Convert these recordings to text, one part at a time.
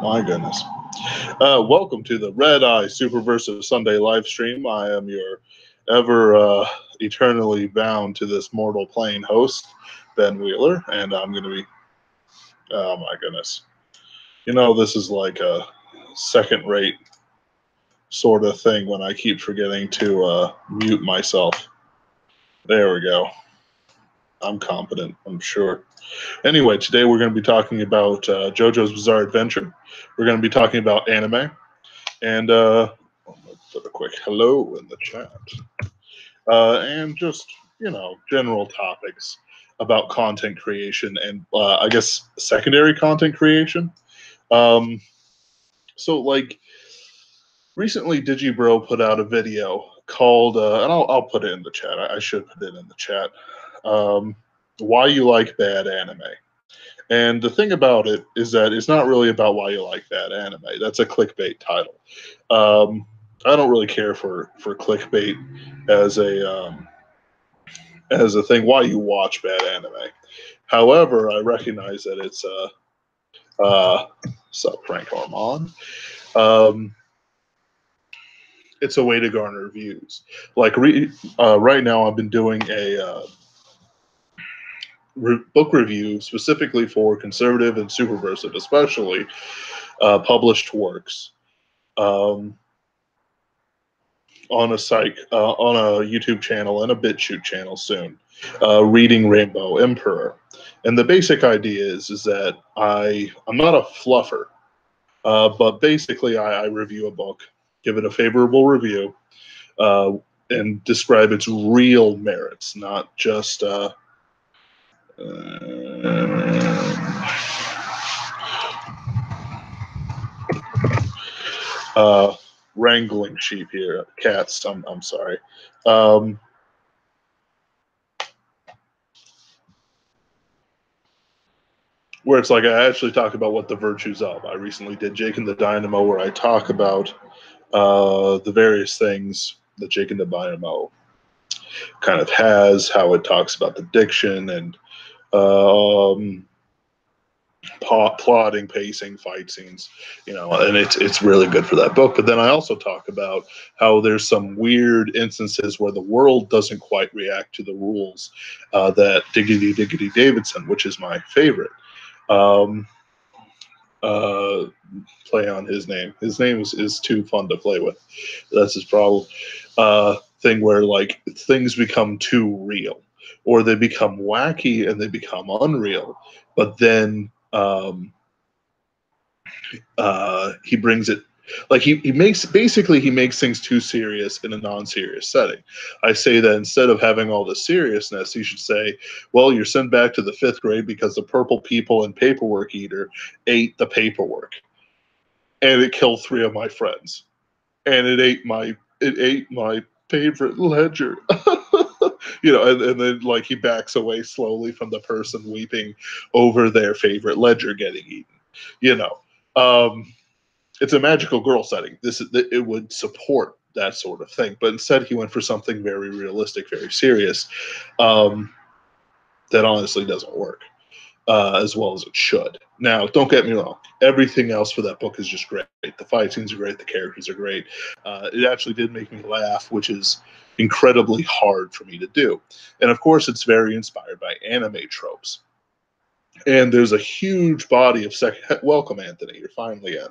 My goodness. Welcome to the Redeye Superversive Sunday live stream. I am your ever eternally bound to this mortal plane host, Ben Wheeler, and I'm going to be, oh my goodness. You know, this is like a second rate sort of thing when I keep forgetting to mute myself. There we go. I'm competent, I'm sure. Anyway, today we're going to be talking about JoJo's Bizarre Adventure. We're going to be talking about anime. And I'm going to put a quick hello in the chat. And just, you know, general topics about content creation and I guess secondary content creation. So, like, recently Digibro put out a video called, and I'll put it in the chat. I should put it in the chat. Why You Like Bad Anime. And the thing about it is that it's not really about why you like bad anime. That's a clickbait title. I don't really care for clickbait as a thing. Why you watch bad anime. However, I recognize that it's sup Frank Ormond. It's a way to garner views. Like right now, I've been doing a book review specifically for conservative and superversive, especially published works, on a site, on a YouTube channel and a BitChute channel soon, reading Rainbow Emperor. And the basic idea is that I'm not a fluffer, but basically I review a book, give it a favorable review, and describe its real merits, not just wrangling sheep here, cats. I'm sorry. Where it's like I actually talk about what the virtues of. I recently did Jake and the Dynamo, where I talk about the various things that Jake and the Dynamo kind of has, how it talks about the diction and plotting, pacing, fight scenes, you know, and it's really good for that book. But then I also talk about how there's some weird instances where the world doesn't quite react to the rules that Diggity Davidson, which is my favorite, play on his name. His name is too fun to play with. That's his problem. Thing where like things become too real, or they become wacky and they become unreal, but then he brings it, like he makes things too serious in a non-serious setting. I say that instead of having all the seriousness, you should say, well, you're sent back to the 5th grade because the purple people and paperwork eater ate the paperwork, and it killed 3 of my friends, and it ate my favorite ledger. You know, and then like he backs away slowly from the person weeping over their favorite ledger getting eaten. You know, it's a magical girl setting. It would support that sort of thing, but instead he went for something very realistic, very serious, that honestly doesn't work as well as it should. Now, don't get me wrong. Everything else for that book is just great. The fight scenes are great. The characters are great. It actually did make me laugh, which is incredibly hard for me to do. And of course, it's very inspired by anime tropes. And there's a huge body of welcome, Anthony. You're finally in.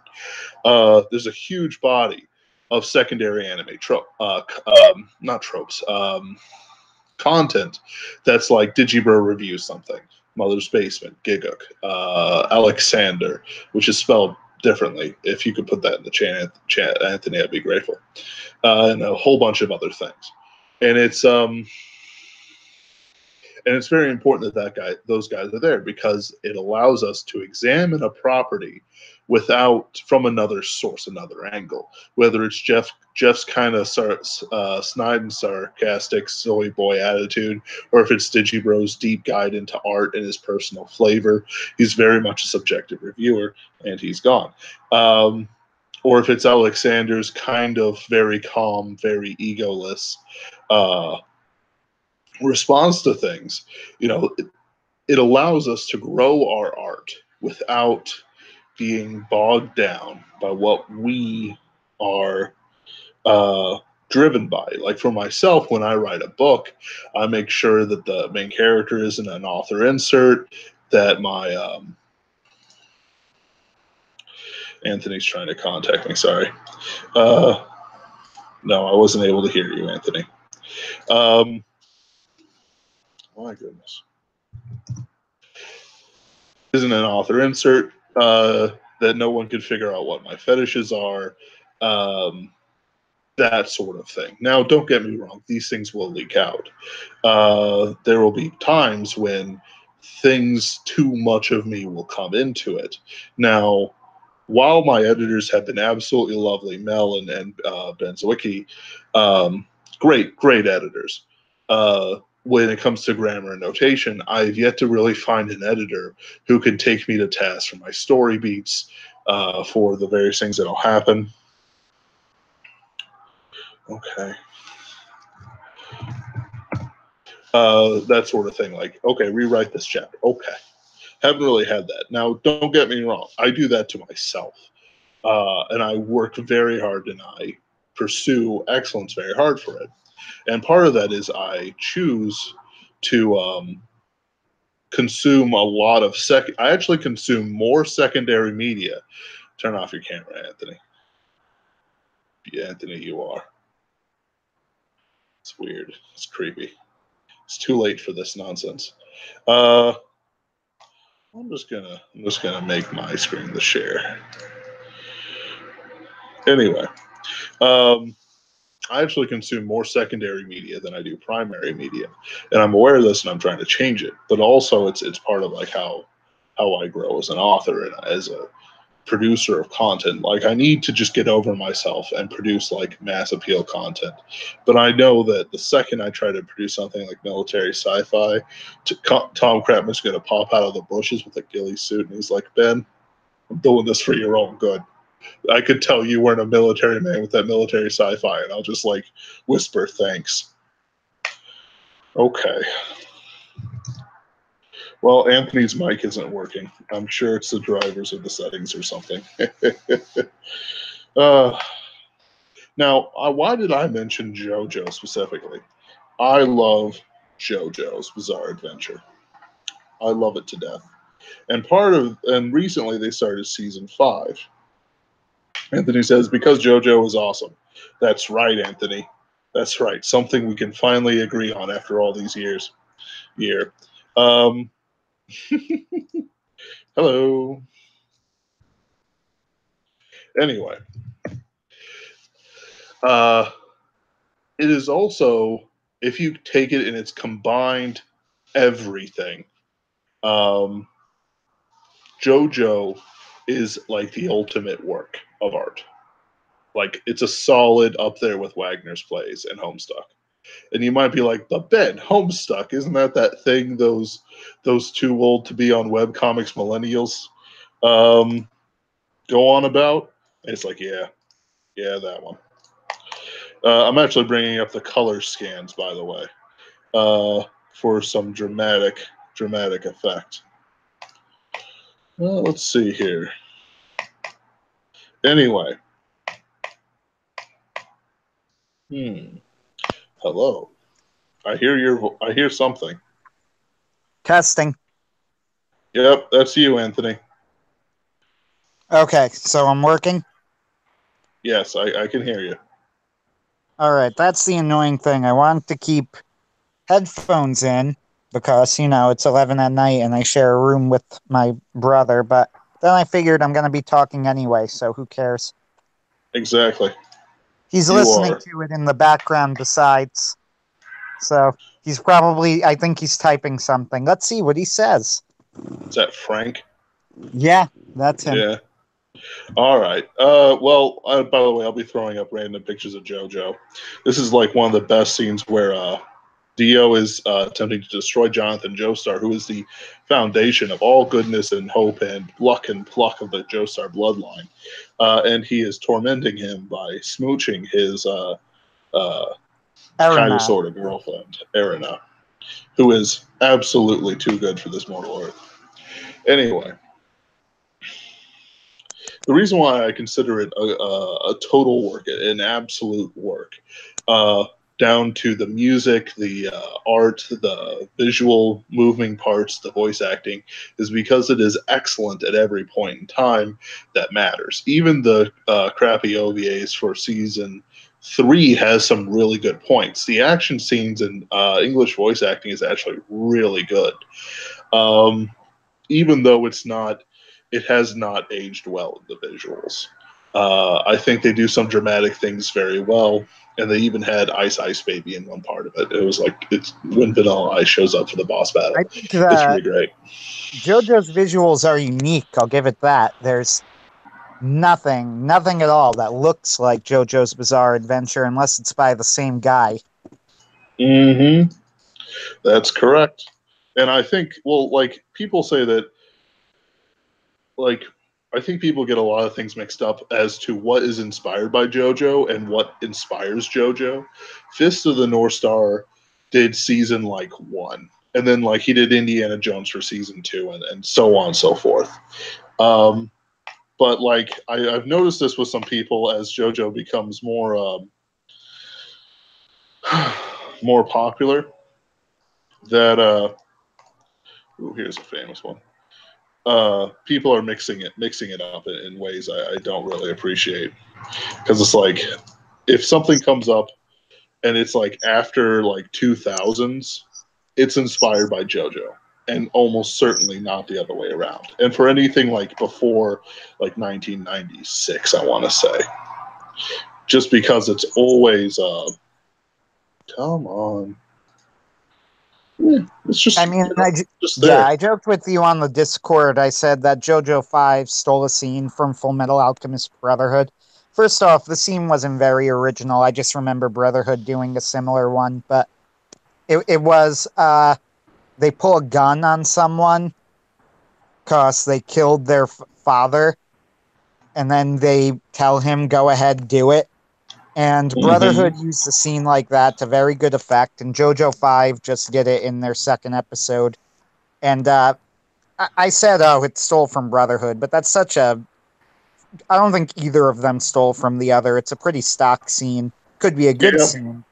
There's a huge body of secondary anime not tropes, content that's like Digibro reviews something. Mother's Basement, Giguk, Alexander, which is spelled differently. If you could put that in the chat, Anthony, I'd be grateful. And a whole bunch of other things. And it's very important that those guys are there, because it allows us to examine a property from another source, another angle. Whether it's Jeff's kind of snide and sarcastic soy boy attitude, or if it's Digibro's deep guide into art and his personal flavor. He's very much a subjective reviewer, and he's gone. Or if it's Alexander's kind of very calm, very egoless response to things. You know, it allows us to grow our art without being bogged down by what we are driven by. Like for myself, when I write a book, I make sure that the main character isn't an author insert, that my Anthony's trying to contact me, sorry. No, I wasn't able to hear you, Anthony. My goodness. Isn't an author insert, that no one can figure out what my fetishes are, that sort of thing. Now, don't get me wrong, these things will leak out. There will be times when things too much of me will come into it. Now, while my editors have been absolutely lovely, Mel and Ben Zwicky, great editors. When it comes to grammar and notation, I've yet to really find an editor who can take me to task for my story beats, for the various things that'll happen. Okay. That sort of thing. Like, okay, rewrite this chapter. Okay. Haven't really had that. Now, don't get me wrong. I do that to myself. And I work very hard and I pursue excellence very hard for it. And part of that is I choose to consume a lot of I actually consume more secondary media. Turn off your camera, Anthony. Yeah, Anthony, you are. It's weird. It's creepy. It's too late for this nonsense. I'm just gonna make my screen the share. Anyway, I actually consume more secondary media than I do primary media, and I'm aware of this, and I'm trying to change it. But also, it's part of like how I grow as an author and as a producer of content. Like I need to just get over myself and produce like mass appeal content. But I know that the second I try to produce something like military sci-fi, Tom Kratman's going to pop out of the bushes with a ghillie suit, and he's like, Ben, I'm doing this for your own good. I could tell you weren't a military man with that military sci-fi, and I'll just like whisper thanks. Okay. Well, Anthony's mic isn't working. I'm sure it's the drivers of the settings or something. Now, why did I mention Jojo specifically? I love Jojo's Bizarre Adventure. I love it to death. And recently they started season 5. Anthony says, because Jojo is awesome. That's right, Anthony. That's right. Something we can finally agree on after all these years. Hello. Anyway. It is also, if you take it in its combined everything, Jojo is like the ultimate work of art. Like it's a solid up there with Wagner's plays and Homestuck. And you might be like, but Ben, Homestuck, isn't that thing those too old to be on webcomics millennials go on about? And it's like, yeah, that one. I'm actually bringing up the color scans, by the way, for some dramatic effect. Well, let's see here. Anyway. Hello. I hear something. Testing. Yep, that's you, Anthony. Okay, so I'm working? Yes, I can hear you. Alright, that's the annoying thing. I want to keep headphones in because, it's 11 at night and I share a room with my brother, but then I figured I'm going to be talking anyway, so who cares? Exactly. He's listening to it in the background besides. So he's probably, I think he's typing something. Let's see what he says. Is that Frank? Yeah, that's him. Yeah. All right. Well, by the way, I'll be throwing up random pictures of Jojo. This is like one of the best scenes where Dio is attempting to destroy Jonathan Joestar, who is the foundation of all goodness and hope and luck and pluck of the Joestar bloodline. And he is tormenting him by smooching his kind of sort of girlfriend, Erina, who is absolutely too good for this mortal earth. Anyway. the reason why I consider it a total work, an absolute work, uh, down to the music, the art, the visual moving parts, the voice acting, is because it is excellent at every point in time that matters. Even the crappy OVAs for season 3 has some really good points. The action scenes and English voice acting is actually really good. Um, Even though it has not aged well in the visuals. I think they do some dramatic things very well, and they even had Ice Ice Baby in one part of it. It was like it's when Vanilla Ice shows up for the boss battle. I think It's the really great. JoJo's visuals are unique. I'll give it that. There's nothing at all that looks like JoJo's Bizarre Adventure unless it's by the same guy. Mm-hmm. That's correct. And I think, well, like people say that, like I think people get a lot of things mixed up as to what is inspired by JoJo and what inspires JoJo. Fist of the North Star did season like 1, and then like he did Indiana Jones for season 2, and so on and so forth. Um, but like I've noticed this with some people as JoJo becomes more more popular. That ooh, here's a famous one. People are mixing it up in ways I don't really appreciate, because it's like if something comes up and it's like after like 2000s, it's inspired by JoJo, and almost certainly not the other way around. And for anything like before like 1996, I want to say, just because it's always come on. Yeah, it's just I mean, just yeah, there. I joked with you on the Discord. I said that JoJo 5 stole a scene from Full Metal Alchemist Brotherhood. First off, the scene wasn't very original. I just remember Brotherhood doing a similar one, but it was they pull a gun on someone because they killed their father, and then they tell him, go ahead, do it. And Mm-hmm. Brotherhood used a scene like that to very good effect, and JoJo 5 just did it in their second episode. And I said, oh, it stole from Brotherhood, but that's such a. I don't think either of them stole from the other. It's a pretty stock scene. Could be a good Yeah. scene.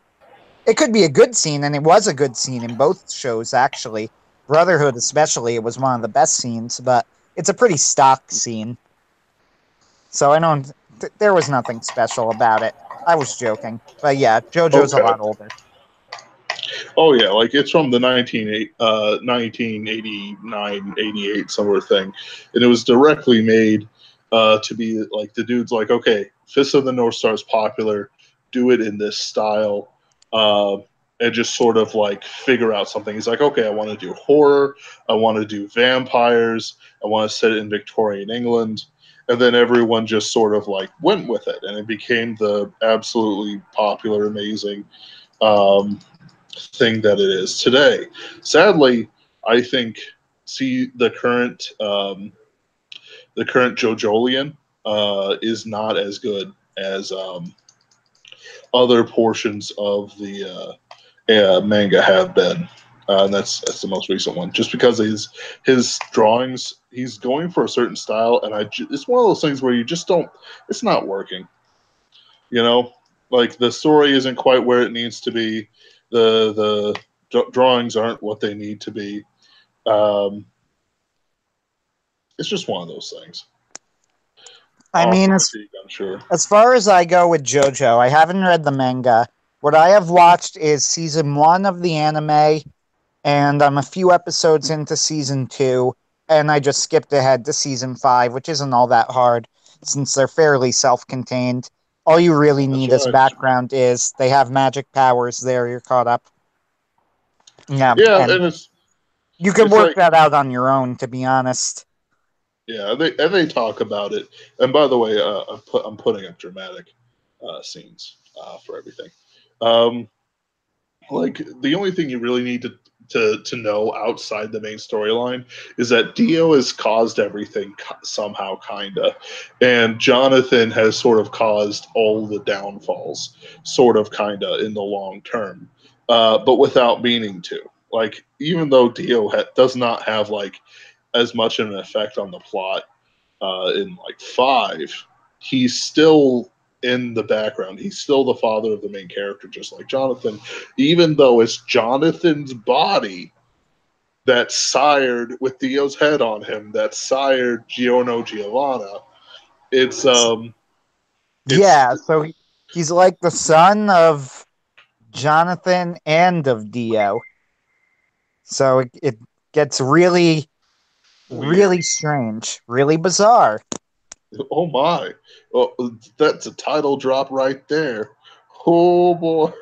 It could be a good scene, and it was a good scene in both shows, actually. Brotherhood, especially, it was one of the best scenes, but it's a pretty stock scene. So I don't. There was nothing special about it. I was joking. But yeah, JoJo's a Okay. lot older. Oh yeah, like it's from the 1989, 88 somewhere thing, and it was directly made to be like the dude's like, okay, Fist of the North Star is popular, do it in this style, uh, and just sort of like figure out something. He's like, okay, I want to do horror, I want to do vampires, I want to set it in Victorian England. And then everyone just sort of like went with it, and it became the absolutely popular, amazing um, thing that it is today. Sadly, I think see the current JoJolian is not as good as other portions of the manga have been. And that's the most recent one. Just because his drawings, he's going for a certain style, and it's one of those things where you just don't. It's not working. You know, like the story isn't quite where it needs to be. The drawings aren't what they need to be. Um, it's just one of those things. I Off mean, critique, I'm sure. as far as I go with JoJo, I haven't read the manga. What I have watched is season 1 of the anime, and I'm a few episodes into season 2, and I just skipped ahead to season 5, which isn't all that hard since they're fairly self-contained. All you really That's need as right. background is they have magic powers there, you're caught up. Yeah, Yeah, and and you can it's work like that out on your own, to be honest. yeah, they talk about it. And by the way, I'm putting up dramatic scenes for everything. Um, like the only thing you really need to know outside the main storyline is that Dio has caused everything somehow, kinda, and Jonathan has sort of caused all the downfalls, sort of, kinda, in the long term, but without meaning to. Like even though Dio does not have like as much of an effect on the plot, in like 5, he's still in the background. He's still the father of the main character, just like Jonathan, even though it's Jonathan's body that sired with Dio's head on him, that sired Giorno Giovanna. It's Yeah, so he's like the son of Jonathan and of Dio. So it gets really, weird. really strange, really bizarre. Oh my. Well, that's a title drop right there. Oh boy.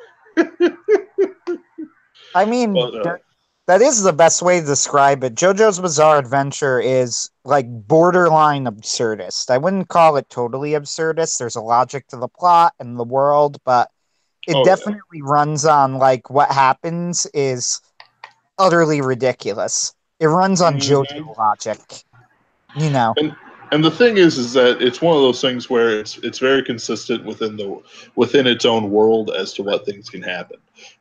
I mean, But that is the best way to describe it. JoJo's Bizarre Adventure is like borderline absurdist. I wouldn't call it totally absurdist. There's a logic to the plot and the world, but it oh yeah. definitely runs on like what happens is utterly ridiculous. It runs on Mhm. JoJo logic, you know. And the thing is that it's one of those things where it's very consistent within its own world as to what things can happen.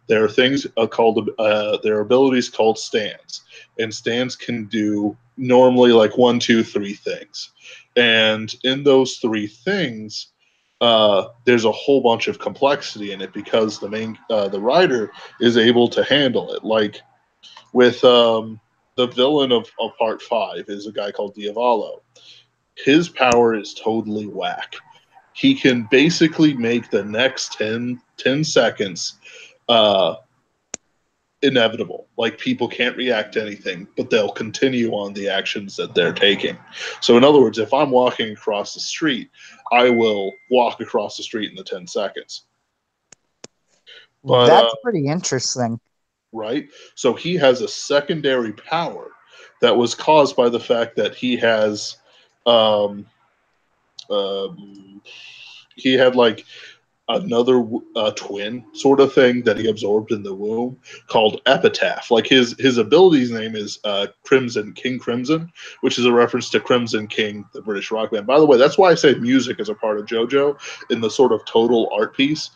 There are things called there are abilities called stands, and stands can do normally like 1, 2, 3 things, and in those 3 things, there's a whole bunch of complexity in it because the writer is able to handle it. Like with the villain of Part 5 is a guy called Diavolo. His power is totally whack. He can basically make the next 10 seconds uh, inevitable. Like people can't react to anything, but they'll continue on the actions that they're taking. So, in other words, if I'm walking across the street, I will walk across the street in the 10 seconds. But, That's pretty interesting. right? So he has a secondary power that was caused by the fact that um, um, he had like another twin sort of thing that he absorbed in the womb called Epitaph. Like his ability's name is Crimson King Crimson, which is a reference to Crimson King, the British rock band. By the way, that's why I say music is a part of JoJo in the sort of total art piece,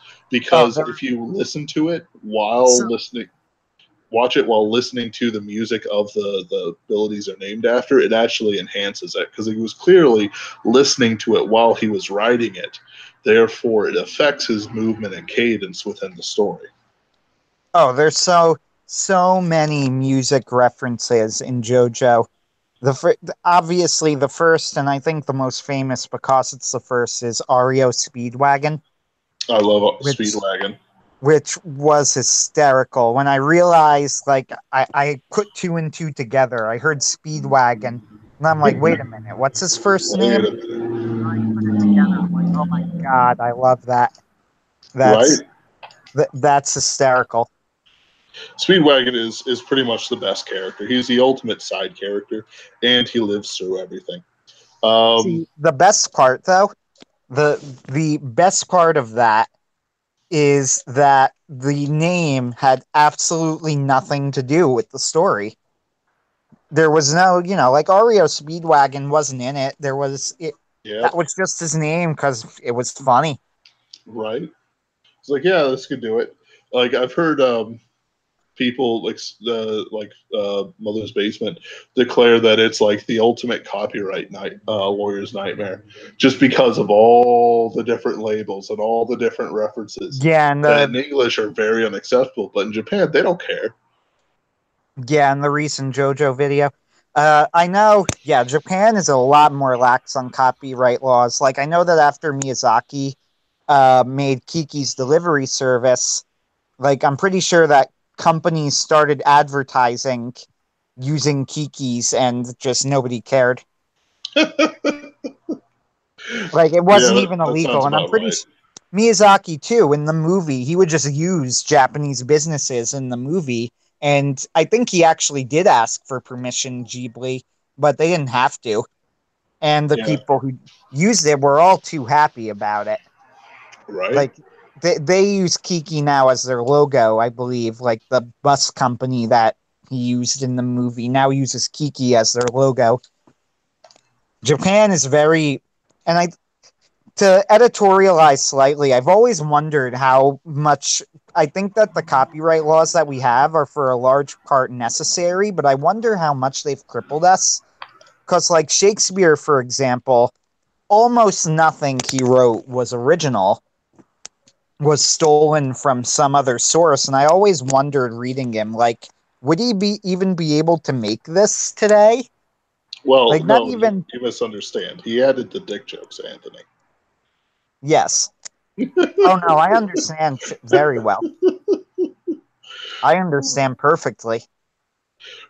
Oh, because if you listen to it so while listening watch it while listening to the music of the abilities are named after, it actually enhances it because he was clearly listening to it while he was writing it. Therefore, it affects his movement and cadence within the story. there's so many music references in JoJo. Obviously the first and I think the most famous because it's the first is REO Speedwagon, I love which Speedwagon. which was hysterical. When I realized, like, I put two and two together. I heard Speedwagon, and I'm like, wait a minute, what's his first Wait name? a minute. And I put it together. I'm like, oh my God, I love that. Right? That's hysterical. Speedwagon is pretty much the best character. He's the ultimate side character, and he lives through everything. See, the best part though, the best part of that is that the name had absolutely nothing to do with the story. There was no, like REO Speedwagon wasn't in it. There was it Yep. that was just his name because it was funny. Right. It's like, yeah, this could do it. Like I've heard people like Mother's Basement declare that it's like the ultimate copyright lawyer's nightmare, just because of all the different labels and all the different references Yeah, and that in the English are very unacceptable, but in Japan they don't care. yeah, and the recent JoJo video. I know, yeah, Japan is a lot more lax on copyright laws. Like I know that after Miyazaki made Kiki's delivery service, like I'm pretty sure that companies started advertising using Kiki's and just nobody cared. Like it Yeah, wasn't even that sounds illegal, and I'm about pretty right. sure Miyazaki too in the movie he would just use Japanese businesses in the movie, and I think he actually did ask for permission, Ghibli, but they didn't have to, and the Yeah, people who used it were all too happy about it. right. Like they use Kiki now as their logo, I believe. Like the bus company that he used in the movie now uses Kiki as their logo. Japan is very, and I to editorialize slightly, I've always wondered how much I think that the copyright laws that we have are for a large part necessary, but I wonder how much they've crippled us. Because, like Shakespeare, for example, almost nothing he wrote was original, was stolen from some other source. And I always wondered reading him, like, would he even be able to make this today? Well, Like, not no, even. you misunderstand. He added the dick jokes, Anthony. Yes. Oh, no, I understand very well. I understand perfectly.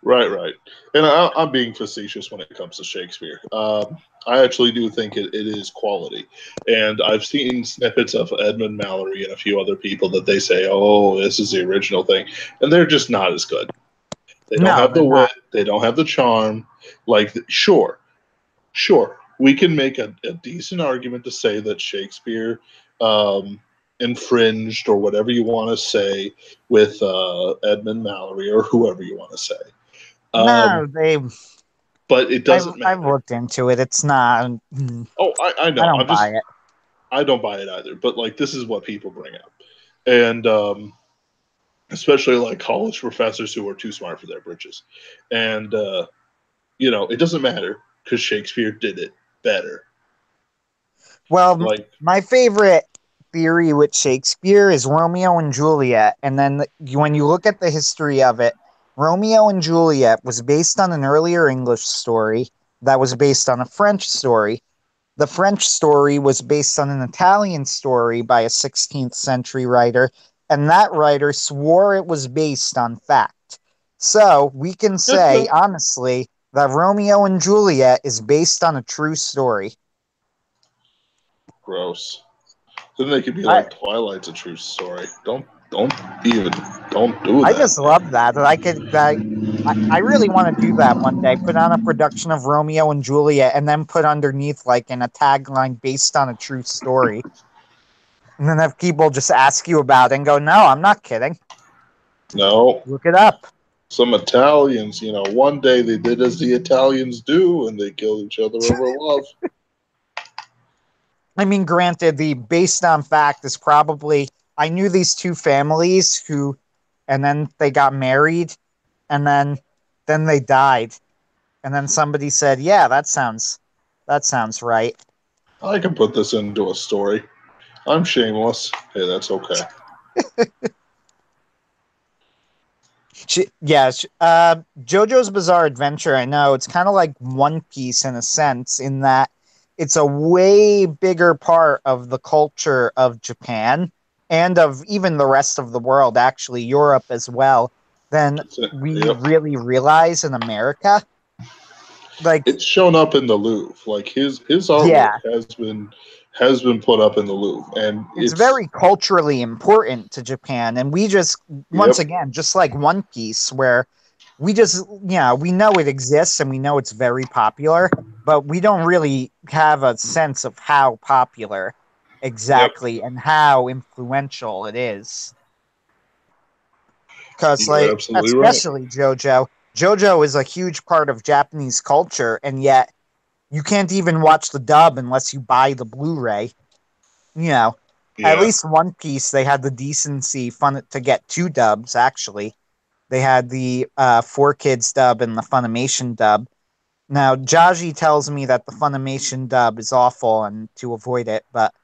Right. And I'm being facetious when it comes to Shakespeare. I actually do think it is quality. And I've seen snippets of Edmund Mallory and a few other people that they say, oh, this is the original thing. And they're just not as good. They don't No, have they're the wit. not. They don't have the charm. Like, sure, we can make a decent argument to say that Shakespeare infringed or whatever you want to say with Edmund Mallory or whoever you want to say. No, But it doesn't I've matter. looked into it. It's not. Oh, I I know. don't buy it. I don't buy it either. But like, this is what people bring up, and especially like college professors who are too smart for their britches, and it doesn't matter because Shakespeare did it better. Well, Like, my favorite theory with Shakespeare is Romeo and Juliet. And then when you look at the history of it, Romeo and Juliet was based on an earlier English story that was based on a French story. The French story was based on an Italian story by a 16th century writer, and that writer swore it was based on fact. So we can say, honestly, that Romeo and Juliet is based on a true story. gross. Then they could be I, like Twilight's a true story. Don't even don't do I that. just love that. I really want to do that one day. Put on a production of Romeo and Juliet, and then put underneath like in a tagline based on a true story, and then have people just ask you about it and go, "No, I'm not kidding. No, Look it up." some Italians, one day they did as the Italians do, and they killed each other over love. I mean, granted, the based on fact is probably I knew these two families who, and then they got married, and then they died, and then somebody said, "Yeah, that sounds right." I can put this into a story. I'm shameless. Hey, that's okay. Jojo's Bizarre Adventure. I know it's kind of like One Piece in a sense, in that it's a way bigger part of the culture of Japan and of even the rest of the world, actually Europe as well, than we Yep. really realize in America. Like, It's shown up in the Louvre. Like his artwork yeah, has been put up in the Louvre, and it's it's very culturally important to Japan, and we just once yep, again, just like One Piece, where we just we know it exists and we know it's very popular, but we don't really have a sense of how popular yep. exactly and how influential it is. Because, You're like, absolutely right. especially JoJo is a huge part of Japanese culture, and yet you can't even watch the dub unless you buy the Blu-ray. You know, at Yeah. least One Piece, they had the decency fun to get two dubs, actually. They had the 4Kids dub and the Funimation dub. Now, Jaji tells me that the Funimation dub is awful and to avoid it, but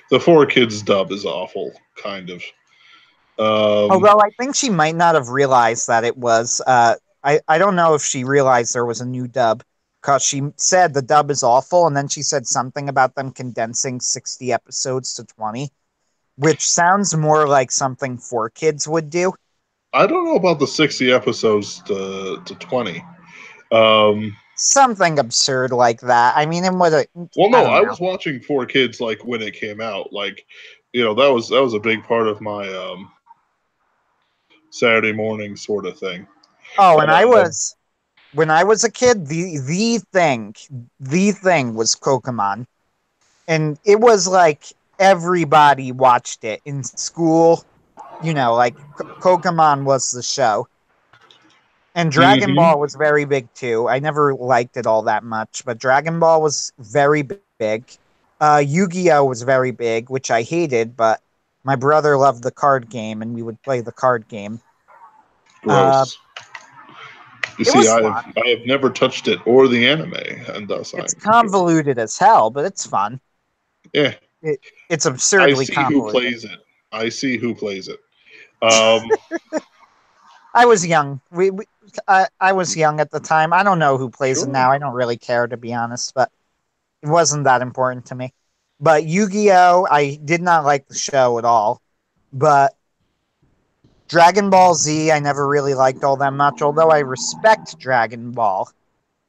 The 4Kids dub is awful, kind of. Um, although I think she might not have realized that it was, I don't know if she realized there was a new dub because she said the dub is awful, and then she said something about them condensing 60 episodes to 20, which sounds more like something 4Kids would do. I don't know about the 60 episodes to 20. Um, Something absurd like that. I mean, and what well, I no, don't I know. was watching 4Kids like when it came out. Like, that was a big part of my Saturday morning sort of thing. Oh, and Uh, when I was a kid, the thing was Pokemon, and it was like everybody watched it in school. Like Pokemon was the show, and Dragon hmm Ball was very big too. I never liked it all that much, but Dragon Ball was very big. Yu-Gi-Oh was very big, which I hated, but my brother loved the card game, and we would play the card game. Uh, Gross. You It see, was I fun. have never touched it or the anime, and thus It's I'm confused. convoluted as hell, but it's fun. Yeah, It's I absurdly see who convoluted. plays it. I see who plays it. Um, I was young. I was young at the time. I don't know who plays it sure. now. I don't really care, to be honest, but it wasn't that important to me. But Yu-Gi-Oh, I did not like the show at all. But Dragon Ball Z, I never really liked all that much, although I respect Dragon Ball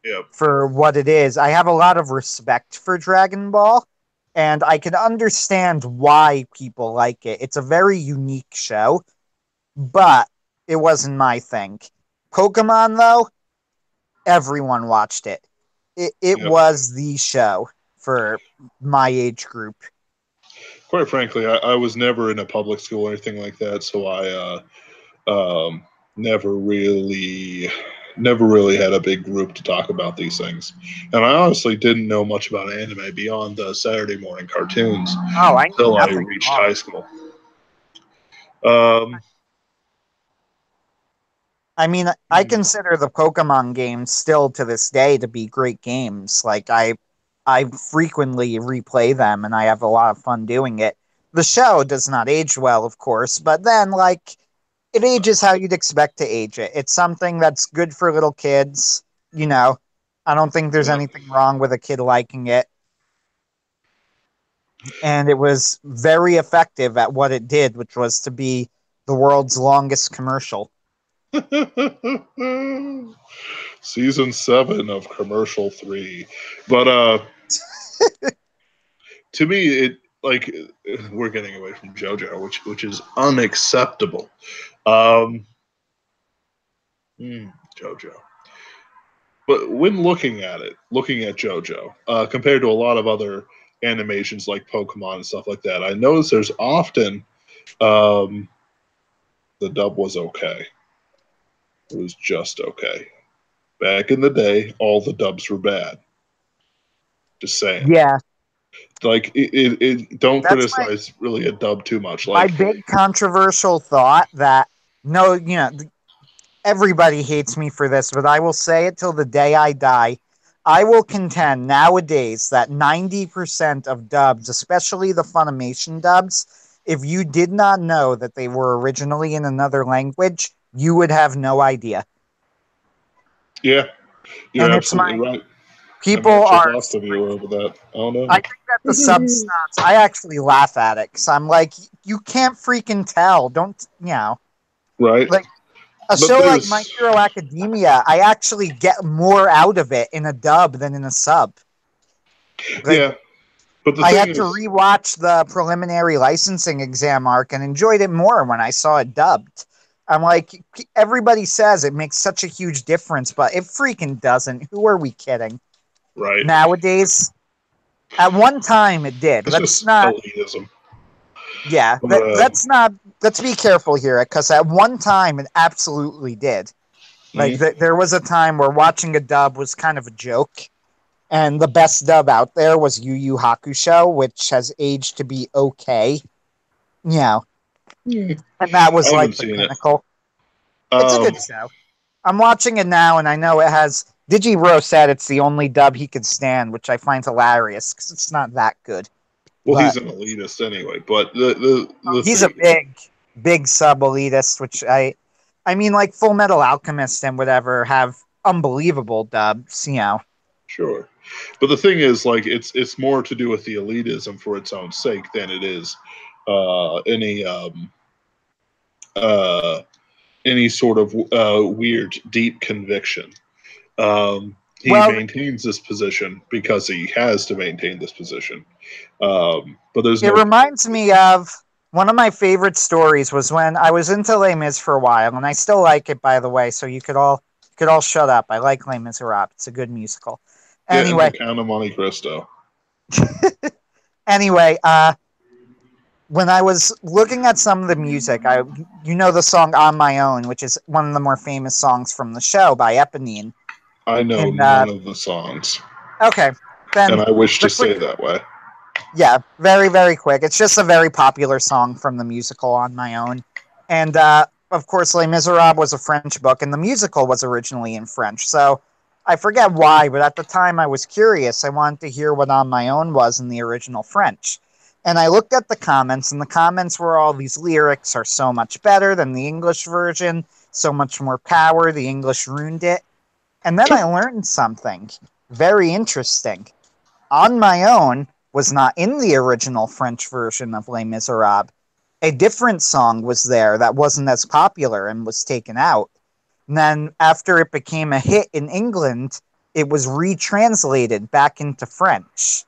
Yep. for what it is. I have a lot of respect for Dragon Ball, and I can understand why people like it. It's a very unique show, but it wasn't my thing. Pokemon, though, everyone watched it. It Yep. was the show for my age group. Quite frankly, I was never in a public school or anything like that, so I never really had a big group to talk about these things. And I honestly didn't know much about anime beyond the Saturday morning cartoons Oh, I knew until I nothing at reached all. high school. Um, I mean, I consider the Pokemon games still to this day to be great games. Like I frequently replay them and I have a lot of fun doing it. The show does not age well, of course, but then like it ages how you'd expect to age it. It's something that's good for little kids, you know. I don't think there's yeah. anything wrong with a kid liking it. And it was very effective at what it did, which was to be the world's longest commercial. Season 7 of Commercial 3. But to me, it like we're getting away from JoJo, which is unacceptable. Um, JoJo. But when looking at JoJo, compared to a lot of other animations like Pokemon and stuff like that, I notice there's often um, the dub was okay. It was just okay. Back in the day, all the dubs were bad. Just saying. Yeah, Like don't that's my criticize really a dub too much. my Like big controversial thought that no, you know, everybody hates me for this, but I will say it till the day I die. I will contend nowadays that 90% of dubs, especially the Funimation dubs, if you did not know that they were originally in another language, you would have no idea. yeah, you're And it's absolutely my right. I may people have just are. lost a viewer over that. Oh I no. think that the sub snobs, I actually laugh at it because I'm like, you can't freaking tell. Don't, you know, Right. like a But show like My there's Hero Academia, I actually get more out of it in a dub than in a sub. Like, yeah. But the I thing had to is rewatch the preliminary licensing exam arc and enjoyed it more when I saw it dubbed. I'm like, everybody says it makes such a huge difference, but it freaking doesn't. Who are we kidding? right. Nowadays, at one time it did. It's Let's just not, elitism. yeah, But let's not, let's be careful here because at one time it absolutely did. Like, there was a time where watching a dub was kind of a joke. And the best dub out there was Yu Yu Hakusho, which has aged to be okay. You know, and that I was haven't like the seen it. pinnacle. It's a good show. I'm watching it now, and I know it has. Digiro said it's the only dub he could stand, which I find hilarious because it's not that good. Well, But he's an elitist anyway. But the he's a thing, big sub elitist, which I mean, like Full Metal Alchemist and whatever have unbelievable dubs. You know, sure. But the thing is, like, it's more to do with the elitism for its own sake than it is any uh, any sort of weird, deep conviction. He well, maintains this position because he has to maintain this position. But there's it no. reminds me of one of my favorite stories was when I was into Les Mis for a while, and I still like it, by the way. So you could all shut up. I like Les Miserables. It's a good musical. Get in the Anyway, Count of Monte Cristo. anyway, when I was looking at some of the music, you know the song "On My Own," which is one of the more famous songs from the show by Eponine. I know And none of the songs, okay, and then I wish to the quick, stay that way. yeah, very very quick. It's just a very popular song from the musical "On My Own," and of course, Les Miserables was a French book, and the musical was originally in French. So I forget why, but at the time I was curious. I wanted to hear what On My Own was in the original French. And I looked at the comments, and the comments were all these lyrics are so much better than the English version, so much more power, the English ruined it. And then I learned something very interesting. On My Own was not in the original French version of Les Miserables. A different song was there that wasn't as popular and was taken out. And then after it became a hit in England, it was retranslated back into French.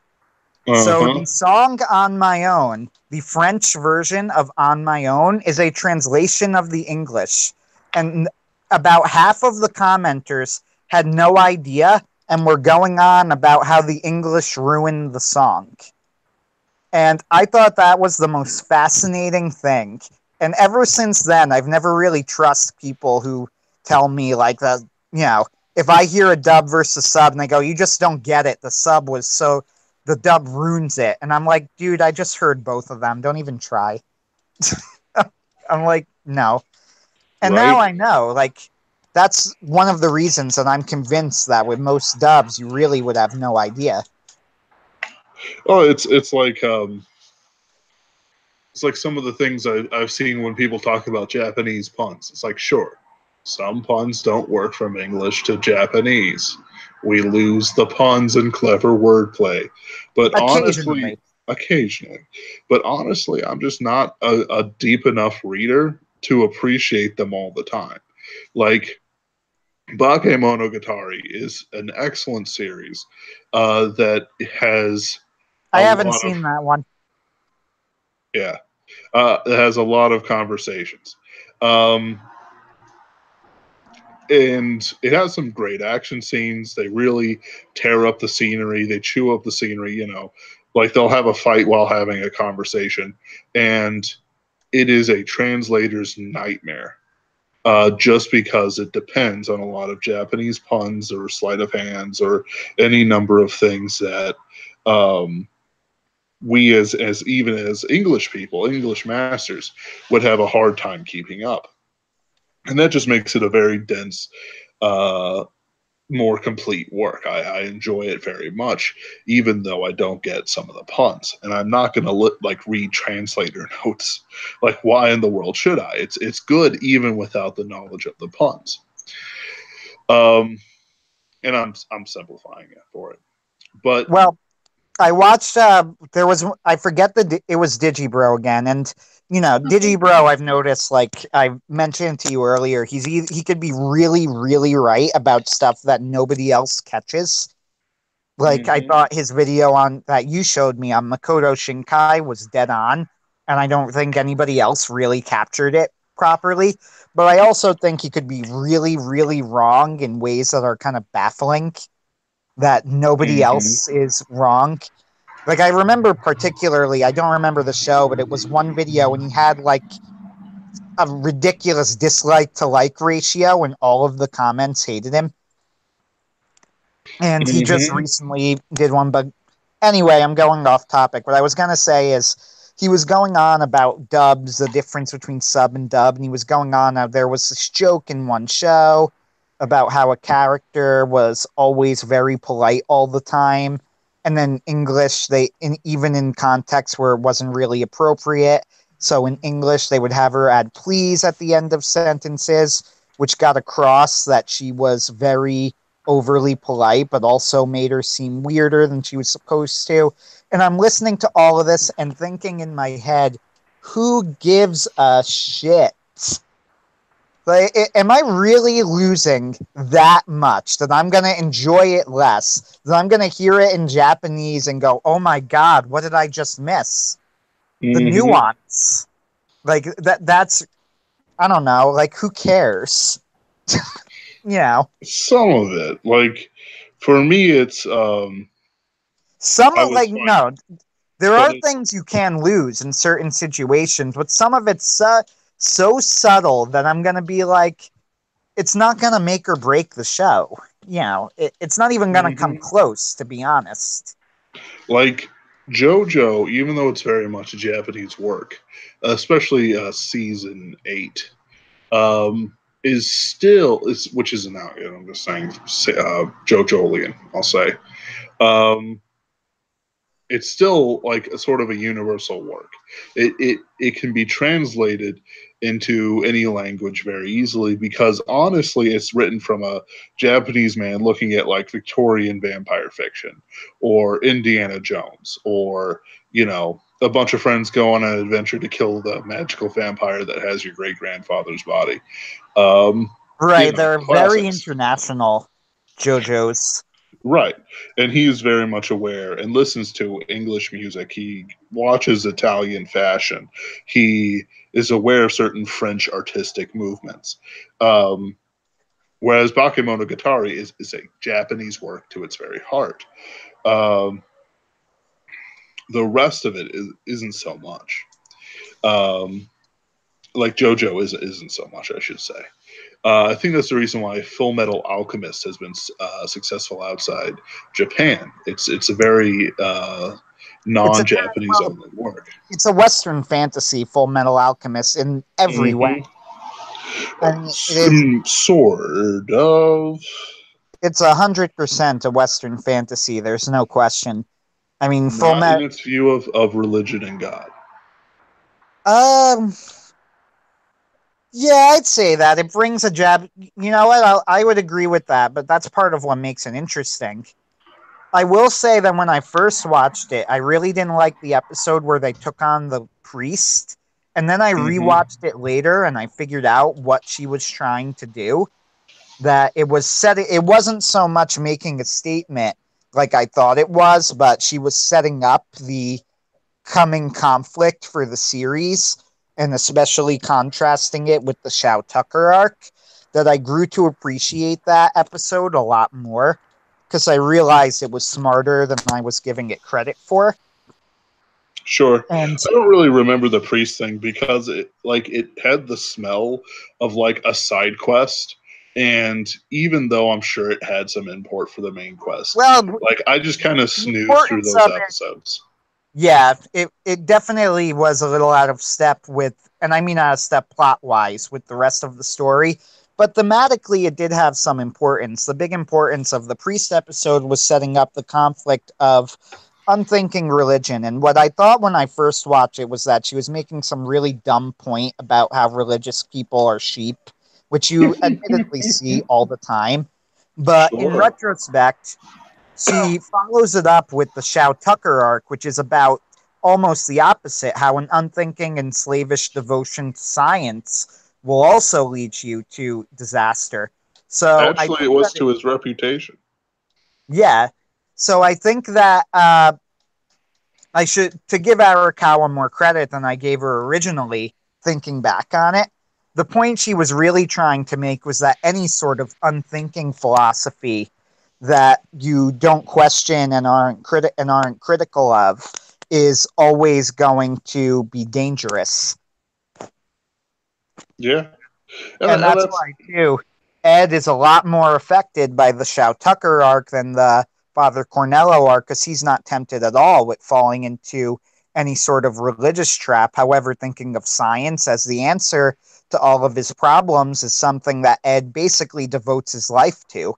So Uh-huh. the song On My Own, the French version of On My Own, is a translation of the English. And about half of the commenters had no idea and were going on about how the English ruined the song. And I thought that was the most fascinating thing. And ever since then, I've never really trust people who tell me, like, that, if I hear a dub versus sub and they go, you just don't get it. The sub was so, the dub ruins it. And I'm like, dude, I just heard both of them. Don't even try. I'm like, no. And now Right. I know, like, that's one of the reasons that I'm convinced that with most dubs, you really would have no idea. Oh, it's like some of the things I've seen when people talk about Japanese puns. It's like, sure, some puns don't work from English to Japanese. We lose the puns and clever wordplay. But honestly, Occasionally. occasionally. But honestly, I'm just not a deep enough reader to appreciate them all the time. Like, Bakemonogatari is an excellent series that has I a haven't lot of, seen that one. yeah, it has a lot of conversations. Um, and it has some great action scenes. They really tear up the scenery. They chew up the scenery, like they'll have a fight while having a conversation. And it is a translator's nightmare. Just because it depends on a lot of Japanese puns or sleight of hands or any number of things that we as even as English people, English masters, would have a hard time keeping up. And that just makes it a very dense, uh, more complete work. I enjoy it very much, even though I don't get some of the puns. And I'm not going to read translator notes. Like, why in the world should I? It's good even without the knowledge of the puns. Um, and I'm simplifying it for it. But Well, I watched. There was, I forget it was Digibro again, and Digibro. I've noticed, like I mentioned to you earlier, he could be really, really right about stuff that nobody else catches. Like I mm-hmm, thought his video on that you showed me on Makoto Shinkai was dead on, and I don't think anybody else really captured it properly. But I also think he could be really, really wrong in ways that are kind of baffling, that nobody mm-hmm, else is wrong. Like I remember particularly, I don't remember the show, but it was one video and he had like a ridiculous dislike to like ratio and all of the comments hated him. And he just mm-hmm, recently did one, but anyway, I'm going off topic. What I was gonna say is he was going on about dubs, the difference between sub and dub, and he was going on how there was this joke in one show about how a character was always very polite all the time, and then English even in context where it wasn't really appropriate. So in English they would have her add please at the end of sentences, which got across that she was very overly polite, but also made her seem weirder than she was supposed to. And I'm listening to all of this and thinking in my head, who gives a shit? Like, am I really losing that much that I'm going to enjoy it less? That I'm going to hear it in Japanese and go, oh my God, what did I just miss? The mm-hmm. nuance. Like, that's, I don't know, like, who cares? you know, Some of it, like for me, it's some I of, was like, fine, no, there but are it's things you can lose in certain situations, but some of it's so subtle that I'm going to be like, it's not going to make or break the show. It's not even going to come mm-hmm. close, to be honest. Like Jojo, even though it's very much a Japanese work, especially season 8. is still which isn't out yet. I'm just saying, Jojo, I'll say. Um, it's still like a sort of a universal work. It can be translated into any language very easily because honestly, it's written from a Japanese man looking at like Victorian vampire fiction or Indiana Jones or a bunch of friends go on an adventure to kill the magical vampire that has your great grandfather's body. Um, Right, they're very classics. international JoJo's. Right. And he's very much aware and listens to English music. He watches Italian fashion. He is aware of certain French artistic movements. Um, whereas Bakemonogatari is a Japanese work to its very heart. Um, the rest of it isn't so much. Like JoJo isn't so much, I should say. I think that's the reason why Full Metal Alchemist has been successful outside Japan. It's a very non-Japanese only work. It's a Western fantasy, Full Metal Alchemist, in every way. I mean, Sort of. It's 100% a Western fantasy. There's no question. I mean, Full Not in Metal. its view of religion and God. Yeah, I'd say that it brings a jab. You know what? I would agree with that, but that's part of what makes it interesting. I will say that when I first watched it, I really didn't like the episode where they took on the priest. And then I rewatched it later and I figured out what she was trying to do. That it wasn't so much making a statement like I thought it was, but she was setting up the coming conflict for the series and especially contrasting it with the Shao Tucker arc. That I grew to appreciate that episode a lot more because I realized it was smarter than I was giving it credit for. Sure. And I don't really remember the priest thing because it had the smell of like a side quest. And even though I'm sure it had some import for the main quest, like I just kind of snoozed through those episodes. Yeah, it definitely was a little out of step with, and I mean out of step plot-wise with the rest of the story, but thematically it did have some importance. The big importance of the priest episode was setting up the conflict of unthinking religion, and what I thought when I first watched it was that she was making some really dumb point about how religious people are sheep, which you admittedly see all the time. But in retrospect, she follows it up with the Shao Tucker arc, which is about almost the opposite, how an unthinking and slavish devotion to science will also lead you to disaster. So actually, it was to his reputation. Yeah. So I think that I should, to give Arakawa more credit than I gave her originally, thinking back on it, the point she was really trying to make was that any sort of unthinking philosophy that you don't question and aren't critical of is always going to be dangerous. Yeah. And that's why, too, Ed is a lot more affected by the Shao Tucker arc than the Father Cornello arc because he's not tempted at all with falling into any sort of religious trap. However, thinking of science as the answer to all of his problems is something that Ed basically devotes his life to.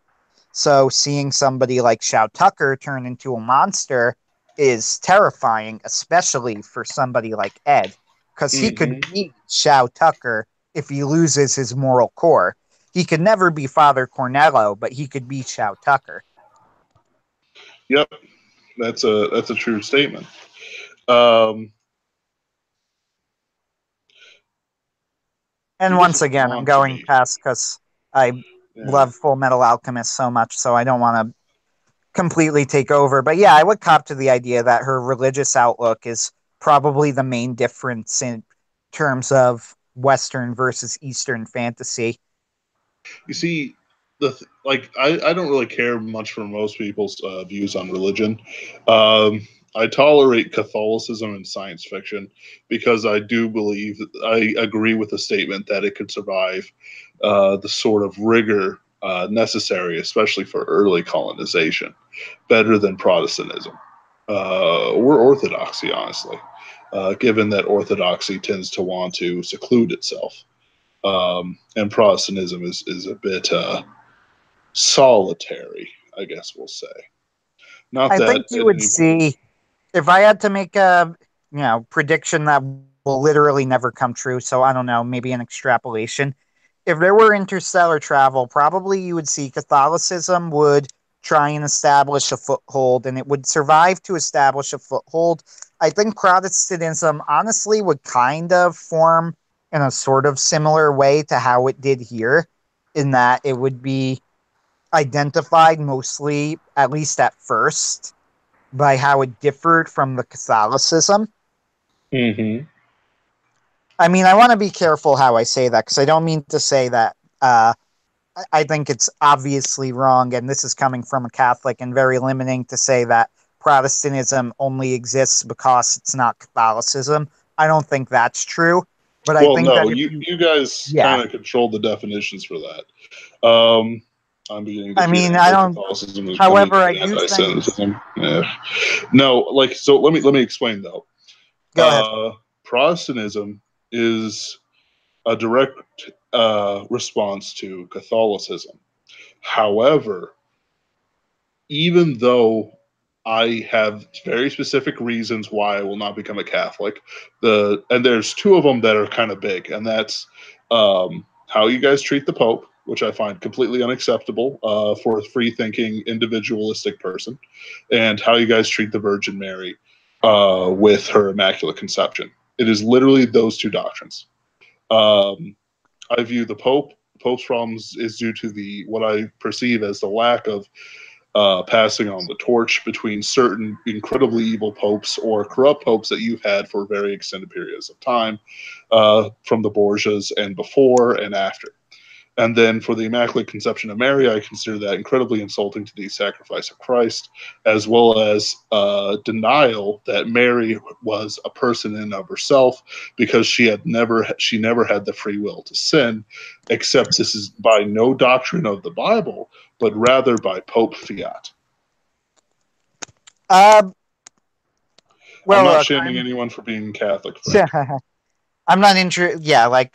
So seeing somebody like Shao Tucker turn into a monster is terrifying, especially for somebody like Ed, because he could be Shao Tucker if he loses his moral core. He could never be Father Cornello, but he could be Shao Tucker. Yep, that's a true statement. And once again, I'm going past because I love Full Metal Alchemist so much, so I don't want to completely take over. But yeah, I would cop to the idea that her religious outlook is probably the main difference in terms of Western versus Eastern fantasy. You see, I don't really care much for most people's views on religion. I tolerate Catholicism and science fiction because I do believe I agree with the statement that it could survive the sort of rigor necessary, especially for early colonization, better than Protestantism or Orthodoxy, honestly, given that Orthodoxy tends to want to seclude itself. And Protestantism is a bit solitary, I guess we'll say. Not I that think you at would any point. see, if I had to make a prediction that will literally never come true, so I don't know, maybe an extrapolation. If there were interstellar travel, probably you would see Catholicism would try and establish a foothold, and it would survive to establish a foothold. I think Protestantism honestly would kind of form in a sort of similar way to how it did here, in that it would be identified mostly, at least at first, by how it differed from the Catholicism. Mm-hmm. I mean, I want to be careful how I say that because I don't mean to say that I think it's obviously wrong, and this is coming from a Catholic and very limiting to say that Protestantism only exists because it's not Catholicism. I don't think that's true, but I Well, think that no, if you guys yeah, kind of controlled the definitions for that. I'm beginning to I hear mean, I don't. anti-Catholicism is becoming However, I do think. anti-Semitism. Yeah. No, like so. Let me explain though. Go ahead. Protestantism is a direct response to Catholicism. However, even though I have very specific reasons why I will not become a Catholic, and there's two of them that are kind of big, and that's how you guys treat the Pope, which I find completely unacceptable for a free-thinking, individualistic person, and how you guys treat the Virgin Mary with her Immaculate Conception. It is literally those two doctrines. Um, I view the Pope's problems is due to the what I perceive as the lack of passing on the torch between certain incredibly evil popes or corrupt popes that you've had for very extended periods of time, from the Borgias and before and after. And then for the Immaculate Conception of Mary, I consider that incredibly insulting to the sacrifice of Christ, as well as denial that Mary was a person in and of herself, because she never had the free will to sin, except this is by no doctrine of the Bible, but rather by Pope fiat. I'm Well, not look, shaming anyone for being Catholic, Frank. I'm not interested. Yeah, like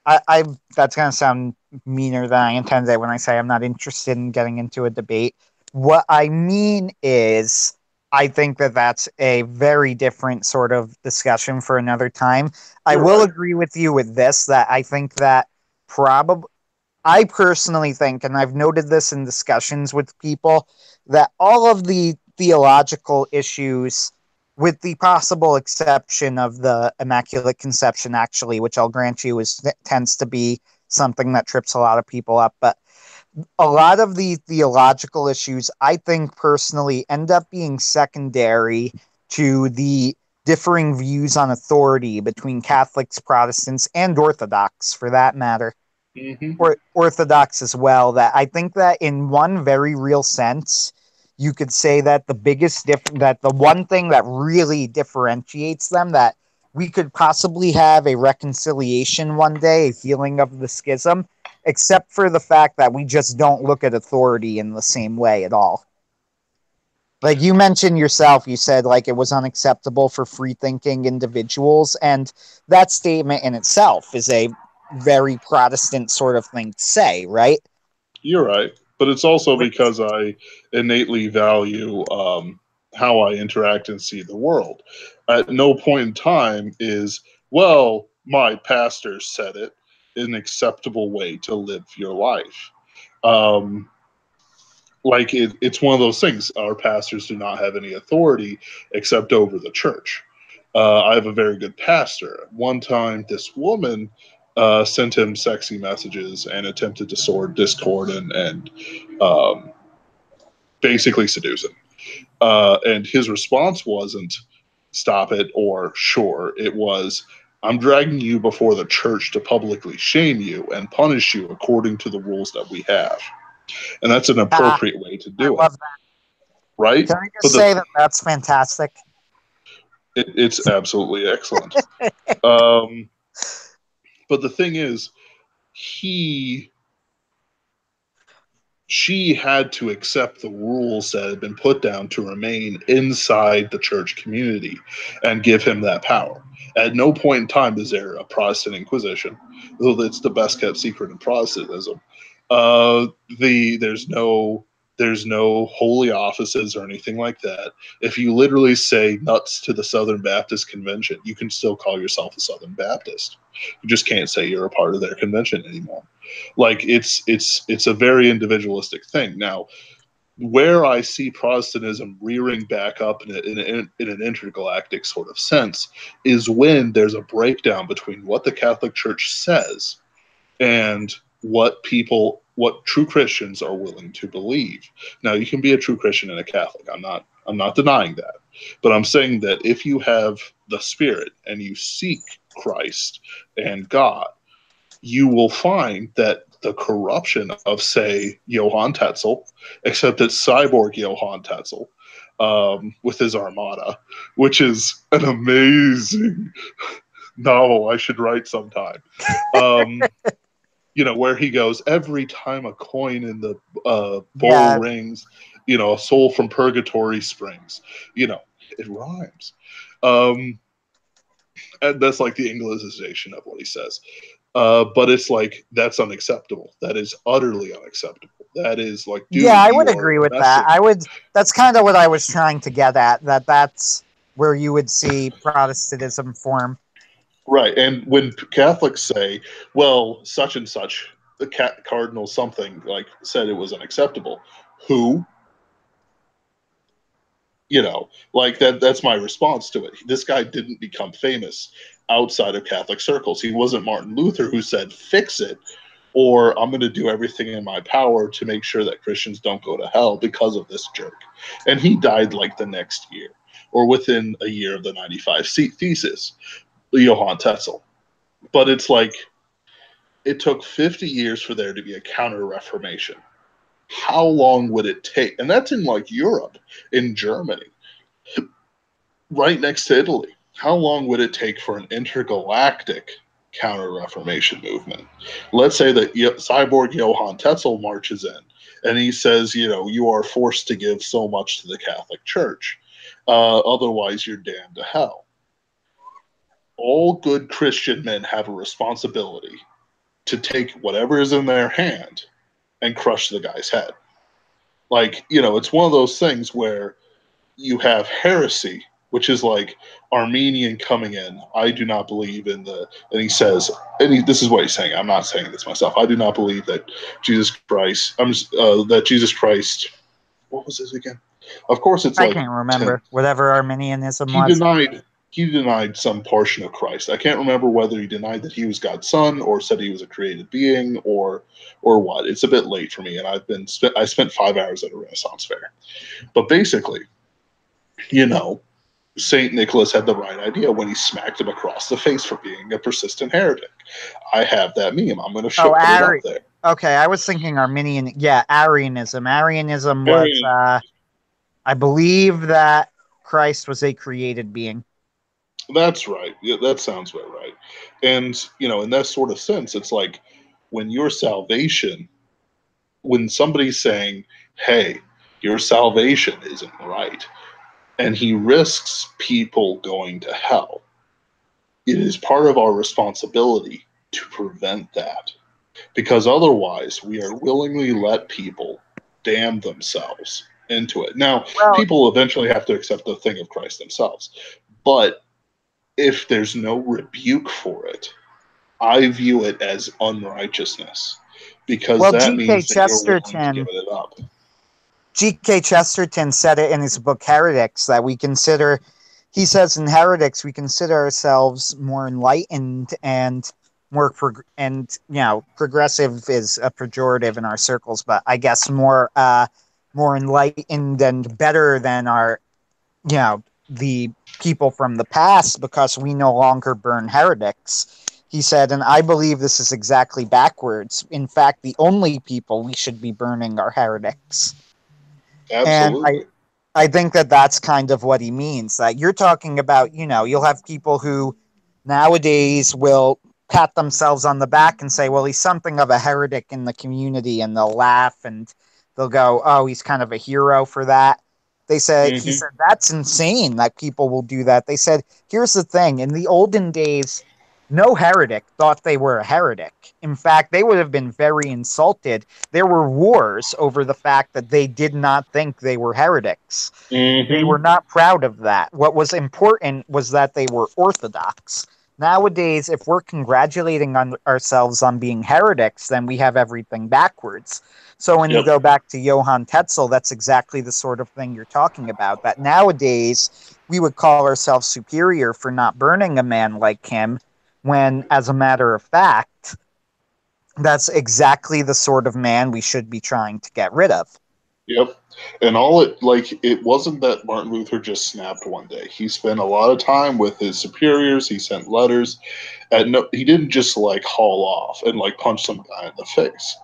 I that's gonna sound meaner than I intended when I say I'm not interested in getting into a debate. What I mean is, I think that that's a very different sort of discussion for another time. I You're will right. agree with you with this, that I think that probably, I personally think, and I've noted this in discussions with people, that all of the theological issues, with the possible exception of the Immaculate Conception, actually, which I'll grant you tends to be something that trips a lot of people up, but a lot of the theological issues, I think personally, end up being secondary to the differing views on authority between Catholics, Protestants, and Orthodox, for that matter, Mm-hmm. or Orthodox as well. That I think that in one very real sense, you could say that that the one thing that really differentiates them, that we could possibly have a reconciliation one day, a healing of the schism, except for the fact that we just don't look at authority in the same way at all. Like you mentioned yourself, you said like it was unacceptable for free thinking individuals, and that statement in itself is a very Protestant sort of thing to say, right? You're right, but it's also Which, because I innately value how I interact and see the world. At no point in time is, well, my pastor said it, an acceptable way to live your life. Um, it's one of those things. Our pastors do not have any authority except over the church. I have a very good pastor. One time, this woman sent him sexy messages and attempted to sow discord and um, basically seduce him. And his response wasn't "stop it" or "sure." It was, "I'm dragging you before the church to publicly shame you and punish you according to the rules that we have." And that's an ah, appropriate way to I do it, love that. right? Can I But just say that that's fantastic? it's absolutely excellent. Um, but the thing is, he she had to accept the rules that had been put down to remain inside the church community and give him that power. At no point in time is there a Protestant Inquisition, though it's the best kept secret in Protestantism. Uh, there's no holy offices or anything like that. If you literally say nuts to the Southern Baptist Convention, you can still call yourself a Southern Baptist. You just can't say you're a part of their convention anymore. Like it's a very individualistic thing. Now, where I see Protestantism rearing back up in an intergalactic sort of sense is when there's a breakdown between what the Catholic Church says and what true Christians are willing to believe. Now, you can be a true Christian and a Catholic. I'm not denying that. But I'm saying that if you have the Spirit and you seek Christ and God, you will find that the corruption of, say, Johann Tetzel, except it's cyborg Johann Tetzel, with his Armada, which is an amazing novel I should write sometime. Where he goes, every time a coin in the bowl rings, a soul from purgatory springs. It rhymes. And that's like the Anglicization of what he says. But it's like, that's unacceptable. That is utterly unacceptable. That is like, dude, I would agree with that. That's kind of what I was trying to get at, that's where you would see Protestantism form. Right. And when Catholics say, well, such and such, the cardinal something, like, said it was unacceptable. Who? Like that's my response to it. This guy didn't become famous outside of Catholic circles. He wasn't Martin Luther who said, fix it, or I'm going to do everything in my power to make sure that Christians don't go to hell because of this jerk. And he died like the next year or within a year of the 95 thesis, Johann Tetzel. But it's like, it took 50 years for there to be a counter-reformation. How long would it take? And that's in like Europe, in Germany, right next to Italy. How long would it take for an intergalactic counter-reformation movement? Let's say that cyborg Johann Tetzel marches in and he says, you are forced to give so much to the Catholic Church. Otherwise, you're damned to hell. All good Christian men have a responsibility to take whatever is in their hand and crush the guy's head. Like, it's one of those things where you have heresy, which is like Armenian coming in. I do not believe in and he says, this is what he's saying. I'm not saying this myself. I do not believe that Jesus Christ, what was this again? Of course, it's I can't remember whatever Arminianism was. He denied some portion of Christ. I can't remember whether he denied that he was God's son or said he was a created being or what. It's a bit late for me, and I spent 5 hours at a Renaissance fair. But basically, St. Nicholas had the right idea when he smacked him across the face for being a persistent heretic. I have that meme. I'm going to put it up there. Okay, I was thinking Arminian. Yeah, Arianism. Arianism was, I believe that Christ was a created being. That's right. Yeah, that sounds about right. And, in that sort of sense, it's like when somebody's saying, hey, your salvation isn't right, and he risks people going to hell, it is part of our responsibility to prevent that. Because otherwise, we are willingly let people damn themselves into it. Now, people eventually have to accept the thing of Christ themselves. But if there's no rebuke for it, I view it as unrighteousness, because that means that you're willing to give it up. G.K. Chesterton said it in his book Heretics, that he says in Heretics, we consider ourselves more enlightened and more progressive is a pejorative in our circles, but I guess more enlightened and better than our, the people from the past, because we no longer burn heretics. He said, and I believe this is exactly backwards. In fact, the only people we should be burning are heretics. Absolutely. And I think that that's kind of what he means. That you're talking about, you'll have people who nowadays will pat themselves on the back and say, well, he's something of a heretic in the community, and they'll laugh and they'll go, oh, he's kind of a hero for that. He said, Mm-hmm. that's insane that people will do that. They said, here's the thing. In the olden days, no heretic thought they were a heretic. In fact, they would have been very insulted. There were wars over the fact that they did not think they were heretics. They were Mm-hmm. not proud of that. What was important was that they were orthodox. Nowadays, if we're congratulating ourselves on being heretics, then we have everything backwards. So when you Yep. go back to Johann Tetzel, that's exactly the sort of thing you're talking about. That nowadays we would call ourselves superior for not burning a man like him, when, as a matter of fact, that's exactly the sort of man we should be trying to get rid of. Yep. And it wasn't that Martin Luther just snapped one day. He spent a lot of time with his superiors. He sent letters. And no, he didn't just like haul off and like punch some guy in the face,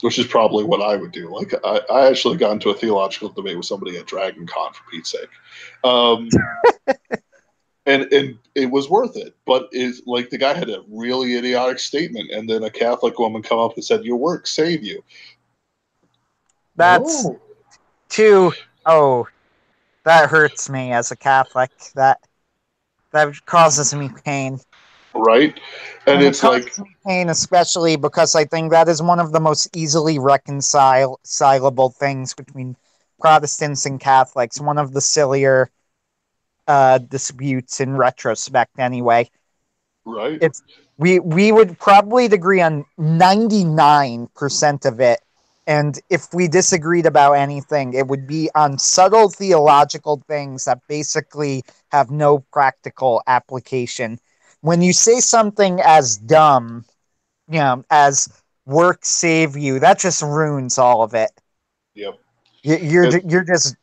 which is probably what I would do. Like, I actually got into a theological debate with somebody at Dragon Con, for Pete's sake. And it was worth it. But it's like the guy had a really idiotic statement, and then a Catholic woman come up and said, "Your works save you." That's No. too. Oh, that hurts me as a Catholic. That causes me pain. Right? And And it it's like, causes me pain, especially because I think that is one of the most easily reconcilable things between Protestants and Catholics. One of the sillier disputes in retrospect, anyway. right? It's we would probably agree on 99% of it. And if we disagreed about anything, it would be on subtle theological things that basically have no practical application. When you say something as dumb, as work save you, that just ruins all of it. Yep. You're just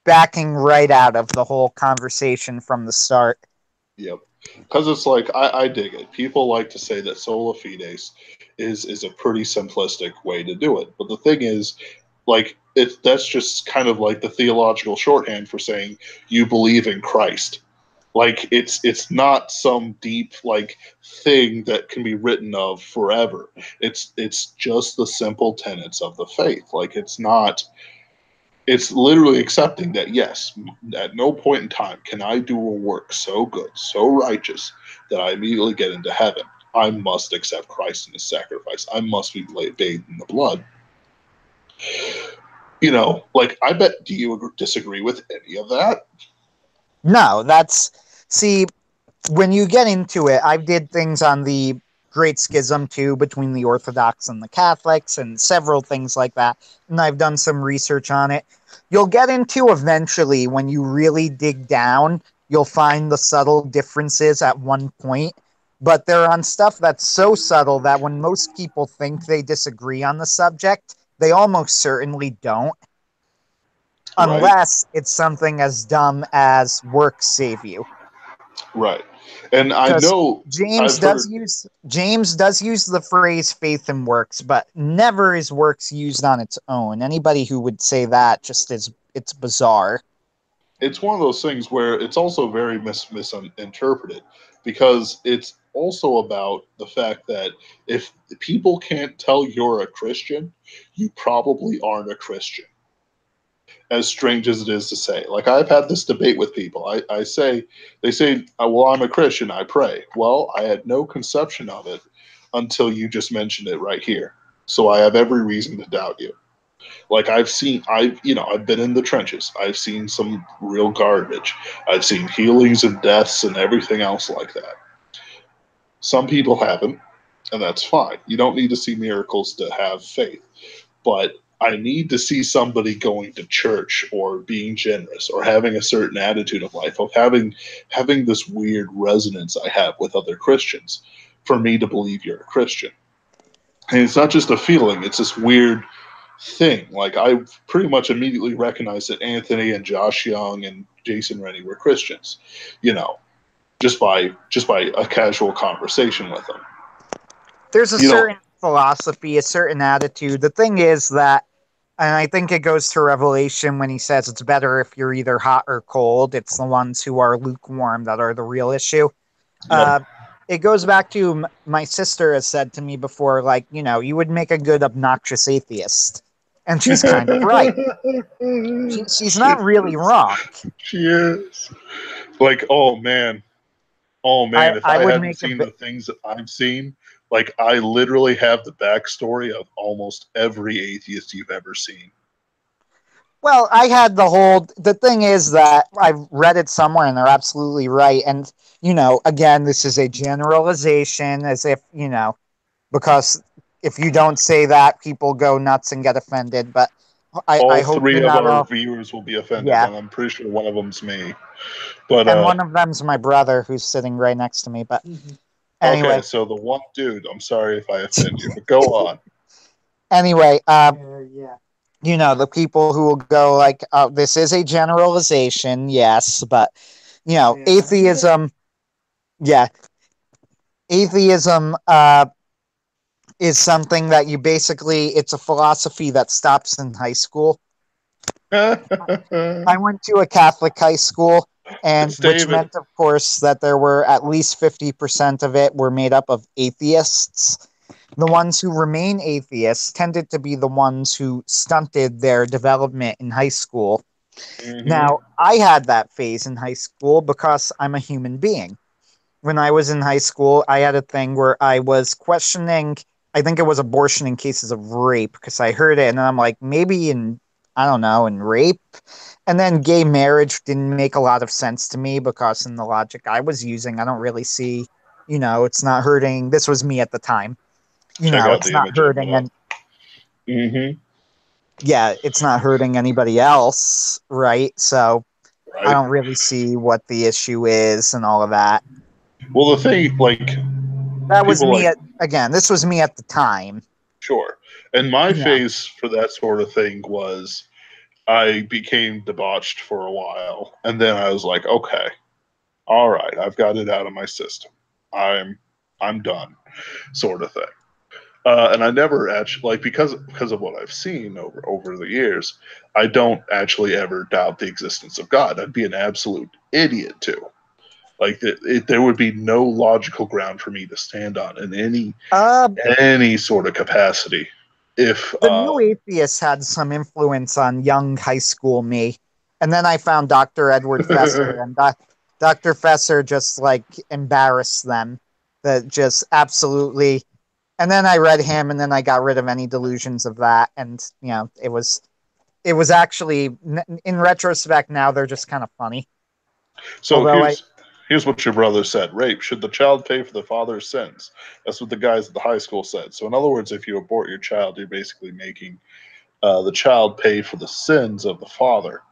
backing right out of the whole conversation from the start. Yep. Because it's like, I dig it. People like to say that sola fides is a pretty simplistic way to do it. But the thing is, like, that's just kind of like the theological shorthand for saying you believe in Christ. Like, it's not some deep like thing that can be written of forever. It's just the simple tenets of the faith. Like, it's literally accepting that, yes, at no point in time can I do a work so good, so righteous, that I immediately get into heaven. I must accept Christ and his sacrifice. I must be bathed in the blood. Like, I bet, do you disagree with any of that? No, see, when you get into it, I did things on the Great Schism too, between the Orthodox and the Catholics, and several things like that. And I've done some research on it. You'll get into eventually, when you really dig down, you'll find the subtle differences at one point. But they're on stuff that's so subtle that when most people think they disagree on the subject, they almost certainly don't, Right, unless it's something as dumb as works save you. right. And I Because know James I've does heard use the phrase faith and works, but never is works used on its own. Anybody who would say that just it's bizarre. it's one of those things where it's also very misinterpreted, because it's also about the fact that if people can't tell you're a Christian, you probably aren't a Christian. As strange as it is to say, like, I've had this debate with people. I say, they say, well, I'm a Christian, I pray. Well, I had no conception of it until you just mentioned it right here. So I have every reason to doubt you. Like, I've been in the trenches. I've seen some real garbage. I've seen healings and deaths and everything else like that. Some people haven't, and that's fine. You don't need to see miracles to have faith. But I need to see somebody going to church or being generous or having a certain attitude of life, of having this weird resonance I have with other Christians, for me to believe you're a Christian. And it's not just a feeling, it's this weird thing. Like, I pretty much immediately recognized that Anthony and Josh Young and Jason Rennie were Christians, you know, just by a casual conversation with them. There's a You know, certain philosophy, a certain attitude. The thing is that, and I think it goes to Revelation when he says it's better if you're either hot or cold. It's the ones who are lukewarm that are the real issue. yep, Uh, it goes back to my sister has said to me before, like, you would make a good obnoxious atheist. And she's kind of right. She's not really wrong. She is. Like, oh man, if I I would hadn't make seen the things that I've seen, like I literally have the backstory of almost every atheist you've ever seen. Well, the thing is that I've read it somewhere and they're absolutely right. And, again, this is a generalization as if, because if you don't say that, people go nuts and get offended. But I All hope you're three of not our all, viewers will be offended, yeah. and I'm pretty sure one of them's me. But And one of them's my brother who's sitting right next to me. But anyway. Okay, so the one dude, I'm sorry if I offend you, but go on. Anyway, the people who will go like, this is a generalization, yes, but, atheism, atheism is something that it's a philosophy that stops in high school. I went to a Catholic high school, and which David. meant, of course, that there were at least 50% of it were made up of atheists. The ones who remain atheists tended to be the ones who stunted their development in high school. Mm-hmm. Now, I had that phase in high school because I'm a human being. When I was in high school, I had a thing where I was questioning, I think it was abortion in cases of rape, because I heard it and I'm like, maybe I don't know, in rape. And then gay marriage didn't make a lot of sense to me because in the logic I was using, I don't really see, it's not hurting. This was me at the time. Check out It's the not image I put hurting. up. And Mm-hmm. yeah, it's not hurting anybody else. Right. So Right. I don't really see what the issue is and all of that. Well, the thing, like, That was me like, again. This was me at the time. sure. And my Yeah. phase for that sort of thing was I became debauched for a while, and then I was like, okay, all right, I've got it out of my system. I'm done, sort of thing. And I never actually because of what I've seen over the years, I don't actually ever doubt the existence of God. I'd be an absolute idiot to. Like there would be no logical ground for me to stand on in any sort of capacity. If The new atheist had some influence on young high school me, and then I found Dr. Edward Fesser, and Dr. Fesser just like embarrassed them. That just absolutely. And then I read him, and then I got rid of any delusions of that, and it was actually, in retrospect now, they're just kind of funny. so Although here's what your brother said: rape, should the child pay for the father's sins? That's what the guys at the high school said. So in other words, if you abort your child, you're basically making the child pay for the sins of the father.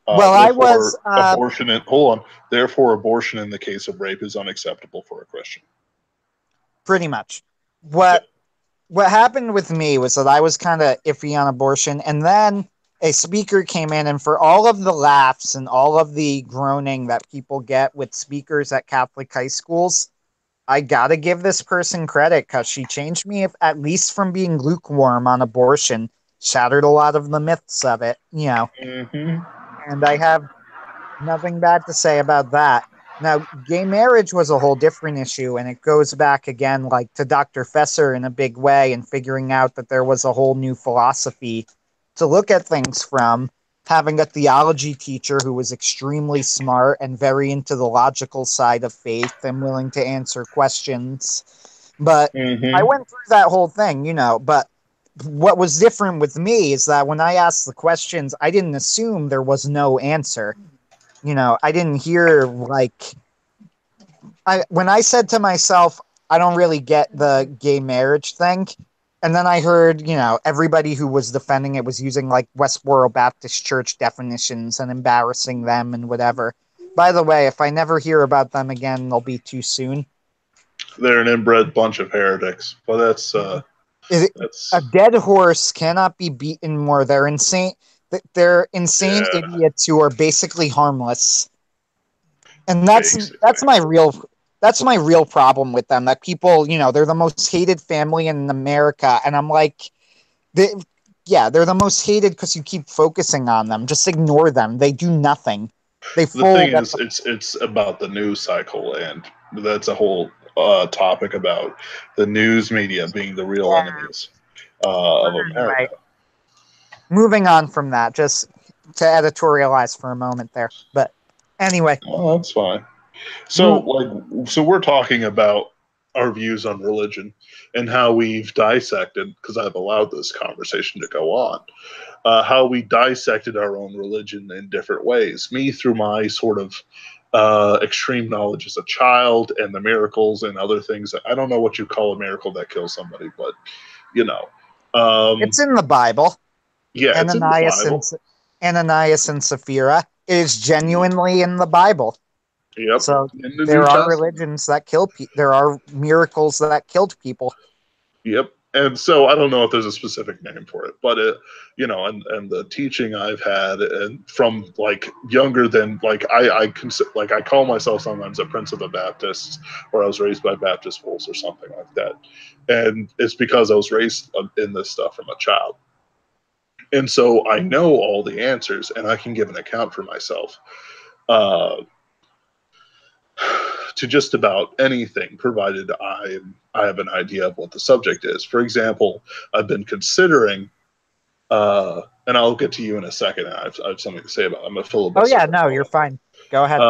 I was Therefore, abortion in the case of rape is unacceptable for a Christian. pretty much what happened with me was that I was kind of iffy on abortion, and then a speaker came in, and for all of the laughs and all of the groaning that people get with speakers at Catholic high schools, I gotta give this person credit because she changed me, at least from being lukewarm on abortion, shattered a lot of the myths of it, Mm-hmm. and I have nothing bad to say about that. Now, gay marriage was a whole different issue, and it goes back again, like to Dr. Fesser in a big way, and figuring out that there was a whole new philosophy to look at things from. Having a theology teacher who was extremely smart and very into the logical side of faith and willing to answer questions. But I Mm-hmm. went through that whole thing, but what was different with me is that when I asked the questions, I didn't assume there was no answer. I didn't hear when I said to myself, I don't really get the gay marriage thing. And then I heard, everybody who was defending it was using like Westboro Baptist Church definitions and embarrassing them and whatever. By the way, if I never hear about them again, it'll be too soon. They're an inbred bunch of heretics. Well, that's A dead horse cannot be beaten more. They're insane. They're insane idiots who are basically harmless. And that's my real problem with them. That people, they're the most hated family in America, and I'm like, they're the most hated because you keep focusing on them. Just ignore them. They do nothing. The thing is, it's about the news cycle, and that's a whole topic about the news media being the real enemies of America. moving on from that, just to editorialize for a moment there. But anyway. Oh, that's fine. So, so we're talking about our views on religion and how we've dissected, because I've allowed this conversation to go on, how we dissected our own religion in different ways. Me through my sort of extreme knowledge as a child and the miracles and other things. I don't know what you call a miracle that kills somebody, but you know. It's in the Bible. Yeah, it's in the Bible. Ananias and Sapphira. It is genuinely in the Bible. Yep. So In the there New are Testament. religions that kill people. There are miracles that killed people. Yep. And so I don't know if there's a specific name for it, but and the teaching I've had, and from like younger than I call myself sometimes a prince of the Baptists, or I was raised by Baptist schools or something like that, and it's because I was raised in this stuff from a child, and so I know all the answers, and I can give an account for myself. To just about anything, provided I have an idea of what the subject is. For example, I've been considering, and I'll get to you in a second. I have something to say about it. I'm a filibuster. Oh yeah, no, you're fine. Go ahead.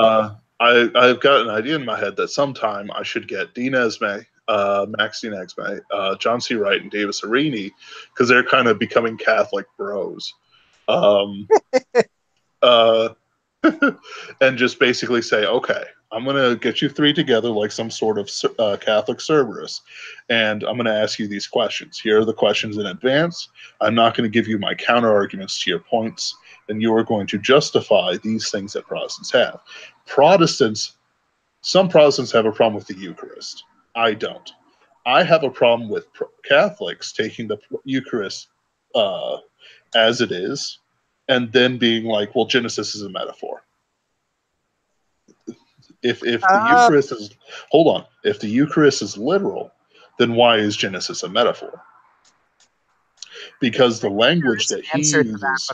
I've got an idea in my head that sometime I should get Dean Esme, Max Dean Esme, John C. Wright, and Davis Arini, because they're kind of becoming Catholic bros. And just basically say, okay, I'm going to get you three together like some sort of Catholic Cerberus, and I'm going to ask you these questions. Here are the questions in advance. I'm not going to give you my counter arguments to your points, and you are going to justify these things that Protestants have. Some Protestants have a problem with the Eucharist. I don't. I have a problem with Catholics taking the Eucharist as it is, and then being like, well, Genesis is a metaphor. If the Eucharist is, hold on, if the Eucharist is literal, then why is Genesis a metaphor? Because the language that he uses.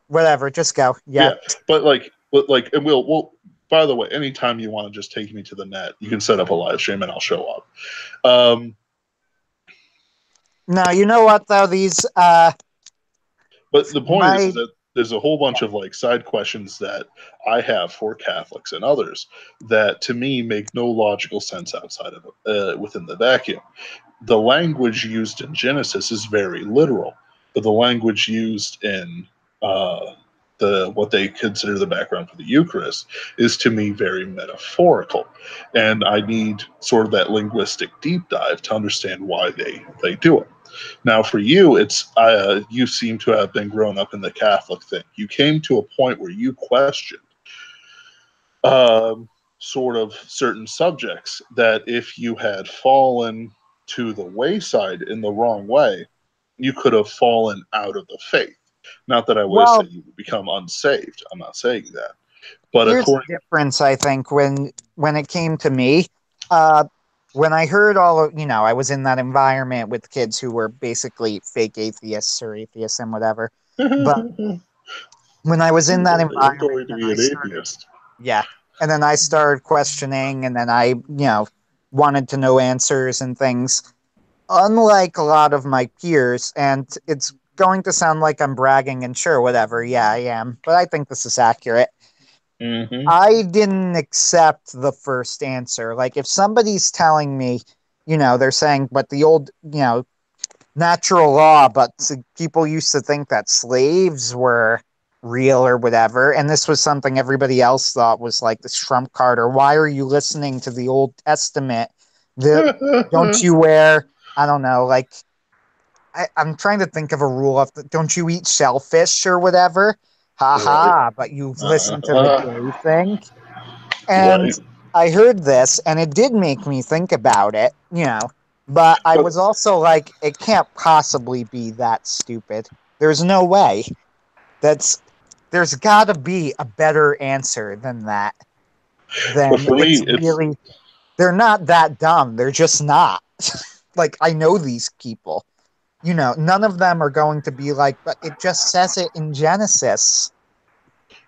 Whatever, just go. Yeah. But and we'll. By the way, anytime you want to just take me to the net, you can set up a live stream and I'll show up. No, you know what though? These. But the point is that there's a whole bunch of like side questions that I have for Catholics and others that to me make no logical sense outside of within the vacuum. The language used in Genesis is very literal, but the language used in what they consider the background for the Eucharist is to me very metaphorical, and I need sort of that linguistic deep dive to understand why they do it. Now, for you, it's you seem to have been grown up in the Catholic thing. You came to a point where you questioned sort of certain subjects that if you had fallen to the wayside in the wrong way, you could have fallen out of the faith. Not that I wish that you would become unsaved. I'm not saying that. But here's the difference, I think, when it came to me. When I heard I was in that environment with kids who were basically fake atheists or atheists and whatever. But when I was in that environment, going to be an atheist. Yeah. And then I started questioning, and then I, wanted to know answers and things. Unlike a lot of my peers, and it's going to sound like I'm bragging, and sure, whatever, yeah, I am, but I think this is accurate. Mm-hmm. I didn't accept the first answer. Like, if somebody's telling me, they're saying, but the old, natural law, but people used to think that slaves were real or whatever, and this was something everybody else thought was like this trump card, or why are you listening to the Old Testament? Don't you wear, I don't know, like, I'm trying to think of a rule of don't you eat shellfish or whatever? Haha, right. But you've listened to the gay thing. And right. I heard this, and it did make me think about it, but I was also like, it can't possibly be that stupid. There's no way. There's got to be a better answer than that. Then for me, they're not that dumb. They're just not. Like, I know these people. None of them are going to be like, but it just says it in Genesis.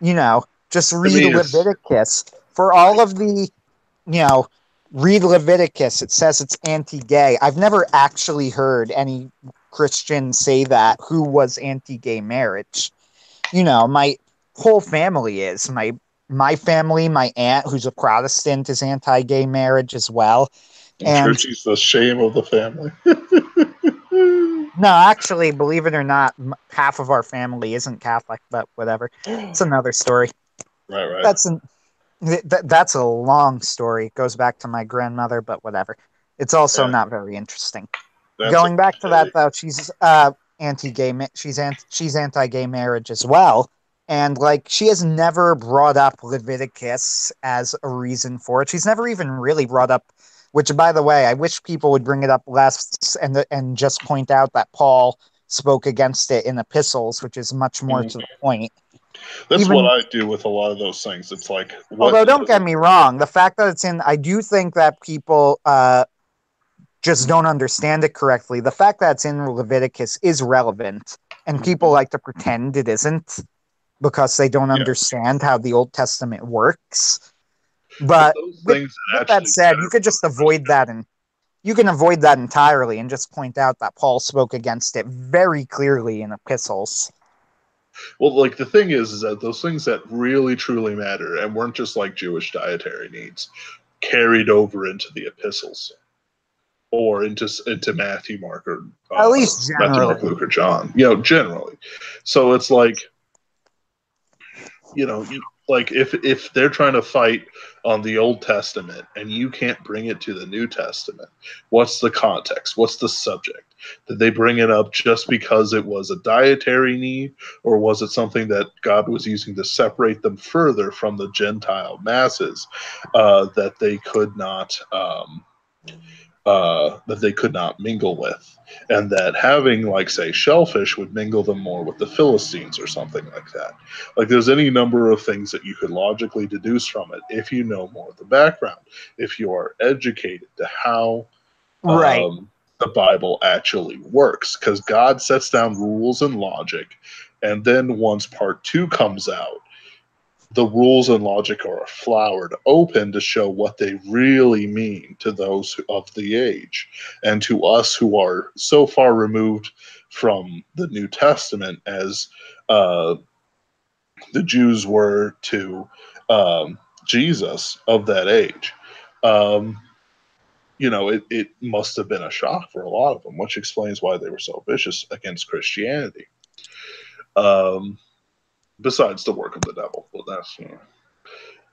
Just read Leviticus. For all of the, read Leviticus. It says it's anti-gay. I've never actually heard any Christians say that, who was anti-gay marriage. You know, my whole family is. My family, my aunt, who's a Protestant, is anti-gay marriage as well. I'm sure And she's the shame of the family. no, actually, believe it or not, half of our family isn't Catholic, but whatever. It's another story. Right. That's that's a long story. It goes back to my grandmother, but whatever. It's also Yeah, not very interesting. that's Going back to okay. that though, she's anti-gay. She's anti-gay marriage as well, and like she has never brought up Leviticus as a reason for it. She's never even really brought up. Which, by the way, I wish people would bring it up less and just point out that Paul spoke against it in epistles, which is much more to the point. That's what Even I do with a lot of those things. It's like, what although, don't does get it? me wrong, the fact that it's in, I do think that people just don't understand it correctly. The fact that it's in Leviticus is relevant, and people like to pretend it isn't because they don't Yeah, understand how the Old Testament works. but But those things that with that actually said, matter you could for just the avoid Christian. that, and you can avoid that entirely and just point out that Paul spoke against it very clearly in epistles. Well, like the thing is that those things that really truly matter and weren't just like Jewish dietary needs carried over into the epistles or into Matthew, Mark, or At least Matthew, Mark, generally. Luke, or John. You know, generally. So it's like, you know, like if they're trying to fight on the Old Testament and you can't bring it to the New Testament, what's the context? What's the subject? Did they bring it up just because it was a dietary need, or was it something that God was using to separate them further from the Gentile masses that they could not mingle with, and that having, like, say, shellfish would mingle them more with the Philistines or something like that. Like, there's any number of things that you could logically deduce from it if you know more of the background, if you are educated to how Right. the Bible actually works, because God sets down rules and logic, and then once part two comes out, the rules and logic are flowered open to show what they really mean to those of the age and to us who are so far removed from the New Testament as uh, the Jews were to Jesus of that age. Um, you know, it must have been a shock for a lot of them, which explains why they were so vicious against Christianity. Um, Besides the work of the devil, but that's, you know.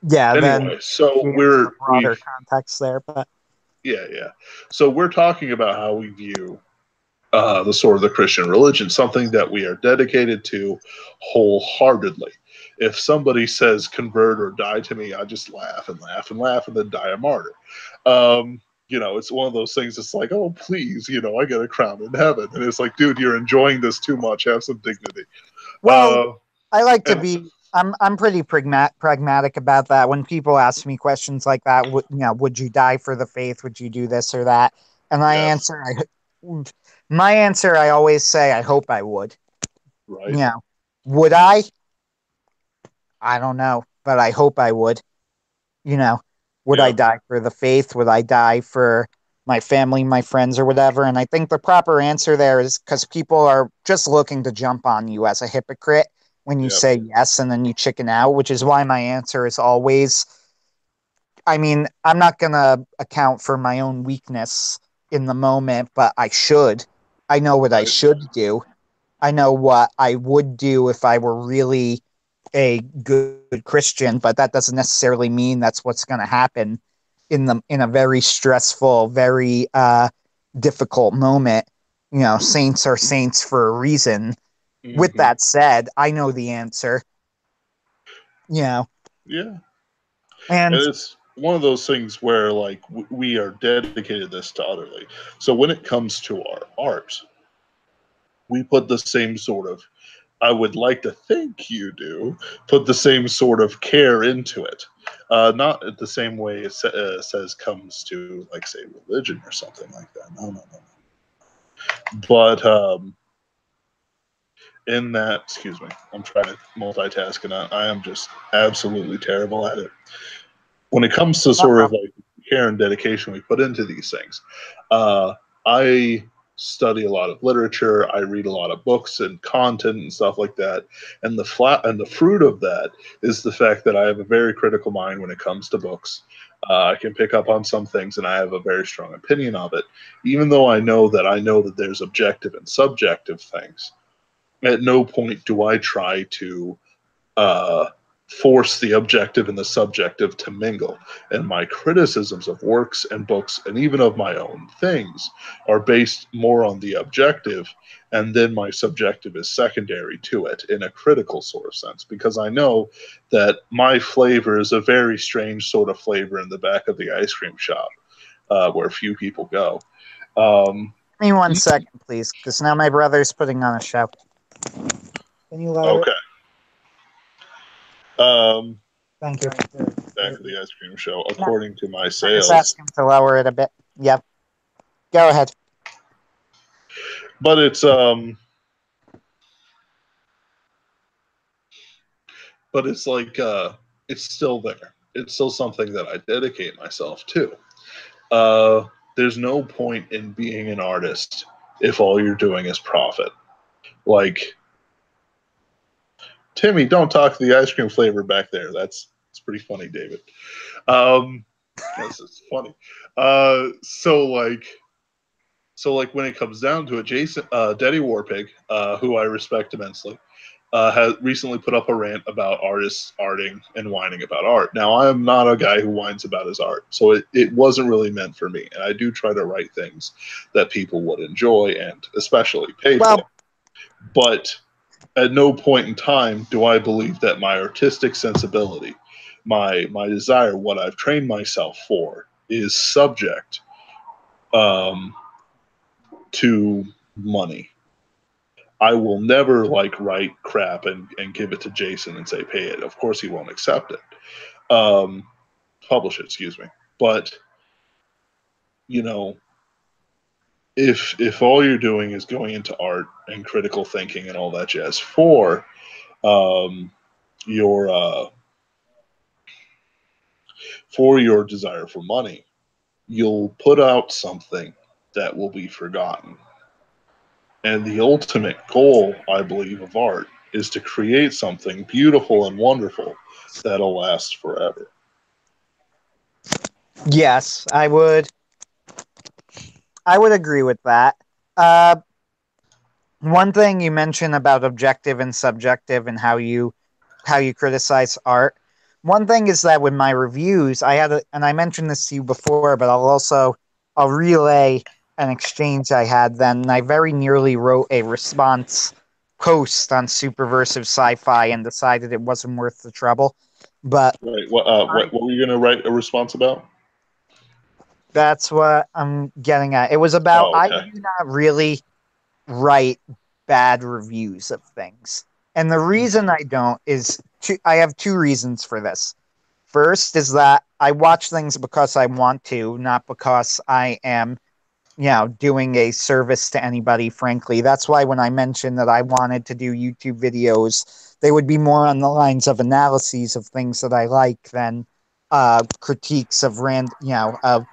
Yeah, then Anyway, so we get into the we've broader context there, but yeah. So we're talking about how we view the sort of the Christian religion, something that we are dedicated to wholeheartedly. If somebody says convert or die to me, I just laugh and laugh and laugh and then die a martyr. You know, it's one of those things. It's like, oh, please, you know, I get a crown in heaven, and it's like, dude, you're enjoying this too much. Have some dignity. well, I like to And be. I'm pretty pragmatic about that. When people ask me questions like that, would you die for the faith? Would you do this or that? And yes, my answer, I always say, I hope I would. You right, know, would I? I don't know, but I hope I would. You know, would I yeah, die for the faith? Would I die for my family, my friends, or whatever? And I think the proper answer there is because people are just looking to jump on you as a hypocrite when you yeah, say yes and then you chicken out, which is why my answer is always, I mean, I'm not going to account for my own weakness in the moment, but I should. I know what I right, should do. I know what I would do if I were really a good Christian, but that doesn't necessarily mean that's what's going to happen in a very stressful, very difficult moment. You know, saints are saints for a reason. With hmm, that said, I know the answer. You know, yeah. and And it's one of those things where, like, we are dedicated this to utterly. So when it comes to our art, we put the same sort of, I would like to think you do, put the same sort of care into it. Not the same way it says comes to, like, say, religion or something like that. No. But in that, excuse me, I'm trying to multitask and I am just absolutely terrible at it. When it comes to no sort of problem. like care and dedication we put into these things, uh, I study a lot of literature. I read a lot of books and content and stuff like that. And the fruit of that is the fact that I have a very critical mind when it comes to books. I can pick up on some things, and I have a very strong opinion of it, even though I know that there's objective and subjective things. At no point do I try to uh, force the objective and the subjective to mingle. And my criticisms of works and books and even of my own things are based more on the objective, and then my subjective is secondary to it in a critical sort of sense, because I know that my flavor is a very strange sort of flavor in the back of the ice cream shop, where few people go. Give me 1 second, please, because now my brother's putting on a show. Can you lower Okay. it? Thank you. Back of the ice cream show, according to my Just sales. ask him to lower it a bit. Yep. Go ahead. But it's like it's still there. It's still something that I dedicate myself to. There's no point in being an artist if all you're doing is profit. Like, Timmy, don't talk to the ice cream flavor back there. It's pretty funny, David. This is funny. So like when it comes down to it, Jason, Daddy Warpig, who I respect immensely, has recently put up a rant about artists arting and whining about art. Now, I am not a guy who whines about his art, so it wasn't really meant for me. And I do try to write things that people would enjoy and especially pay for. But at no point in time do I believe that my artistic sensibility, my desire, what I've trained myself for, is subject to money. I will never like write crap and give it to Jason and say pay it. Of course, he won't accept it. Publish it, excuse me. But you know, if all you're doing is going into art and critical thinking and all that jazz for your desire for money, you'll put out something that will be forgotten. And the ultimate goal, I believe, of art is to create something beautiful and wonderful that'll last forever. Yes, I would agree with that. One thing you mentioned about objective and subjective and how you criticize art. One thing is that with my reviews, and I mentioned this to you before, but I'll relay an exchange I had then. I very nearly wrote a response post on Superversive Sci-Fi and decided it wasn't worth the trouble. But right, what were you going to write a response about? That's what I'm getting at. It was about I do not really write bad reviews of things. And the reason I don't is I have two reasons for this. First is that I watch things because I want to, not because I am, doing a service to anybody, frankly. That's why when I mentioned that I wanted to do YouTube videos, they would be more on the lines of analyses of things that I like than critiques of of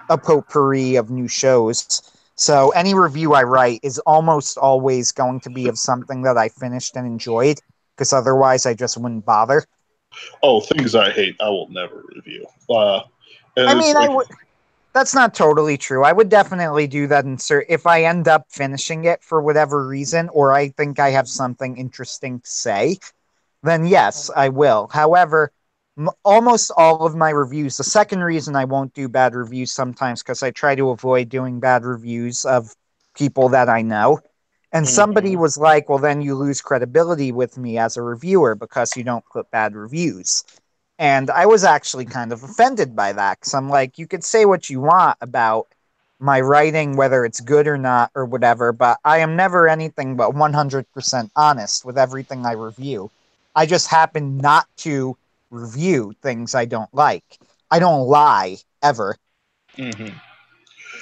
a potpourri of new shows. So any review I write is almost always going to be of something that I finished and enjoyed, because otherwise I just wouldn't bother. Oh, things I hate, I will never review. That's not totally true. I would definitely do that if I end up finishing it for whatever reason, or I think I have something interesting to say, then yes, I will. However, almost all of my reviews, the second reason I won't do bad reviews sometimes, because I try to avoid doing bad reviews of people that I know. And somebody was like, well, then you lose credibility with me as a reviewer because you don't put bad reviews. And I was actually kind of offended by that, because I'm like, you could say what you want about my writing, whether it's good or not or whatever, but I am never anything but 100% honest with everything I review. I just happen not to review things I don't like. I don't lie ever. I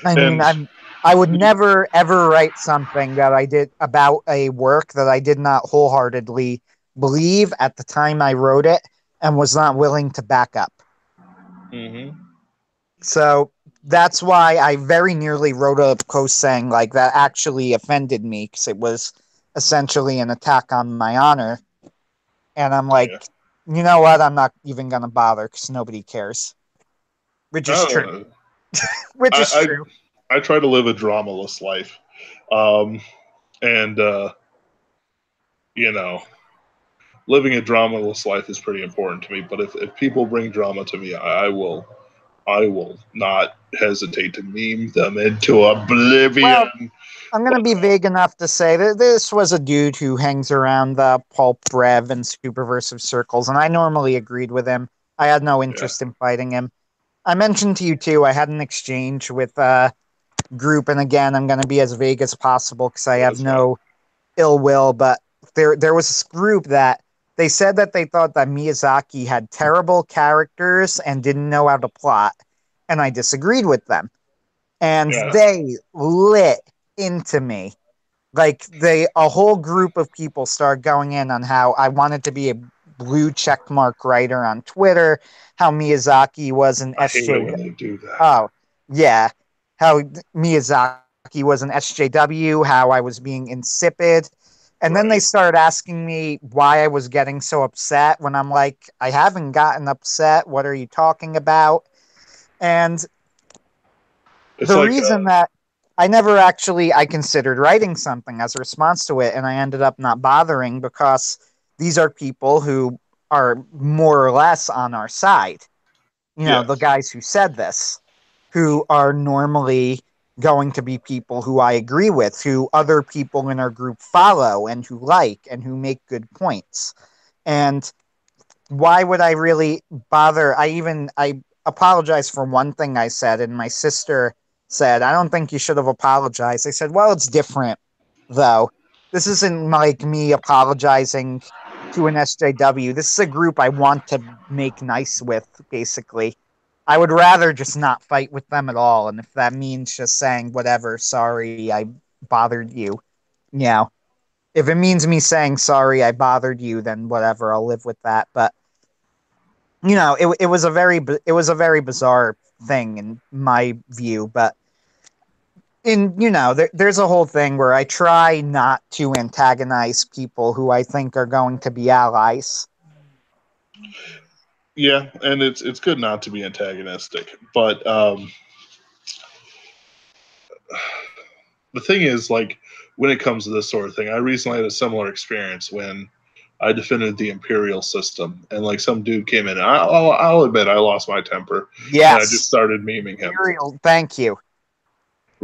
mean, I would never ever write something that I did about a work that I did not wholeheartedly believe at the time I wrote it and was not willing to back up. So that's why I very nearly wrote a post saying like that actually offended me because it was essentially an attack on my honor. And I'm like, Yeah. you know what? I'm not even gonna bother because nobody cares. Which I is don't true. know. Which is I, true. I try to live a dramaless life. Um, and, you know, living a dramaless life is pretty important to me. But if people bring drama to me, I will not hesitate to meme them into Well, oblivion. I'm going to But be vague enough to say that this was a dude who hangs around the pulp rev and superversive circles, and I normally agreed with him. I had no yeah, interest in fighting him. I mentioned to you too, I had an exchange with a group, and again, I'm going to be as vague as possible because I have that's fine. no ill will, but there was this group that they said that they thought that Miyazaki had terrible characters and didn't know how to plot, and I disagreed with them. And Yeah, they lit into me. Like a whole group of people started going in on how I wanted to be a blue checkmark writer on Twitter, how Miyazaki was an I hate it SJ. when they do that. Oh, yeah. How Miyazaki was an SJW, how I was being insipid. And then they Right. started asking me why I was getting so upset when I'm like, I haven't gotten upset. What are you talking about? And It's the like, reason that I never actually I considered writing something as a response to it, and I ended up not bothering because these are people who are more or less on our side. You know, the yes, guys who said this, who are normally going to be people who I agree with, who other people in our group follow and who like and who make good points. And why would I really bother? I apologize for one thing I said, and my sister said, I don't think you should have apologized. I said, well, it's different though. This isn't like me apologizing to an SJW. This is a group I want to make nice with, basically. I would rather just not fight with them at all. And if that means just saying, whatever, sorry, I bothered you, you know, if it means me saying, sorry, I bothered you, then whatever, I'll live with that. But it was a very bizarre thing in my view, but there's a whole thing where I try not to antagonize people who I think are going to be allies. yeah, and it's good not to be antagonistic, but the thing is, like, when it comes to this sort of thing, I recently had a similar experience when I defended the imperial system, and like some dude came in. And I'll admit I lost my temper, and I just Yes, started memeing him. Imperial, thank you.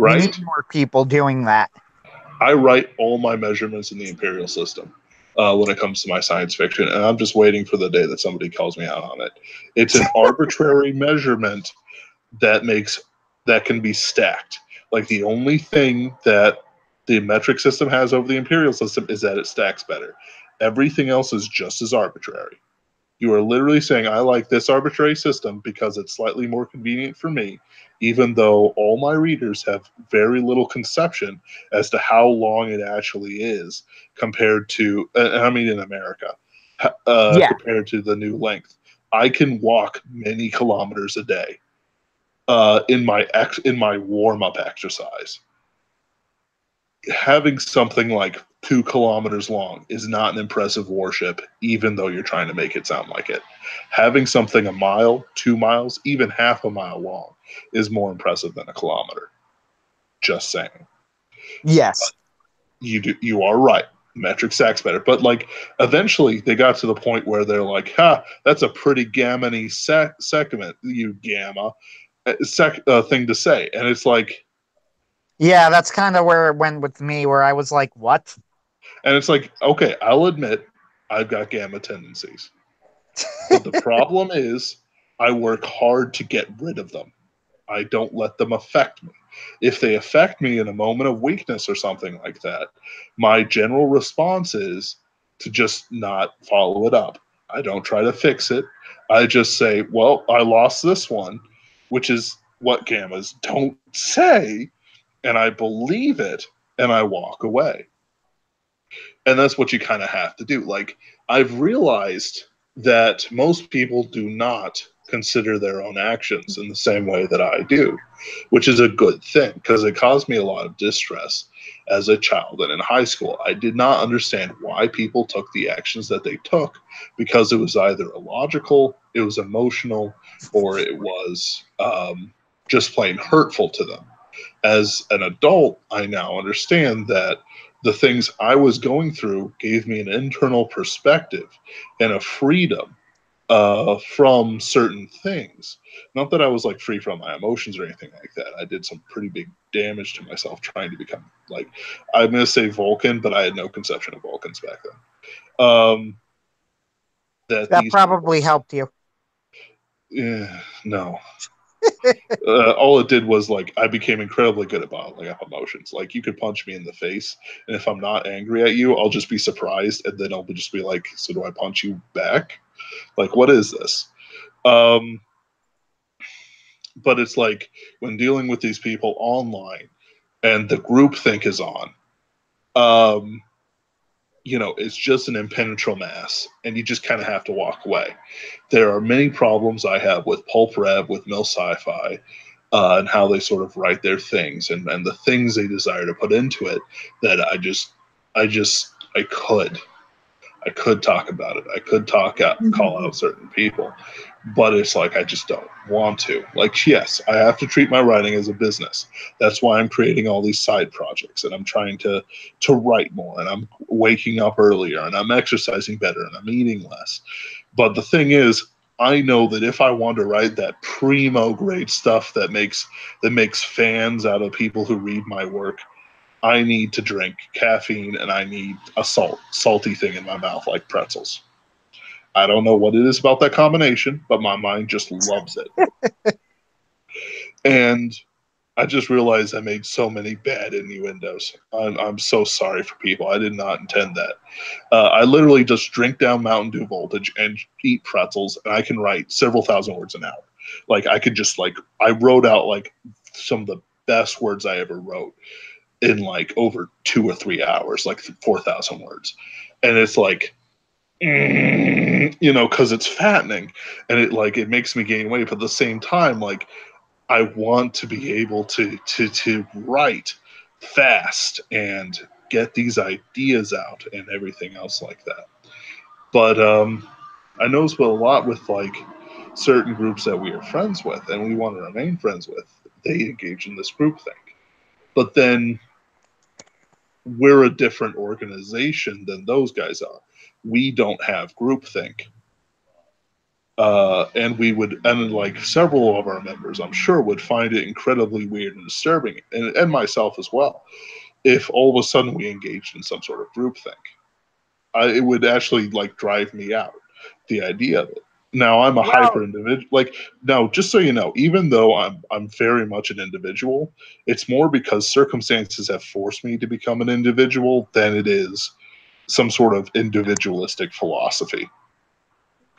We need Right? more people doing that. I write all my measurements in the imperial system when it comes to my science fiction, and I'm just waiting for the day that somebody calls me out on it. It's an arbitrary measurement that can be stacked. Like the only thing that the metric system has over the imperial system is that it stacks better. Everything else is just as arbitrary. You are literally saying, I like this arbitrary system because it's slightly more convenient for me, even though all my readers have very little conception as to how long it actually is compared to, and I mean in America, Yeah, compared to the new length. I can walk many kilometers a day in my warm up exercise. Having something like 2 kilometers long is not an impressive warship, even though you're trying to make it sound like it. Having something a mile, 2 miles, even half a mile long is more impressive than a kilometer. Just saying. yes, You are right. Metric stacks better, but like eventually they got to the point where they're like, "Ha, that's a pretty gammony segment, you gamma thing to say," and it's like, yeah. That's kind of where it went with me, where I was like, "What?" okay, I'll admit I've got gamma tendencies. But the problem is, I work hard to get rid of them. I don't let them affect me. If they affect me in a moment of weakness or something like that, my general response is to just not follow it up. I don't try to fix it. I just say, well, I lost this one, which is what gammas don't say, and I believe it, and I walk away. And that's what you kind of have to do. Like, I've realized that most people do not consider their own actions in the same way that I do, which is a good thing because it caused me a lot of distress as a child and in high school. I did not understand why people took the actions that they took because it was either illogical, it was emotional, or it was just plain hurtful to them. As an adult, I now understand that the things I was going through gave me an internal perspective and a freedom from certain things. Not that I was like free from my emotions or anything like that. I did some pretty big damage to myself trying to become like, I'm going to say Vulcan, but I had no conception of Vulcans back then. That probably helped you. Yeah, no. All it did was like I became incredibly good at bottling up emotions. Like you could punch me in the face, and if I'm not angry at you, I'll just be surprised, and then I'll just be like, "So do I punch you back? Like what is this?" But it's like when dealing with these people online, and the groupthink is on. It's just an impenetrable mass, and you just kind of have to walk away. There are many problems I have with Pulp Rev, with Mill Sci-Fi, and how they sort of write their things and the things they desire to put into it that I could talk about it. I could call out certain people, but it's like I just don't want to. Like, yes, I have to treat my writing as a business. That's why I'm creating all these side projects, and I'm trying to write more, and I'm waking up earlier, and I'm exercising better, and I'm eating less. But the thing is, I know that if I want to write that primo grade stuff that makes fans out of people who read my work, I need to drink caffeine and I need a salty thing in my mouth like pretzels. I don't know what it is about that combination, but my mind just loves it. And I just realized I made so many bad innuendos. I'm so sorry for people. I did not intend that. I literally just drink down Mountain Dew Voltage and eat pretzels, and I can write several thousand words an hour. Like I could just I wrote out like some of the best words I ever wrote in like over 2 or 3 hours, like 4,000 words. And it's like, because it's fattening and it makes me gain weight. But at the same time, like I want to be able to write fast and get these ideas out and everything else like that. But I noticed a lot with like certain groups that we are friends with and we want to remain friends with, they engage in this group thing. But then we're a different organization than those guys are. We don't have groupthink. And like several of our members, I'm sure, would find it incredibly weird and disturbing, and myself as well, if all of a sudden we engaged in some sort of groupthink. It would actually like drive me out, the idea of it. Now I'm a hyper individual. Like now, just so you know, even though I'm very much an individual, it's more because circumstances have forced me to become an individual than it is some sort of individualistic philosophy.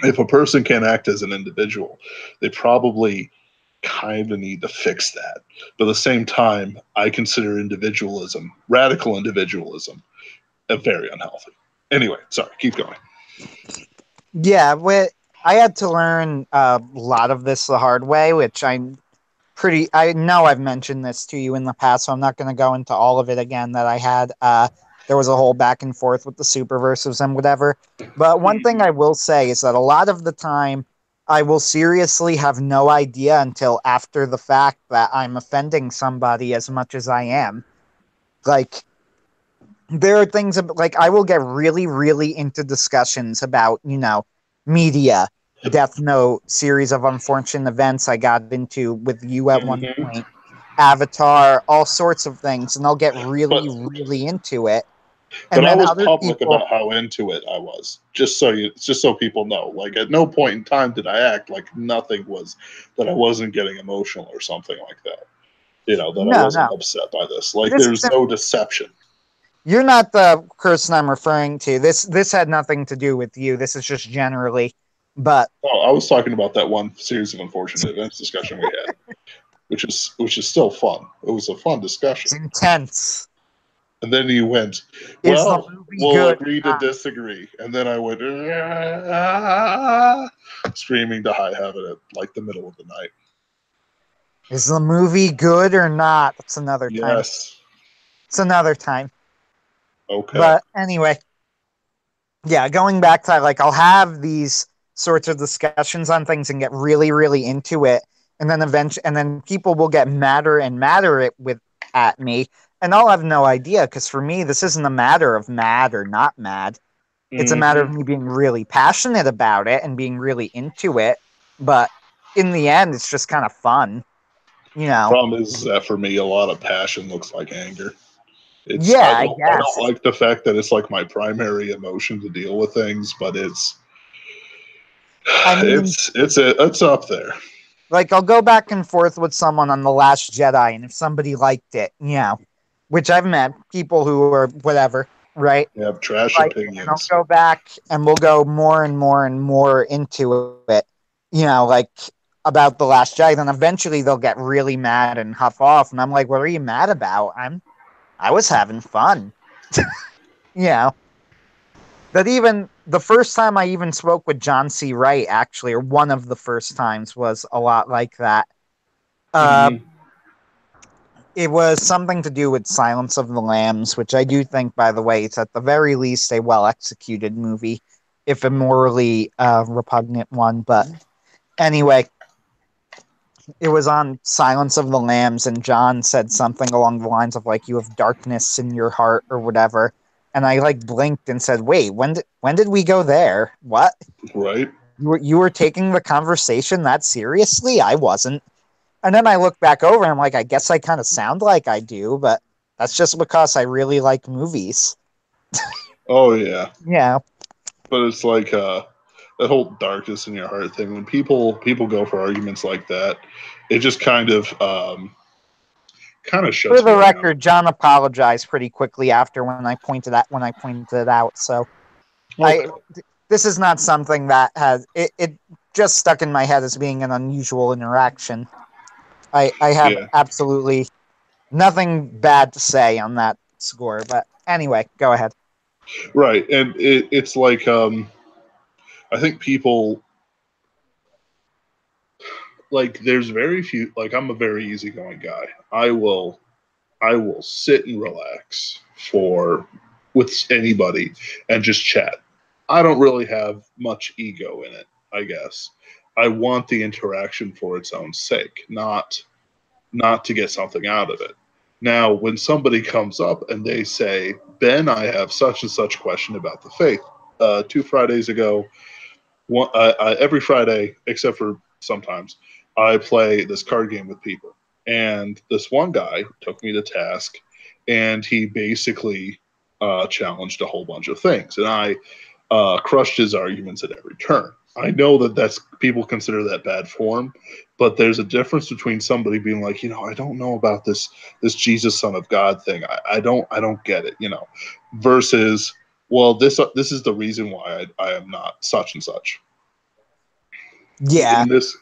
If a person can act as an individual, they probably kind of need to fix that. But at the same time, I consider individualism, radical individualism, very unhealthy. Anyway, sorry, keep going. Yeah, I had to learn a lot of this the hard way, which I know I've mentioned this to you in the past, so I'm not going to go into all of it again that I had. There was a whole back and forth with the Superversives and whatever. But one thing I will say is that a lot of the time, I will seriously have no idea until after the fact that I'm offending somebody as much as I am. Like, there are things like I will get really, really into discussions about, media, Death Note, series of unfortunate events I got into with you at one point, Avatar, all sorts of things, and I'll get really, really into it. And But I then was other public people, about how into it I was. Just so people know. Like at no point in time did I act like nothing was that I wasn't getting emotional or something like that. That I wasn't upset by this. Like there's no deception. You're not the person I'm referring to. This had nothing to do with you. This is just generally. But I was talking about that one series of unfortunate events discussion we had, which is still fun. It was a fun discussion. It's intense. And then you went, Is the well, movie we'll good? agree to disagree. And then I went, "Ah," screaming to high heaven at like the middle of the night. Is the movie good or not? It's another time. Yes. It's another time. Okay. But anyway, yeah, going back to like, I'll have these sorts of discussions on things and get really, really into it, and then eventually, and then people will get madder and madder at me, and I'll have no idea because for me, this isn't a matter of mad or not mad. It's a matter of Mm-hmm. me being really passionate about it and being really into it. But in the end, it's just kind of fun, you know. Problem is that for me, a lot of passion looks like anger. It's Yeah, I I don't guess. like the fact that it's like my primary emotion to deal with things, but I mean, it's up there. like I'll go back and forth with someone on The Last Jedi, and if somebody liked it, which I've met people who are whatever, right? You have trash Like it, and I'll opinions. go back and we'll go more and more and more into it, like about The Last Jedi. Then eventually they'll get really mad and huff off, and I'm like, "What are you mad about? I was having fun." you know, that even the first time I even spoke with John C. Wright, actually, or one of the first times, was a lot like that. Uh, Mm-hmm. it was something to do with Silence of the Lambs, which I do think, by the way, it's at the very least a well executed movie, if a morally repugnant one. But anyway, it was on Silence of the Lambs, and John said something along the lines of like, "You have darkness in your heart" or whatever. And I like blinked and said, "Wait, when did we go there? What? Right. You were taking the conversation that seriously? I wasn't." And then I look back over and I'm like, I guess I kind of sound like I do, but that's just because I really like movies. Oh yeah. Yeah. But it's like that whole darkness in your heart thing. When people go for arguments like that, it just kind of For shuts the me down. record, John apologized pretty quickly after when I pointed it out. So I Okay. this is not something that it just stuck in my head as being an unusual interaction. I have Yeah. absolutely nothing bad to say on that score. But anyway, go ahead. Right. And it's like I think people like there's very few like I'm a very easygoing guy. I will sit and relax for with anybody and just chat. I don't really have much ego in it, I guess. I want the interaction for its own sake, not to get something out of it. Now, when somebody comes up and they say, "Ben, I have such and such question about the faith." 2 Fridays ago, every Friday except for sometimes, I play this card game with people, and this one guy took me to task, and he basically challenged a whole bunch of things, and I crushed his arguments at every turn. I know that that's people consider that bad form, but there's a difference between somebody being like, I don't know about this Jesus Son of God thing. I don't get it, versus, well, this is the reason why I am not such and such. Yeah. In this,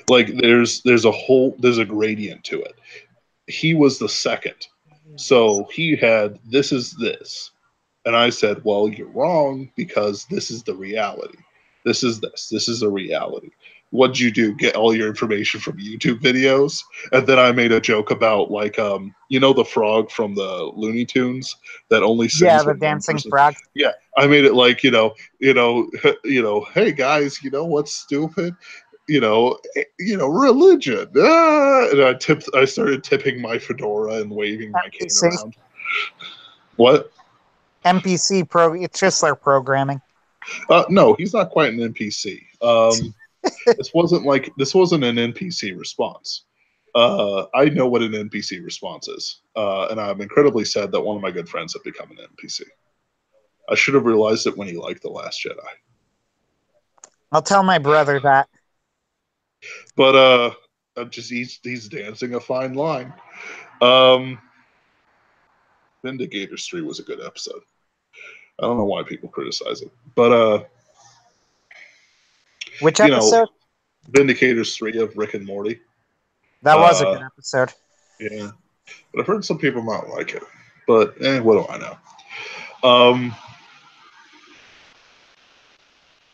like, there's a gradient to it. He was the second, so he had this is this, and I said, well, you're wrong because this is the reality. This is the reality. What'd you do? Get all your information from YouTube videos? And then I made a joke about like the frog from the Looney Tunes that only Yeah, sings the when one dancing person. frog. Yeah, I made it like hey guys, what's stupid? Religion. And I started tipping my fedora and waving my cane NPC. around. What? NPC it's just their programming. No, he's not quite an NPC. This wasn't an NPC response. I know what an NPC response is, and I'm incredibly sad that one of my good friends have become an NPC. I should have realized it when he liked The Last Jedi. I'll tell my brother that. But he's dancing a fine line. Um, Vindicator's 3 was a good episode. I don't know why people criticize it, but Which you know, episode? Vindicator's 3 of Rick and Morty. That was a Uh, good episode. yeah, but I've heard some people not like it. But what do I know?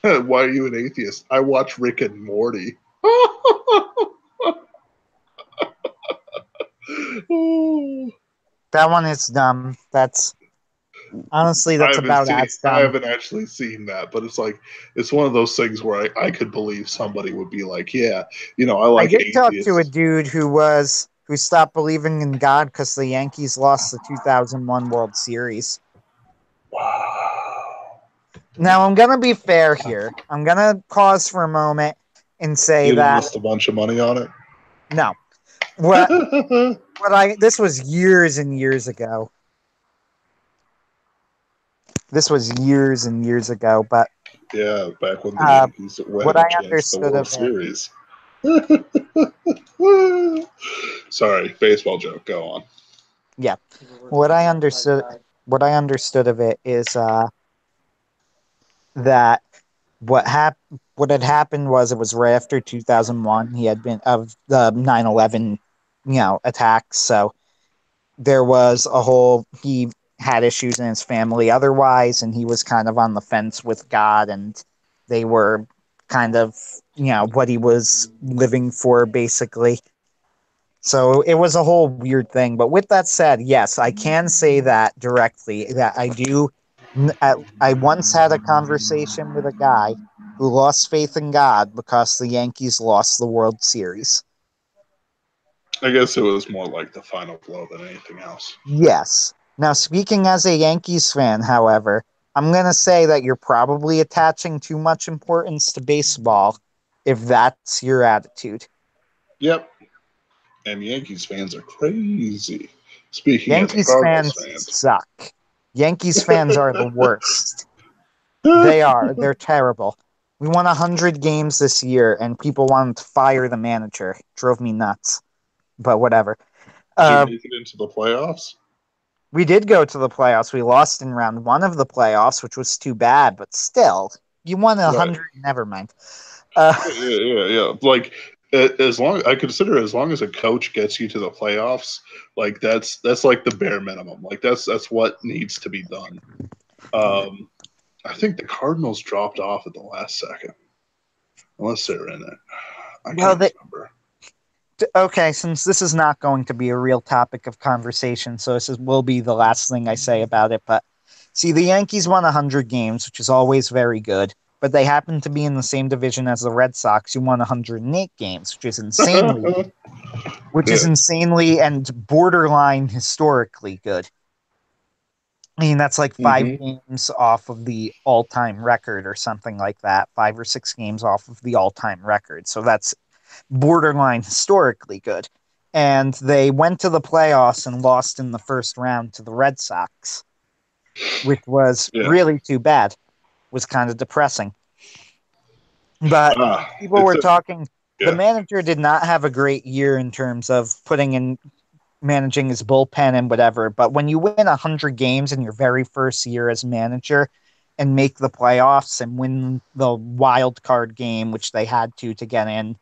Why are you an atheist? I watch Rick and Morty. That one is dumb. That's honestly, that's about as I dumb. haven't actually seen that, but it's one of those things where I could believe somebody would be like, yeah, I I like did talk to a atheists. dude who stopped believing in God because the Yankees lost the 2001 World Series. Wow. Now I'm gonna be fair here. I'm gonna pause for a moment and say You'd that invest a bunch of money on it. no, what I this was years and years ago. This was years and years ago, but Yeah, back when the uh, Yankees what had a I chance at the understood World of it, Series. Sorry, baseball joke. Go on. yeah, what I understood, what I understood of it is that what had happened was it was right after 2001. He had been of the 9/11, attacks. So there was a whole he had issues in his family otherwise, and he was kind of on the fence with God, and they were kind of what he was living for basically. So it was a whole weird thing. But with that said, yes, I can say that directly that I do. I once had a conversation with a guy who lost faith in God because the Yankees lost the World Series. I guess it was more like the final blow than anything else. Yes. Now, speaking as a Yankees fan, however, I'm going to say that you're probably attaching too much importance to baseball if that's your attitude. Yep. And Yankees fans are crazy. Speaking as a Yankees Cardinals fans fan. suck. Yankees fans are the worst. They are. They're terrible. We won 100 games this year, and people wanted to fire the manager. It drove me nuts. But whatever. Did you Uh, make it into the playoffs? we did go to the playoffs. We lost in round one of the playoffs, which was too bad. But still, you won Right. 100. Never mind. Uh, Yeah. Like as long I consider as long as a coach gets you to the playoffs, like that's like the bare minimum. Like that's what needs to be done. Um, I think the Cardinals dropped off at the last second, unless they're in it. I well, can't remember. okay. Since this is not going to be a real topic of conversation, so will be the last thing I say about it. But see, the Yankees won 100 games, which is always very good. But they happen to be in the same division as the Red Sox, who won 108 games, which is Yeah. insanely and borderline historically good. I mean, that's like five Mm-hmm. games off of the all-time record or something like that, 5 or 6 games off of the all-time record. So that's borderline historically good. And they went to the playoffs and lost in the first round to the Red Sox, which was Yeah. really too bad. Was kind of depressing. But people It's were a talking. The yeah. manager did not have a great year in terms of putting in managing his bullpen and whatever. But when you win 100 games in your very first year as manager and make the playoffs and win the wild card game, which they had to get in,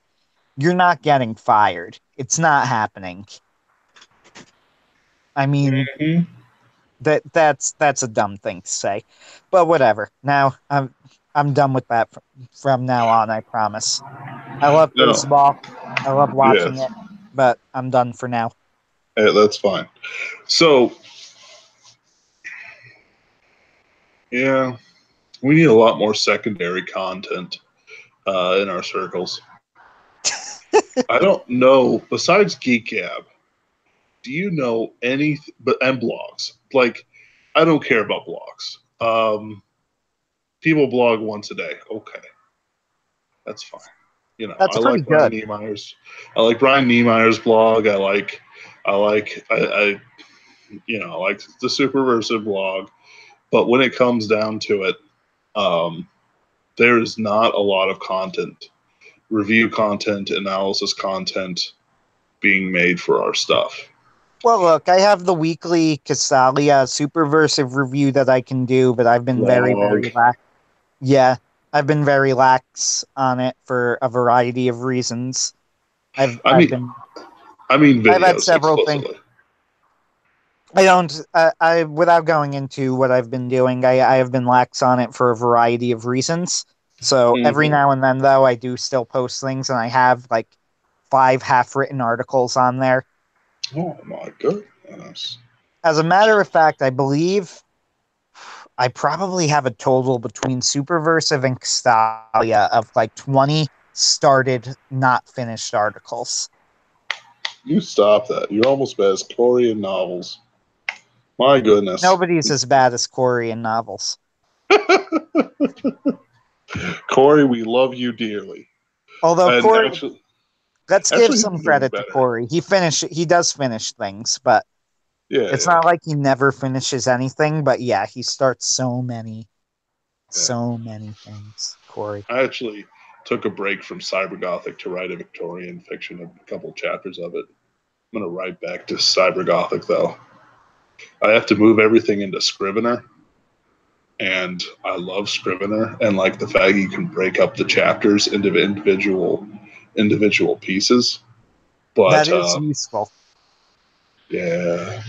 you're not getting fired. It's not happening. I mean, Mhm. that's a dumb thing to say, but whatever. Now I'm done with that from now on. I promise. I love No. baseball. I love watching Yes. it, but I'm done for now. That's fine. So yeah, we need a lot more secondary content in our circles. I don't know. Besides Geek Gab, do you know any? But and blogs. Like, I don't care about blogs. People blog once a day. Okay, that's fine. That's I pretty like Brian good. Niemeyer's. I like Brian Niemeyer's blog. I like the Superversive blog. But when it comes down to it, um, there is not a lot of content, review content, analysis content being made for our stuff. Well, look, I have the weekly Casalia Superversive review that I can do, but I've been very, Blog. very lax. Yeah, I've been very lax on it for a variety of reasons. I've I I've mean, been I mean I've had videos several things. explicitly. I don't. I without going into what I've been doing, I have been lax on it for a variety of reasons. So every Hmm. now and then, though, I do still post things, and I have like 5 half-written articles on there. Oh my goodness. As a matter of fact, I believe I probably have a total between Superversive and Castalia of like 20 started, not finished articles. You stop that. You're almost bad as Corey in novels. My goodness. Nobody's as bad as Corey in novels. Corey, we love you dearly. Although And Corey, actually, let's give actually, he's some been doing credit to better. Corey. He does finish things, but Yeah, it's yeah, not like he never finishes anything. But yeah, he starts yeah. so many things. Corey. I actually took a break from cyber gothic to write a Victorian fiction, a couple chapters of it. I'm gonna write back to cyber gothic though. I have to move everything into Scrivener, and I love Scrivener and like the fact you can break up the chapters into individual pieces. That But is useful. yeah,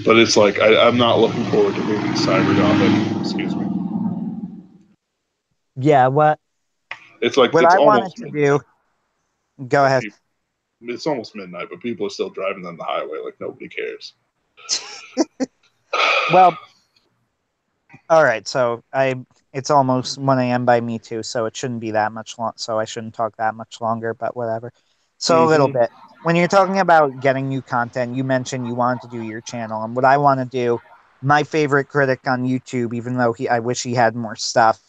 but it's like I'm not looking forward to moving cyber gothic. Excuse me. Yeah, It's like what it's I wanted almost to do, midnight, go but ahead. people, it's almost midnight, but people are still driving down the highway like nobody cares. Well, all right, so I it's almost 1 a.m. by me too, so it shouldn't be that much long, so I shouldn't talk that much longer, but whatever. So a little Hmm. bit. When you're talking about getting new content, you mentioned you wanted to do your channel, and what I want to do, my favorite critic on YouTube, even though I wish he had more stuff,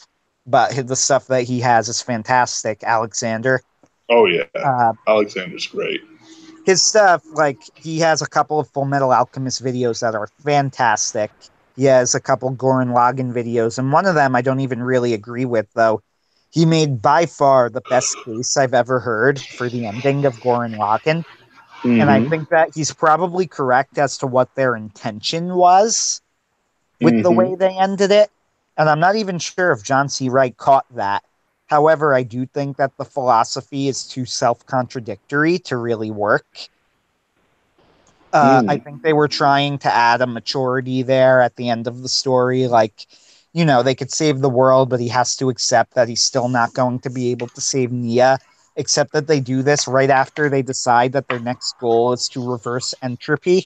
but the stuff that he has is fantastic, Alexander. Oh yeah, Uh, Alexander's great. his stuff, like he has a couple of Full Metal Alchemist videos that are fantastic. He has a couple Goran Lagann videos, and one of them I don't even really agree with, though. He made by far the best case I've ever heard for the ending of Goran Lagann. And I Hmm. think that he's probably correct as to what their intention was with the Hmm. way they ended it. And I'm not even sure if John C. Wright caught that. However, I do think that the philosophy is too self contradictory to really work. I Mm. think they were trying to add a maturity there at the end of the story. Like, they could save the world, but he has to accept that he's still not going to be able to save Nia, except that they do this right after they decide that their next goal is to reverse entropy.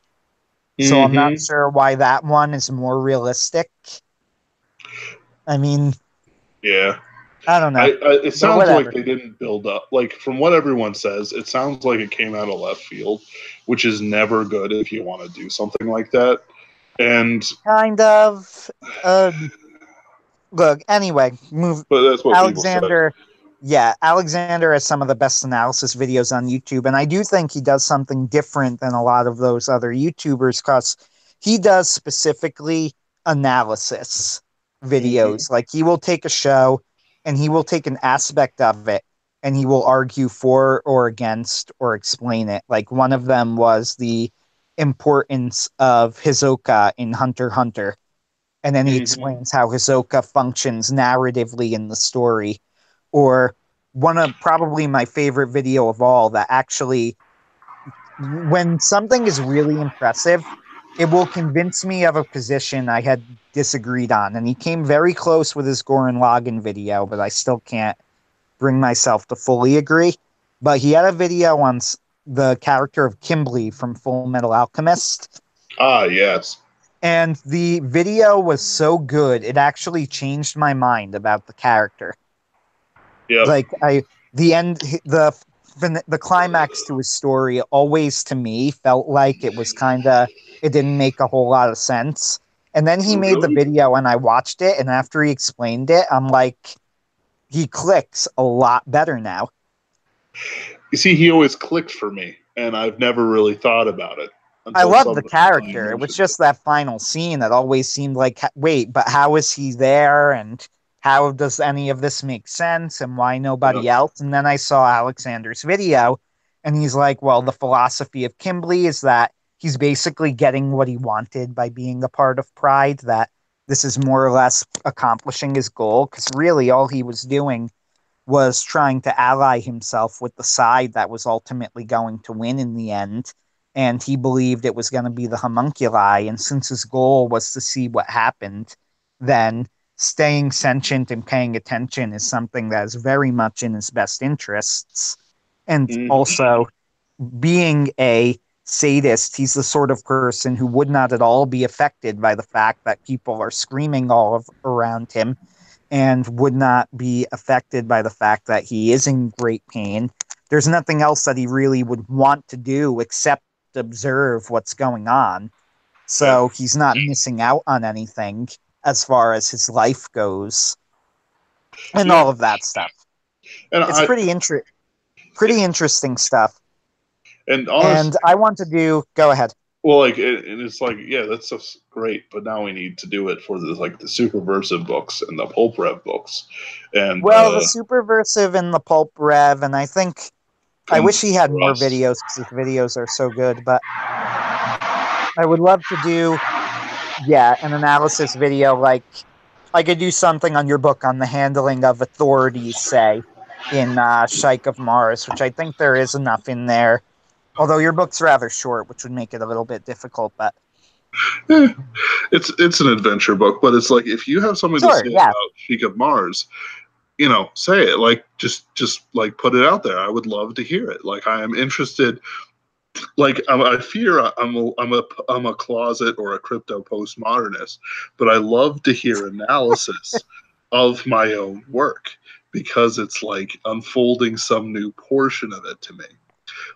So I'm not Hmm. sure why that one is more realistic. I mean, Yeah. I don't know, It but sounds like whatever. they didn't build up. Like from what everyone says, it sounds like it came out of left field, which is never good if you want to do something like that. And Kind of. Uh, Look, anyway, move but that's what people say. Alexander. Yeah, Alexander has some of the best analysis videos on YouTube, and I do think he does something different than a lot of those other YouTubers because he does specifically analysis Hmm. videos. Like he will take a show and he will take an aspect of it and he will argue for or against or explain it. Like one of them was the importance of Hisoka in Hunter x Hunter, and then he Hmm. explains how Hisoka functions narratively in the story. Or one of probably my favorite video of all that actually, when something is really impressive, it will convince me of a position I had disagreed on. And he came very close with his Goran Lagann video, but I still can't bring myself to fully agree. But he had a video on the character of Kimberly from Full Metal Alchemist, Ah, yes. and the video was so good it actually changed my mind about the character. Yep. Like the end, the climax to his story always to me felt like it was kind of, it didn't make a whole lot of sense. And then he made the Really? video and I watched it, and after he explained it, I'm like, he clicks a lot better now. You see, he always clicked for me, and I've never really thought about it I until love the somebody character. It was mentioned it. just that final scene that always seemed like, wait, but how is he there? And how does any of this make sense? And why Yep. nobody else? And then I saw Alexander's video, and he's like, well, the philosophy of Kimberly is that he's basically getting what he wanted by being a part of Pride, that this is more or less accomplishing his goal. Because really, all he was doing was trying to ally himself with the side that was ultimately going to win in the end. and he believed it was going to be the homunculi. And since his goal was to see what happened, then staying sentient and paying attention is something that is very much in his best interests. And also, being a sadist, he's the sort of person who would not at all be affected by the fact that people are screaming around him, and would not be affected by the fact that he is in great pain. There's nothing else that he really would want to do except observe what's going on. So he's not missing out on anything as far as his life goes, and all of that stuff. And It's pretty interesting stuff. And honestly, and I want to do. Go ahead. Well, like, and it's like, yeah, that's just great, but now we need to do it for the Superversive books and the Pulp Rev books, and the Superversive and the Pulp Rev, and I think I wish he had more us. videos because his videos are so good, but I would love to do, an analysis video. Like, I could do something on your book on the handling of authorities, say, in Shyke of Mars, which I think there is enough in there. Although your book's rather short, which would make it a little bit difficult, but it's an adventure book. But it's like, if you have something to say about Shyke of Mars, say it. Like, just like, put it out there. I would love to hear it. Like, I am interested. Like, I fear I'm a closet or a crypto postmodernist, but I love to hear analysis of my own work, because it's like unfolding some new portion of it to me.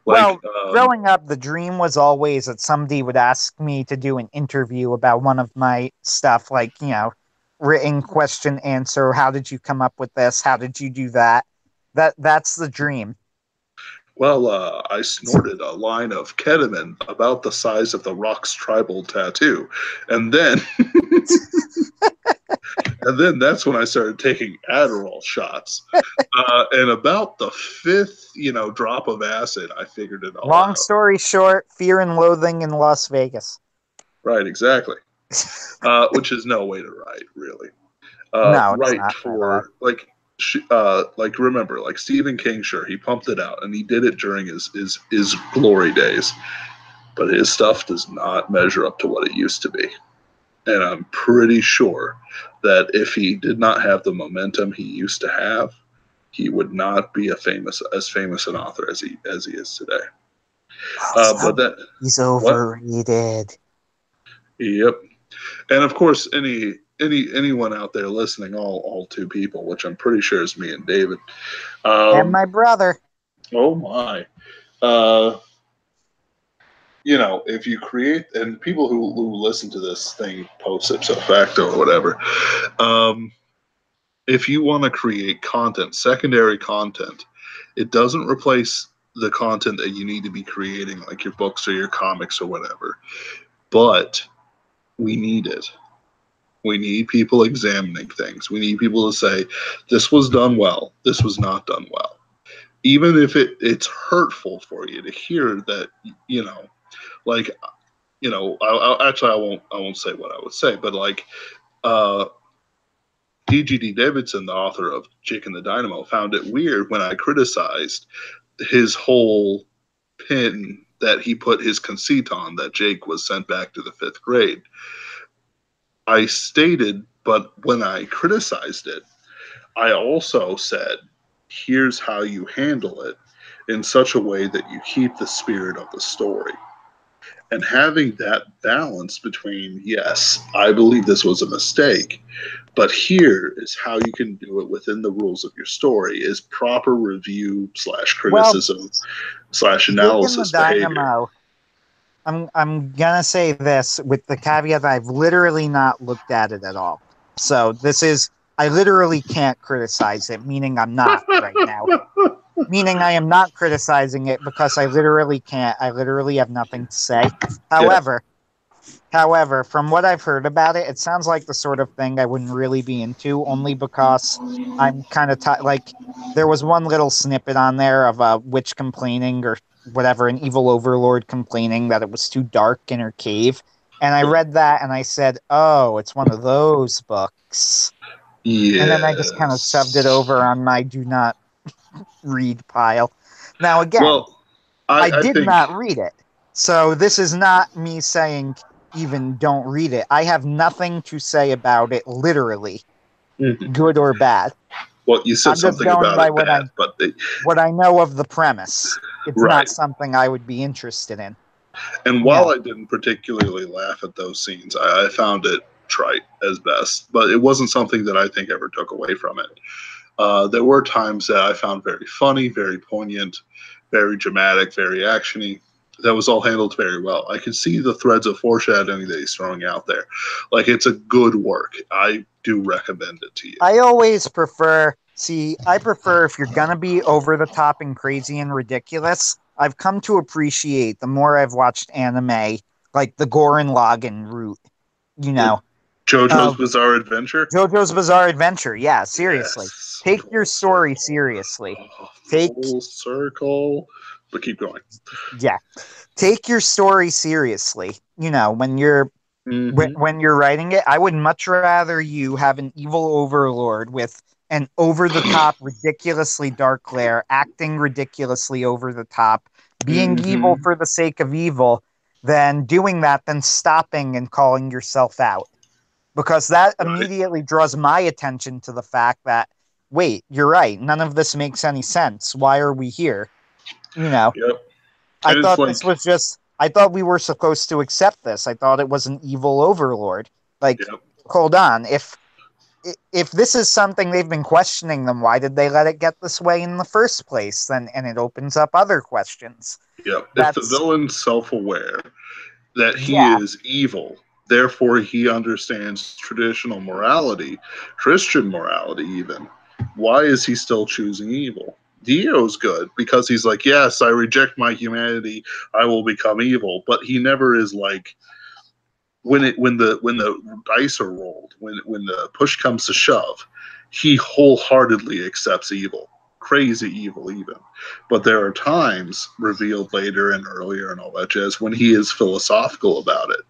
Like, growing up, the dream was always that somebody would ask me to do an interview about one of my stuff, like, written question answer. How did you come up with this? How did you do that? That's the dream. Well, I snorted a line of ketamine about the size of the Rock's tribal tattoo, and then and then that's when I started taking Adderall shots. And about the fifth, drop of acid, I figured it all out. Long story short, Fear and Loathing in Las Vegas. Right, exactly. Which is no way to write, really. No, right, not, for remember, like, Stephen King, sure, he pumped it out, and he did it during his glory days, but his stuff does not measure up to what it used to be. And I'm pretty sure that if he did not have the momentum he used to have, he would not be as famous an author as he is today. But he's overrated. What? Yep. And of course, anyone out there listening, all two people, which I'm pretty sure is me and David, and my brother. Oh my! If you create, and people who listen to this thing post ipso facto or whatever, if you want to create content, secondary content, it doesn't replace the content that you need to be creating, like your books or your comics or whatever. But we need it. We need people examining things. We need people to say, this was done well, this was not done well. Even if it's hurtful for you to hear that, like, I won't say what I would say, but like, D.G.D. Davidson, the author of Jake and the Dynamo, found it weird when I criticized his whole pin that he put his conceit on, that Jake was sent back to the 5th grade. I stated, but when I criticized it, I also said, here's how you handle it in such a way that you keep the spirit of the story. And having that balance between, yes, I believe this was a mistake, but here is how you can do it within the rules of your story, is proper review / criticism / analysis behavior. I'm gonna say this with the caveat that I've literally not looked at it at all. So I literally can't criticize it, meaning I'm not right now. Meaning I am not criticizing it because I literally can't. I literally have nothing to say. However, from what I've heard about it, it sounds like the sort of thing I wouldn't really be into, only because I'm kind of like, there was one little snippet on there of a witch complaining, or whatever, an evil overlord complaining that it was too dark in her cave. And I read that and I said, oh, it's one of those books. Yes. And then I just kind of shoved it over on my do not read pile. Now, again, I did not read it. So this is not me saying even don't read it. I have nothing to say about it, literally, good or bad. Well, you said I'm just something going about by it bad, but what I know of the premise. It's not right. something I would be interested in. And Yeah. while I didn't particularly laugh at those scenes, I found it trite as best. But it wasn't something that I think ever took away from it. There were times that I found very funny, very poignant, very dramatic, very actiony. That was all handled very well. I can see the threads of foreshadowing that he's throwing out there. Like, it's a good work. I do recommend it to you. I always prefer, I prefer if you're going to be over the top and crazy and ridiculous. I've come to appreciate the more I've watched anime, like the Goren Lagann route, you know, JoJo's of Bizarre Adventure? JoJo's Bizarre Adventure. Yeah, seriously. Yes. Take your Full story circle. seriously. Oh, Take, full circle. But keep going. yeah, take your story seriously. You know, when you're writing it, I would much rather you have an evil overlord with an over the top, ridiculously dark glare, acting ridiculously over the top, being evil for the sake of evil, than doing that, than stopping and calling yourself out. Because that Right. immediately draws my attention to the fact that, wait, you're right. None of this makes any sense. Why are we here? You know, Yep. I And it's thought like, this was just, I thought we were supposed to accept this. I thought it was an evil overlord. Like, yep. hold on. If this is something they've been questioning them, why did they let it get this way in the first place? Then and it opens up other questions. Yep. If the That's villain's self aware that he yeah, is evil, therefore he understands traditional morality, Christian morality, even, why is he still choosing evil? Dio's good because he's like, yes, I reject my humanity, I will become evil. But he never is like, when the dice are rolled, when the push comes to shove, he wholeheartedly accepts evil, crazy evil even. But there are times revealed later and earlier and all that jazz when he is philosophical about it.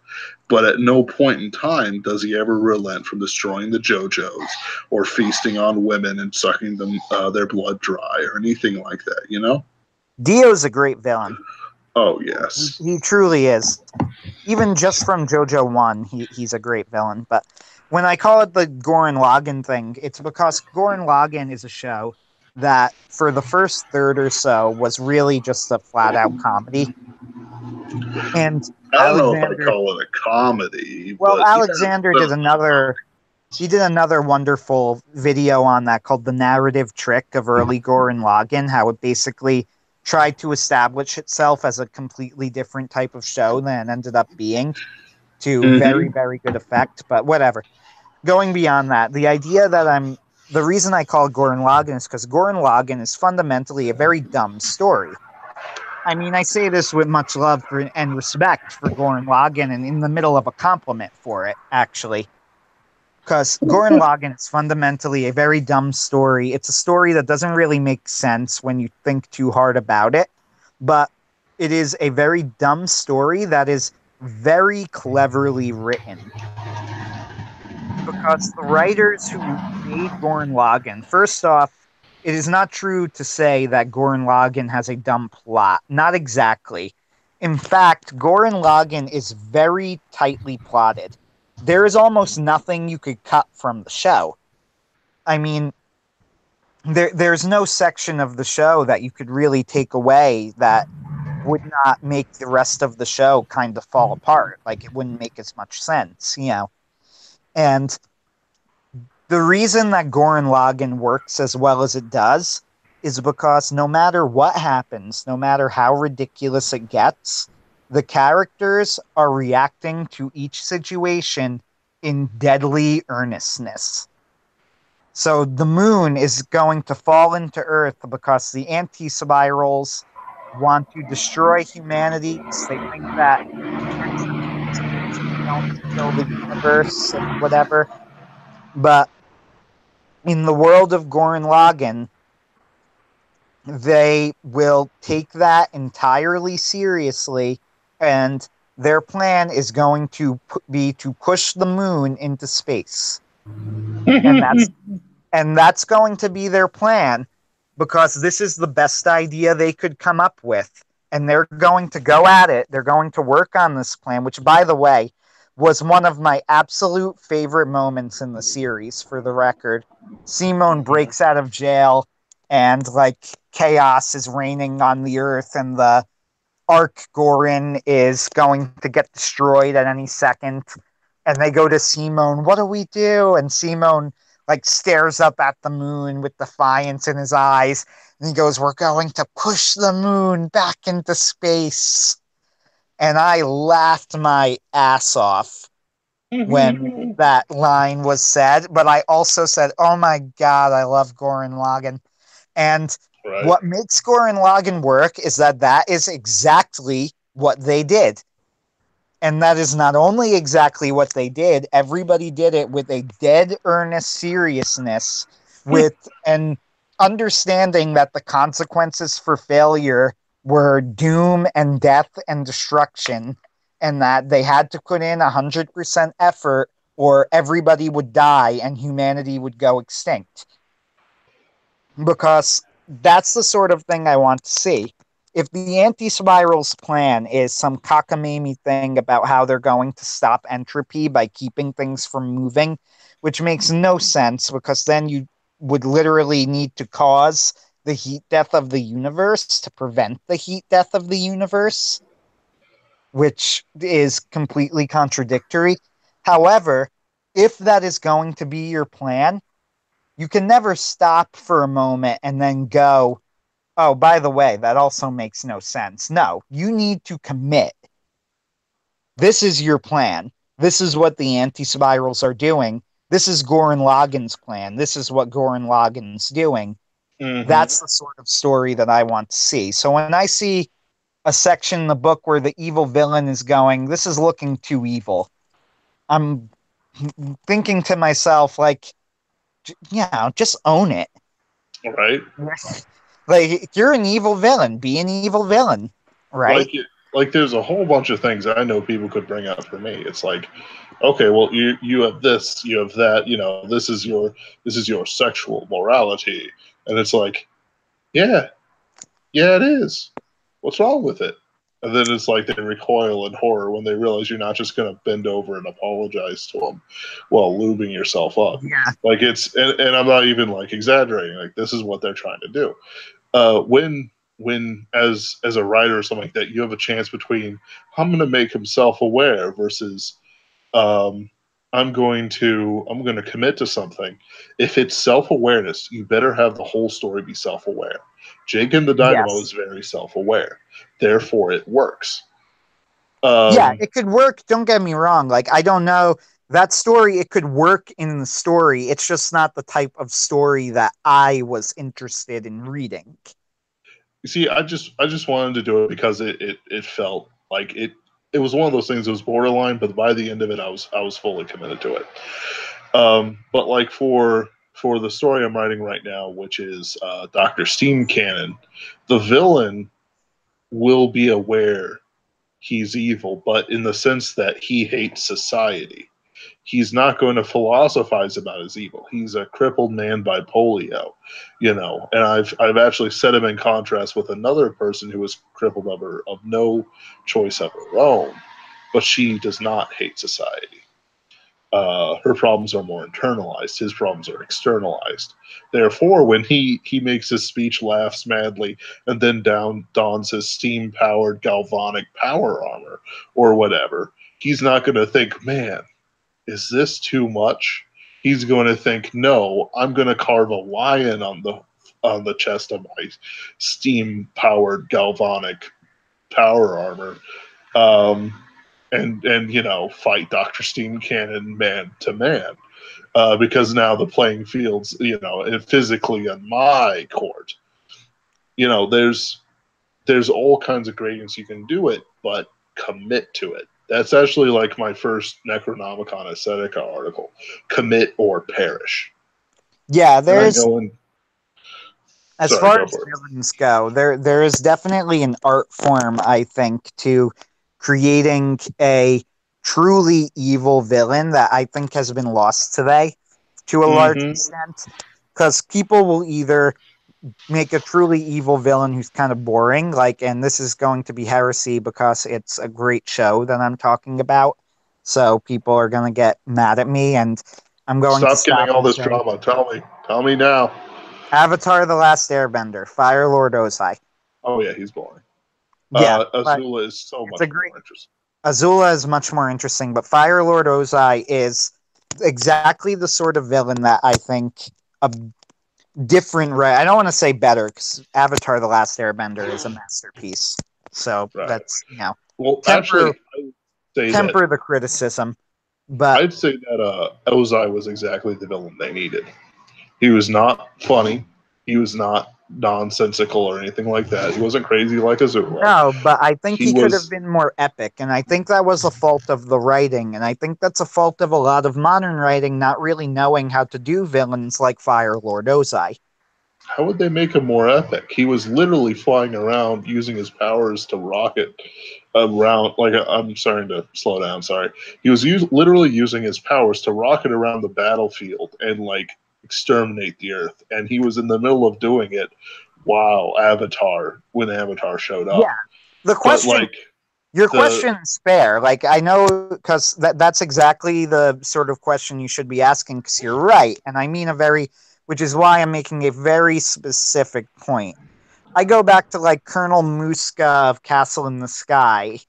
But at no point in time does he ever relent from destroying the JoJos or feasting on women and sucking them their blood dry or anything like that. You know? Dio's a great villain. Oh yes. He truly is. Even just from JoJo 1, he's a great villain. But when I call it the Goren Lagann thing, it's because Goren Lagann is a show that for the first third or so was really just a flat out comedy. And I don't know if I Alexander, call it a comedy, well, but yeah, Alexander did another wonderful video on that called The Narrative Trick of Early Goren Lagann, how it basically tried to establish itself as a completely different type of show than it ended up being, to very, very good effect. But whatever. Going beyond that, the reason I call it Goren Lagann is because Goren Lagann is fundamentally a very dumb story. I mean, I say this with much love and respect for Goren Lagann and in the middle of a compliment for it, actually. Because Goren Lagann is fundamentally a very dumb story. It's a story that doesn't really make sense when you think too hard about it, but it is a very dumb story that is very cleverly written. Because the writers who made Goren Lagann, first off, it is not true to say that Goren Lagann has a dumb plot. Not exactly. In fact, Goren Lagann is very tightly plotted. There is almost nothing you could cut from the show. I mean, there's no section of the show that you could really take away that would not make the rest of the show kind of fall apart. Like, it wouldn't make as much sense, you know. And the reason that Goren Lagann works as well as it does is because no matter what happens, no matter how ridiculous it gets, the characters are reacting to each situation in deadly earnestness. So the moon is going to fall into Earth because the anti-spirals want to destroy humanity because they think that humans are going to kill the universe and whatever. But in the world of Goren Lagann, they will take that entirely seriously, and their plan is going to be to push the moon into space, and that's going to be their plan because this is the best idea they could come up with. and they're going to go at it. They're going to work on this plan, which, by the way, was one of my absolute favorite moments in the series, for the record. Simone breaks out of jail, and like chaos is reigning on the earth, and the Ark Gorin is going to get destroyed at any second. And they go to Simone, what do we do? And Simone like stares up at the moon with defiance in his eyes. And he goes, we're going to push the moon back into space. And I laughed my ass off when that line was said. But I also said, oh my God, I love Goran Lagann. And Right. what makes Goran Lagann work is that is exactly what they did. And that is not only exactly what they did, everybody did it with a dead earnest seriousness, with an understanding that the consequences for failure were doom and death and destruction, and that they had to put in 100% effort or everybody would die and humanity would go extinct. Because that's the sort of thing I want to see. If the anti-spiral's plan is some cockamamie thing about how they're going to stop entropy by keeping things from moving, which makes no sense, because then you would literally need to cause the heat death of the universe to prevent the heat death of the universe, which is completely contradictory. However, if that is going to be your plan, you can never stop for a moment and then go, oh, by the way, that also makes no sense. No, you need to commit. This is your plan. This is what the anti-spirals are doing. This is Goran Lagann's plan. This is what Goran Lagann's doing. That's the sort of story that I want to see. So when I see a section in the book where the evil villain is going, this is looking too evil, I'm thinking to myself, like, just own it. Right. Like, you're an evil villain. Be an evil villain, right? Like there's a whole bunch of things I know people could bring up for me. It's like, okay, well you have this, you have that, this is your sexual morality, and it's like, yeah, it is. What's wrong with it? And then it's like they recoil in horror when they realize you're not just going to bend over and apologize to them while lubing yourself up. Yeah. Like and I'm not even like exaggerating. Like this is what they're trying to do. When as a writer or something like that, you have a chance between I'm going to make him self-aware versus I'm going to commit to something. If it's self-awareness, you better have the whole story be self-aware. Jake and the Dynamo is very self-aware. Therefore, it works. Yeah, it could work. Don't get me wrong. Like, I don't know that story. It could work in the story. It's just not the type of story that I was interested in reading. You see, I just wanted to do it because it felt like it was one of those things that was borderline, but by the end of it, I was fully committed to it. But like for the story I'm writing right now, which is Dr. Steam Cannon, the villain will be aware he's evil, but in the sense that he hates society. He's not going to philosophize about his evil. He's a crippled man by polio, And I've actually set him in contrast with another person who is crippled of no choice of her own, but she does not hate society. Her problems are more internalized. His problems are externalized. Therefore, when he makes his speech, laughs madly, and then dons his steam-powered galvanic power armor or whatever, he's not going to think, man, is this too much? He's going to think, no, I'm going to carve a lion on the chest of my steam-powered galvanic power armor. And fight Dr. Steam Cannon man to man, because now the playing field's physically on my court. There's all kinds of gradients you can do it, but commit to it. That's actually like my first Necronomicon Ascetica article: commit or perish. Yeah, there's as far as villains go, there is definitely an art form, I think, to creating a truly evil villain that I think has been lost today to a large extent, because people will either make a truly evil villain who's kind of boring. Like, and this is going to be heresy because it's a great show that I'm talking about. So people are going to get mad at me, and I'm going to Stop getting stop all and this say drama. Tell me now. Avatar: The Last Airbender, Fire Lord Ozai. Oh yeah, he's boring. Yeah, but Azula is so it's a much great. more interesting. Azula is much more interesting, but Fire Lord Ozai is exactly the sort of villain that I think a different. I don't want to say better because Avatar: The Last Airbender is a masterpiece. So Right. that's Well, actually, temper I would say that temper the criticism, but Ozai was exactly the villain they needed. He was not funny. He was not nonsensical or anything like that. He wasn't crazy like Azula. no, but I think He he could have was. been more epic, and I think that was a fault of the writing, and I think that's a fault of a lot of modern writing not really knowing how to do villains like Fire Lord Ozai. How would they make him more epic? He was literally flying around using his powers to rocket around. Like, I'm starting to slow down. Sorry. He was literally using his powers to rocket around the battlefield and like exterminate the Earth. And he was in the middle of doing it while when Avatar showed Yeah, up. the But question like Your the question's fair. Like, I know, because that's exactly the sort of question you should be asking, because you're right. And I mean which is why I'm making a very specific point. I go back to like Colonel Muska of Castle in the Sky.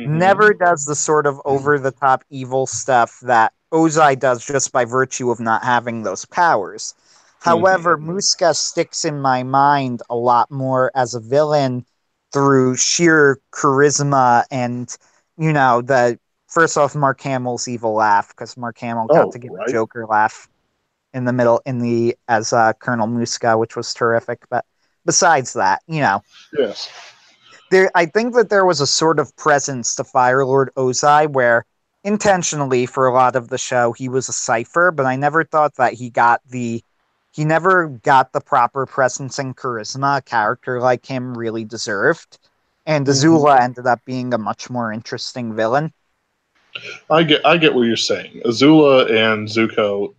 Never Mhm. does the sort of over the top evil stuff that Ozai does just by virtue of not having those powers. However, Mhm. Muska sticks in my mind a lot more as a villain through sheer charisma and, the first off, Mark Hamill's evil laugh, because Mark Hamill got Oh, to give a right. Joker laugh in the middle as Colonel Muska, which was terrific. But besides that, Yes. I think that there was a sort of presence to Fire Lord Ozai where intentionally for a lot of the show he was a cipher, but I never thought that he never got the proper presence and charisma a character like him really deserved. And Mhm. Azula ended up being a much more interesting villain. I get what you're saying. Azula and Zuko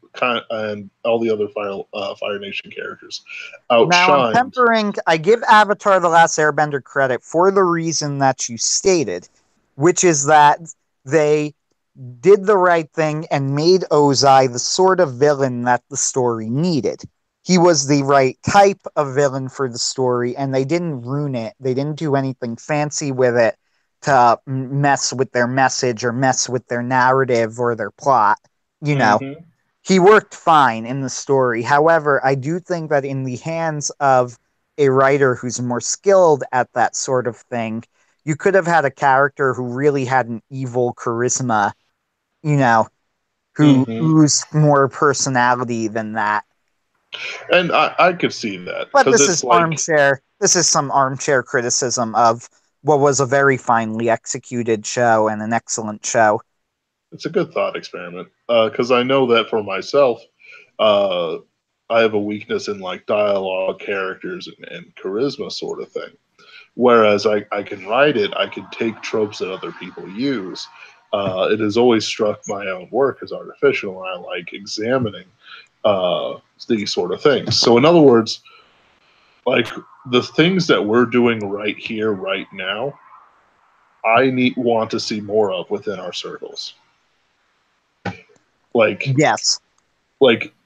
and all the other Fire Nation characters Now I'm outshined. tempering. I give Avatar: The Last Airbender credit for the reason that you stated, which is that they did the right thing and made Ozai the sort of villain that the story needed. He was the right type of villain for the story, and they didn't ruin it. They didn't do anything fancy with it to mess with their message or mess with their narrative or their plot. You know, Hmm. he worked fine in the story. However, I do think that in the hands of a writer who's more skilled at that sort of thing, you could have had a character who really had an evil charisma, you know, who Hmm. oozed more personality than that. And I could see that But because this it's is like armchair. This is some armchair criticism of what was a very finely executed show and an excellent show. it's a good thought experiment. Because I know that for myself, uh, I have a weakness in like dialogue, characters, and charisma sort of thing. Whereas I can write it, I can take tropes that other people use. It has always struck my own work as artificial, and I like examining these sort of things. So, in other words, like the things that we're doing right here, right now, want to see more of within our circles. Like, Yes.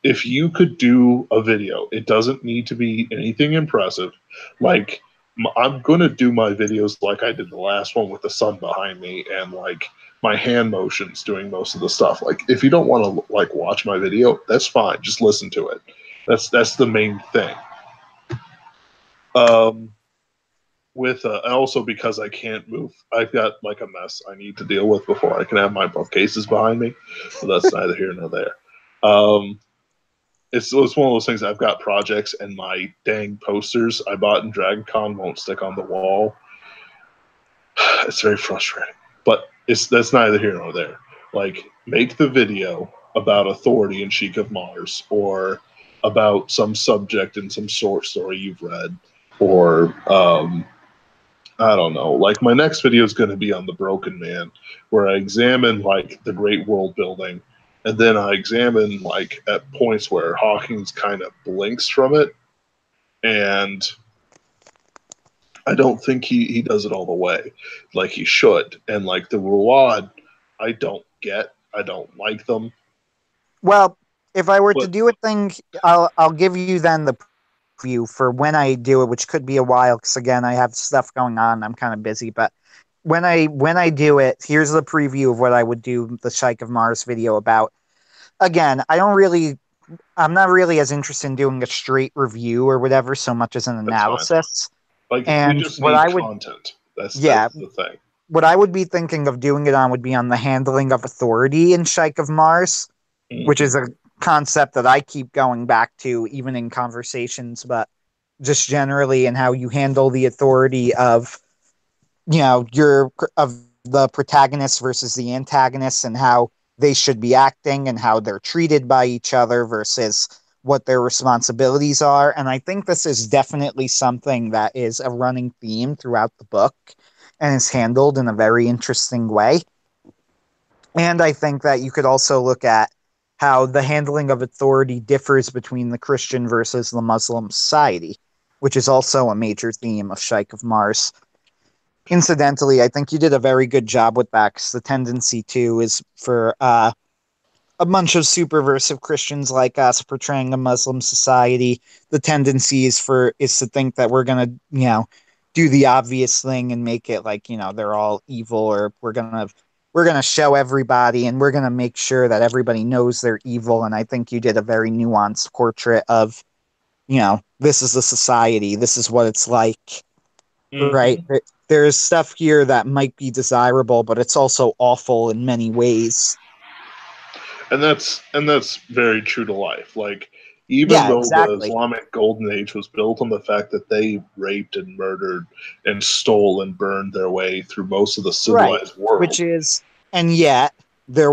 if you could do a video, it doesn't need to be anything impressive. Like, I'm going to do my videos like I did the last one with the sun behind me and like my hand motions doing most of the stuff. Like, if you don't want to like watch my video, that's fine. Just listen to it. That's the main thing. Um, with and also because I can't move, I've got like a mess I need to deal with before I can have my bookcases behind me. But that's neither here nor there. Um, it's one of those things. I've got projects and my dang posters I bought in Dragon Con won't stick on the wall. It's very frustrating, but that's neither here nor there. Like, make the video about authority and Sheik of Mars, or about some subject in some short story you've read, or I don't know. Like, my next video is going to be on the Broken Man, where I examine like the great world building, and then I examine like at points where Hawkins kind of blinks from it, And I don't think he does it all the way like he should. And like the Ruad, I don't get. I don't like them. Well, if I were to But do a thing, I'll give you then the preview for when I do it, which could be a while because again I have stuff going on. I'm kind of busy, but when I do it, here's the preview of what I would do the Psych of Mars video about. Again, I'm not really as interested in doing a straight review or whatever so much as an that's fine. analysis. Like we And just need content. Yeah, That's the thing. what I would be thinking of doing it on would be on the handling of authority in Psych of Mars, which is a concept that I keep going back to even in conversations, but just generally in how you handle the authority of your of the protagonist versus the antagonist and how they should be acting and how they're treated by each other versus what their responsibilities are. And I think this is definitely something that is a running theme throughout the book and is handled in a very interesting way. And I think that you could also look at how the handling of authority differs between the Christian versus the Muslim society, which is also a major theme of Shaikh of Mars. Incidentally, I think you did a very good job with that because the tendency too is for a bunch of superversive Christians like us portraying a Muslim society. The tendency is to think that we're gonna do the obvious thing and make it like they're all evil, or we're gonna show everybody and we're gonna make sure that everybody knows they're evil. And I think you did a very nuanced portrait of this is the society, this is what it's like. Right. There's stuff here that might be desirable, but it's also awful in many ways. And that's very true to life. Like even Yeah, though the exactly. Islamic Golden Age was built on the fact that they raped and murdered and stole and burned their way through most of the Right. civilized world, Which is, and yet there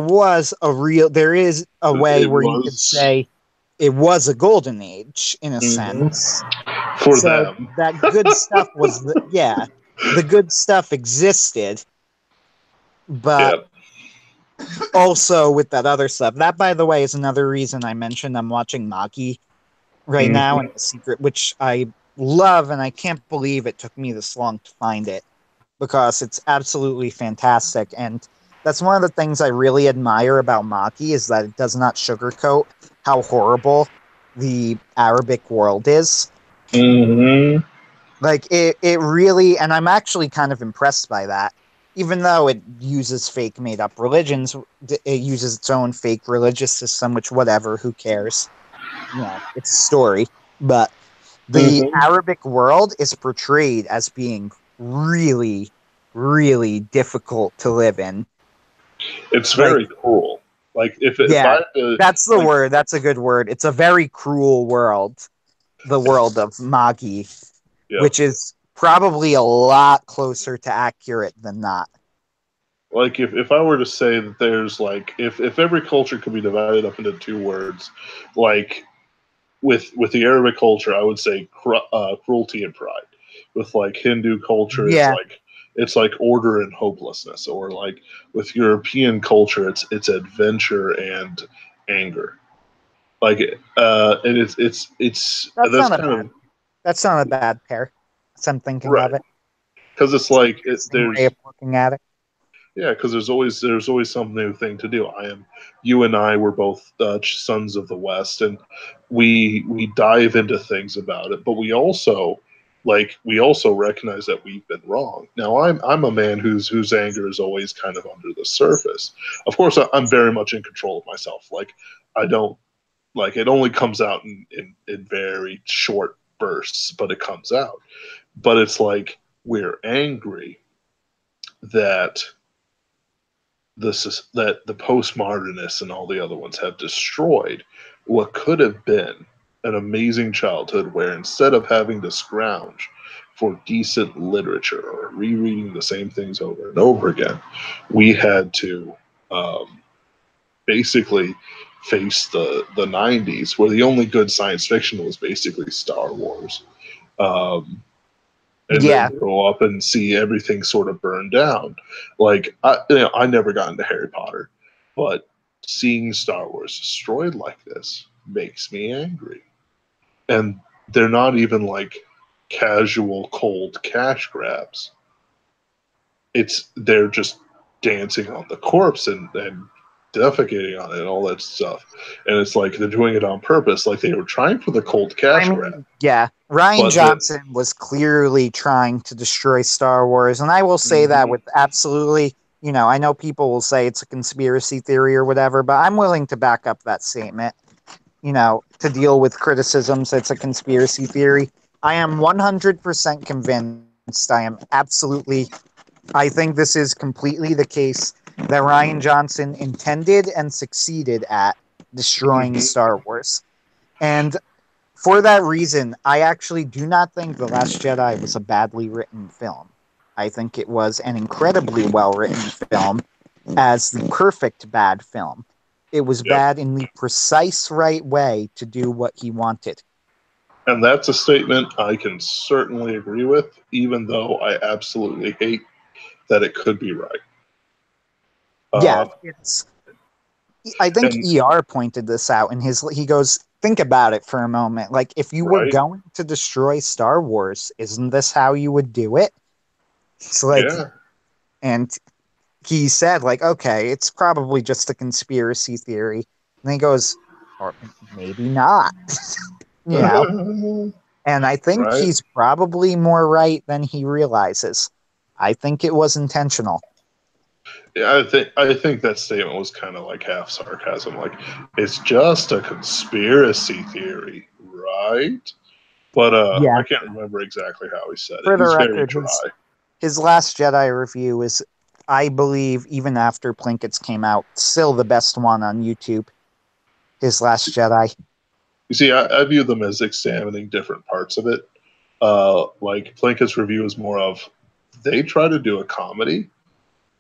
is a way it where you could was say it was a golden age in a mhm, sense. for So them. that good stuff the good stuff existed, but Yeah. also with that other stuff. That, by the way, is another reason I mentioned I'm watching Maki right now in Mhm. the secret, which I love, and I can't believe it took me this long to find it because it's absolutely fantastic. And that's one of the things I really admire about Maki is that it does not sugarcoat how horrible the Arabic world is. Mhm. Like it really, and I'm actually kind of impressed by that. Even though it uses fake made up religions, it uses its own fake religious system, which whatever, who cares? It's a story. But the Mhm. Arabic world is portrayed as being really, really difficult to live in. It's Like, very cruel. Like if I yeah, had to that's the like word. That's a good word. It's a very cruel world, the world of Magi, yeah. which is probably a lot closer to accurate than not. Like if I were to say that there's like if every culture could be divided up into two words, like with the Arabic culture, I would say cruelty and pride. With like Hindu culture, Yeah, it's like order and hopelessness, or like with European culture, it's adventure and anger. Like and it's that's that's not a kind bad. of That's not a bad pair. As I'm thinking of right it, because it's it's an like interesting way there's of looking at it. yeah, because there's always some new thing to do. You and I were both sons of the West, and we dive into things about it, but we also recognize that we've been wrong. Now I'm a man whose anger is always kind of under the surface. Of course, I'm very much in control of myself. Like I don't like it only comes out in very short bursts, but it comes out. But it's like we're angry that that the postmodernists and all the other ones have destroyed what could have been an amazing childhood where instead of having to scrounge for decent literature or rereading the same things over and over again, we had to um, basically face the 90s where the only good science fiction was basically Star Wars. Um, and then Yeah, grow up and see everything sort of burn down. Like I never got into Harry Potter, but seeing Star Wars destroyed like this makes me angry. And they're not even like casual cold cash grabs. They're just dancing on the corpse and defecating on it and all that stuff. And it's like they're doing it on purpose, like they were trying for the cold cash grab. Yeah, Ryan But Johnson was clearly trying to destroy Star Wars, and I will say that with absolutely, I know people will say it's a conspiracy theory or whatever, but I'm willing to back up that statement, to deal with criticisms it's a conspiracy theory. I am 100% convinced, I think this is completely the case, that Ryan Johnson intended and succeeded at destroying Star Wars. And for that reason, I actually do not think The Last Jedi was a badly written film. I think it was an incredibly well written film, as the perfect bad film. It was bad in the precise right way to do what he wanted. And that's a statement I can certainly agree with, even though I absolutely hate that it could be right. I think ER pointed this out in he goes, think about it for a moment. Like, if you were going to destroy Star Wars, isn't this how you would do it? It's like, and he said, like, okay, it's probably just a conspiracy theory. And he goes, or maybe not. And I think he's probably more right than he realizes. I think it was intentional. Yeah, I think that statement was kind of like half sarcasm, like it's just a conspiracy theory, right? But I can't remember exactly how he said it. For the He's record, very dry. His Last Jedi review is, I believe, even after Plinkett's came out, still the best one on YouTube. His Last Jedi. You see, I view them as examining different parts of it. Like Plinkett's review is more of they try to do a comedy.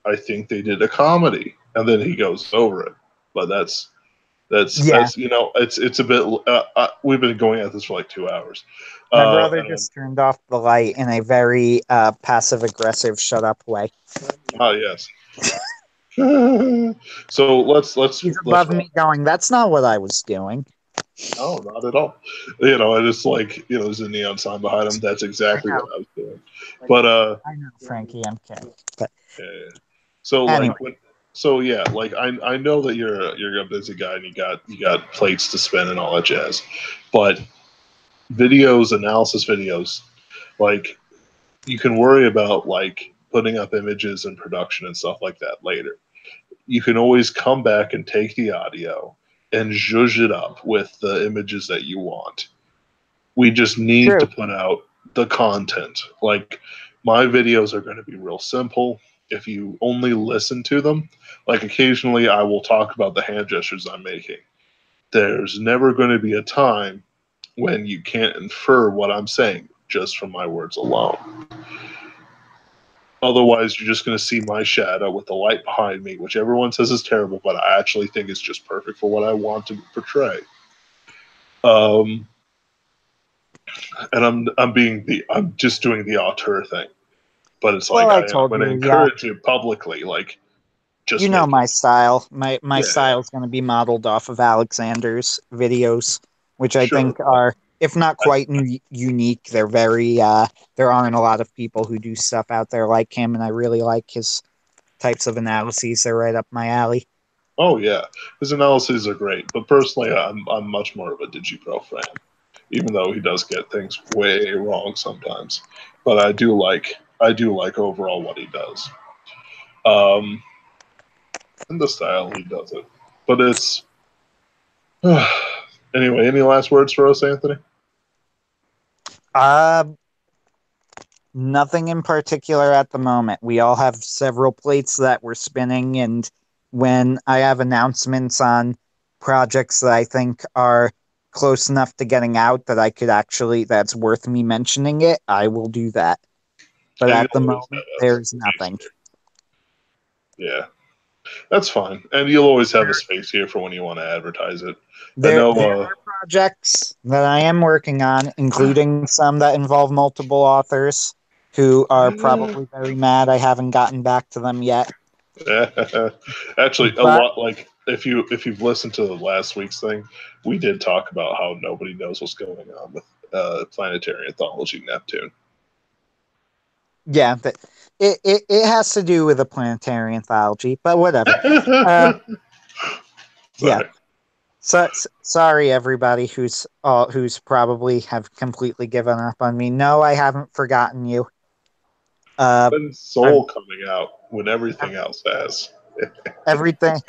I think they did a comedy, and then he goes over it. But that's it's a bit. We've been going at this for like 2 hours. My brother just turned off the light in a very passive aggressive shut up way. Oh yes. So let's. He's above me going, that's not what I was doing. No, not at all. I just like, there's a neon sign behind him. That's exactly what I was doing. But I know, Frankie, I'm kidding. But so anyway. I know that you're a busy guy and you got plates to spin and all that jazz. But analysis videos, like you can worry about like putting up images and production and stuff like that later. You can always come back and take the audio and zhuzh it up with the images that you want. We just need to put out the content. Like, my videos are going to be real simple. If you only listen to them, like occasionally I will talk about the hand gestures I'm making. There's never going to be a time when you can't infer what I'm saying just from my words alone. Otherwise, you're just going to see my shadow with the light behind me, which everyone says is terrible, but I actually think is just perfect for what I want to portray. And I'm just doing the auteur thing, but it's like I'm going to encourage you publicly, like just my style. My style is going to be modeled off of Alexander's videos, which I think are, if not quite unique, they're very, there aren't a lot of people who do stuff out there like him, and I really like his types of analyses. They're right up my alley. Oh, yeah. His analyses are great, but personally, I'm much more of a DigiPro fan, even though he does get things way wrong sometimes. But I do like overall what he does. And the style he does it. But it's... Anyway, any last words for us, Anthony? Nothing in particular at the moment. We all have several plates that we're spinning, and when I have announcements on projects that I think are close enough to getting out that I could actually, that's worth me mentioning it, I will do that. But at the moment, there's nothing. Yeah. That's fine. And you'll always have a space here for when you want to advertise it. There are projects that I am working on, including some that involve multiple authors who are probably very mad I haven't gotten back to them yet. Actually, a lot, like if you've listened to the last week's thing, we did talk about how nobody knows what's going on with planetary anthology Neptune. Yeah, it has to do with a planetary anthology, but whatever. Yeah. So sorry, everybody who's probably have completely given up on me. No, I haven't forgotten you. When Soul coming out when everything else has. Everything.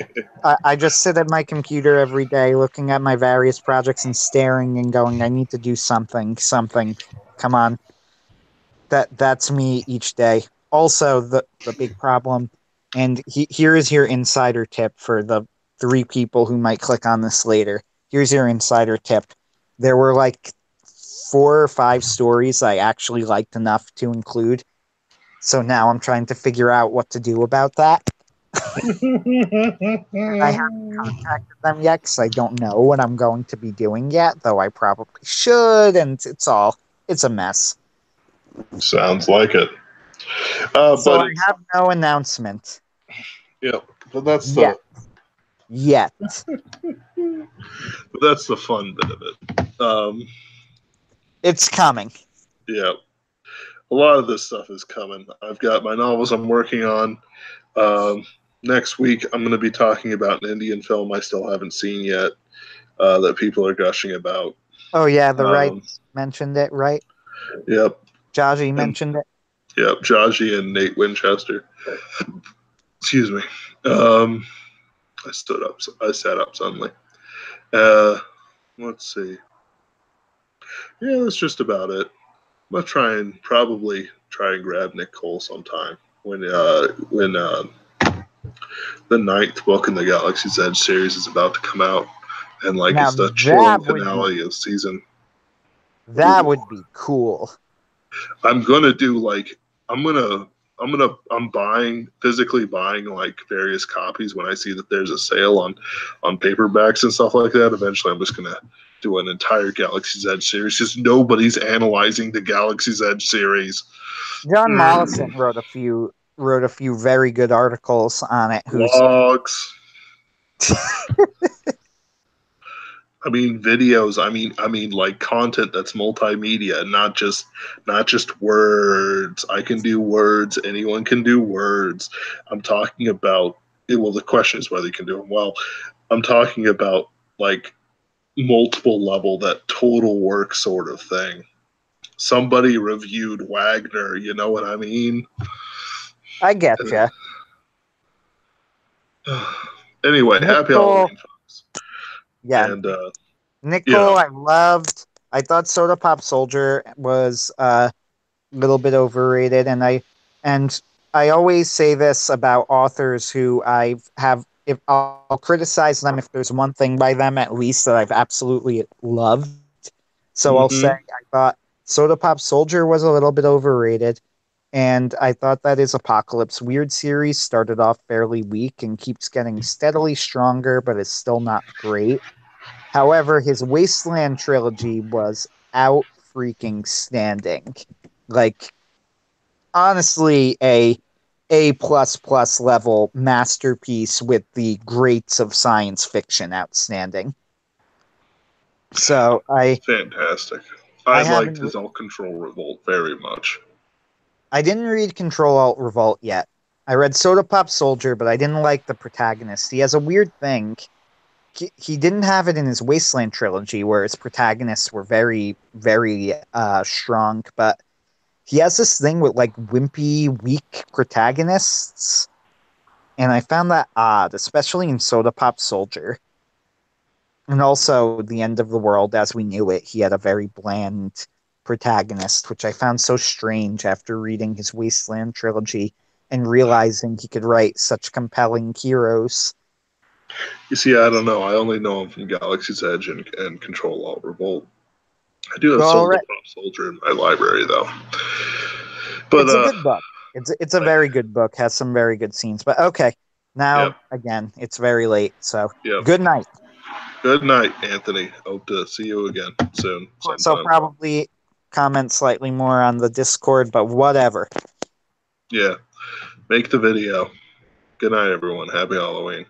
I just sit at my computer every day looking at my various projects and staring and going, I need to do something. Come on. That's me each day. Also, the big problem, and here is your insider tip for the 3 people who might click on this later. Here's your insider tip. There were like 4 or 5 stories I actually liked enough to include. So now I'm trying to figure out what to do about that. And I haven't contacted them yet because I don't know what I'm going to be doing yet, though I probably should, and it's a mess. Sounds like it. So I have no announcement. Yeah, but that's yet. But that's the fun bit of it. It's coming. Yeah, a lot of this stuff is coming. I've got my novels I'm working on. Next week, I'm going to be talking about an Indian film I still haven't seen yet that people are gushing about. Oh yeah, the Wrights mentioned it, right? Yep. Jaji mentioned it. Yep, Jaji and Nate Winchester. Excuse me. I sat up suddenly. Let's see. Yeah, that's just about it. I'm gonna probably try and grab Nick Cole sometime when the 9th book in the Galaxy's Edge series is about to come out, and it's the chilling finale of season. That would be cool. I'm gonna do I'm physically buying various copies when I see that there's a sale on paperbacks and stuff like that. Eventually, I'm just gonna do an entire Galaxy's Edge series because nobody's analyzing the Galaxy's Edge series. John Mollison wrote a few very good articles on it. Blogs. I mean videos. I mean like content that's multimedia, not just words. I can do words. Anyone can do words. I'm talking about well, the question is whether you can do them well. I'm talking about multiple level, that total work sort of thing. Somebody reviewed Wagner, you know what I mean? I get you. Anyway, happy Halloween, folks. Yeah. And Nicole, I loved. I thought Soda Pop Soldier was a little bit overrated, and I always say this about authors who if I'll criticize them if there's one thing by them at least that I've absolutely loved. So I'll say I thought Soda Pop Soldier was a little bit overrated, and I thought that his Apocalypse Weird series started off fairly weak and keeps getting steadily stronger, but is still not great. However, his Wasteland trilogy was out freaking standing. Honestly, A plus plus level masterpiece with the greats of science fiction outstanding. So fantastic. I liked his Alt Control Revolt very much. I didn't read Control Alt Revolt yet. I read Soda Pop Soldier, but I didn't like the protagonist. He has a weird thing. He didn't have it in his Wasteland trilogy, where his protagonists were very, very strong, but he has this thing with wimpy, weak protagonists, and I found that odd, especially in Soda Pop Soldier. And also, The End of the World as We Knew It, he had a very bland protagonist, which I found so strange after reading his Wasteland trilogy and realizing he could write such compelling heroes. You see, I don't know. I only know him from Galaxy's Edge and Control Alt Revolt. I do have Soda Pop Soldier in my library, though. But it's a good book. It's a very good book. Has some very good scenes. But okay, now again, it's very late. So good night. Good night, Anthony. Hope to see you again soon. So probably comment slightly more on the Discord, but whatever. Yeah, make the video. Good night, everyone. Happy Halloween.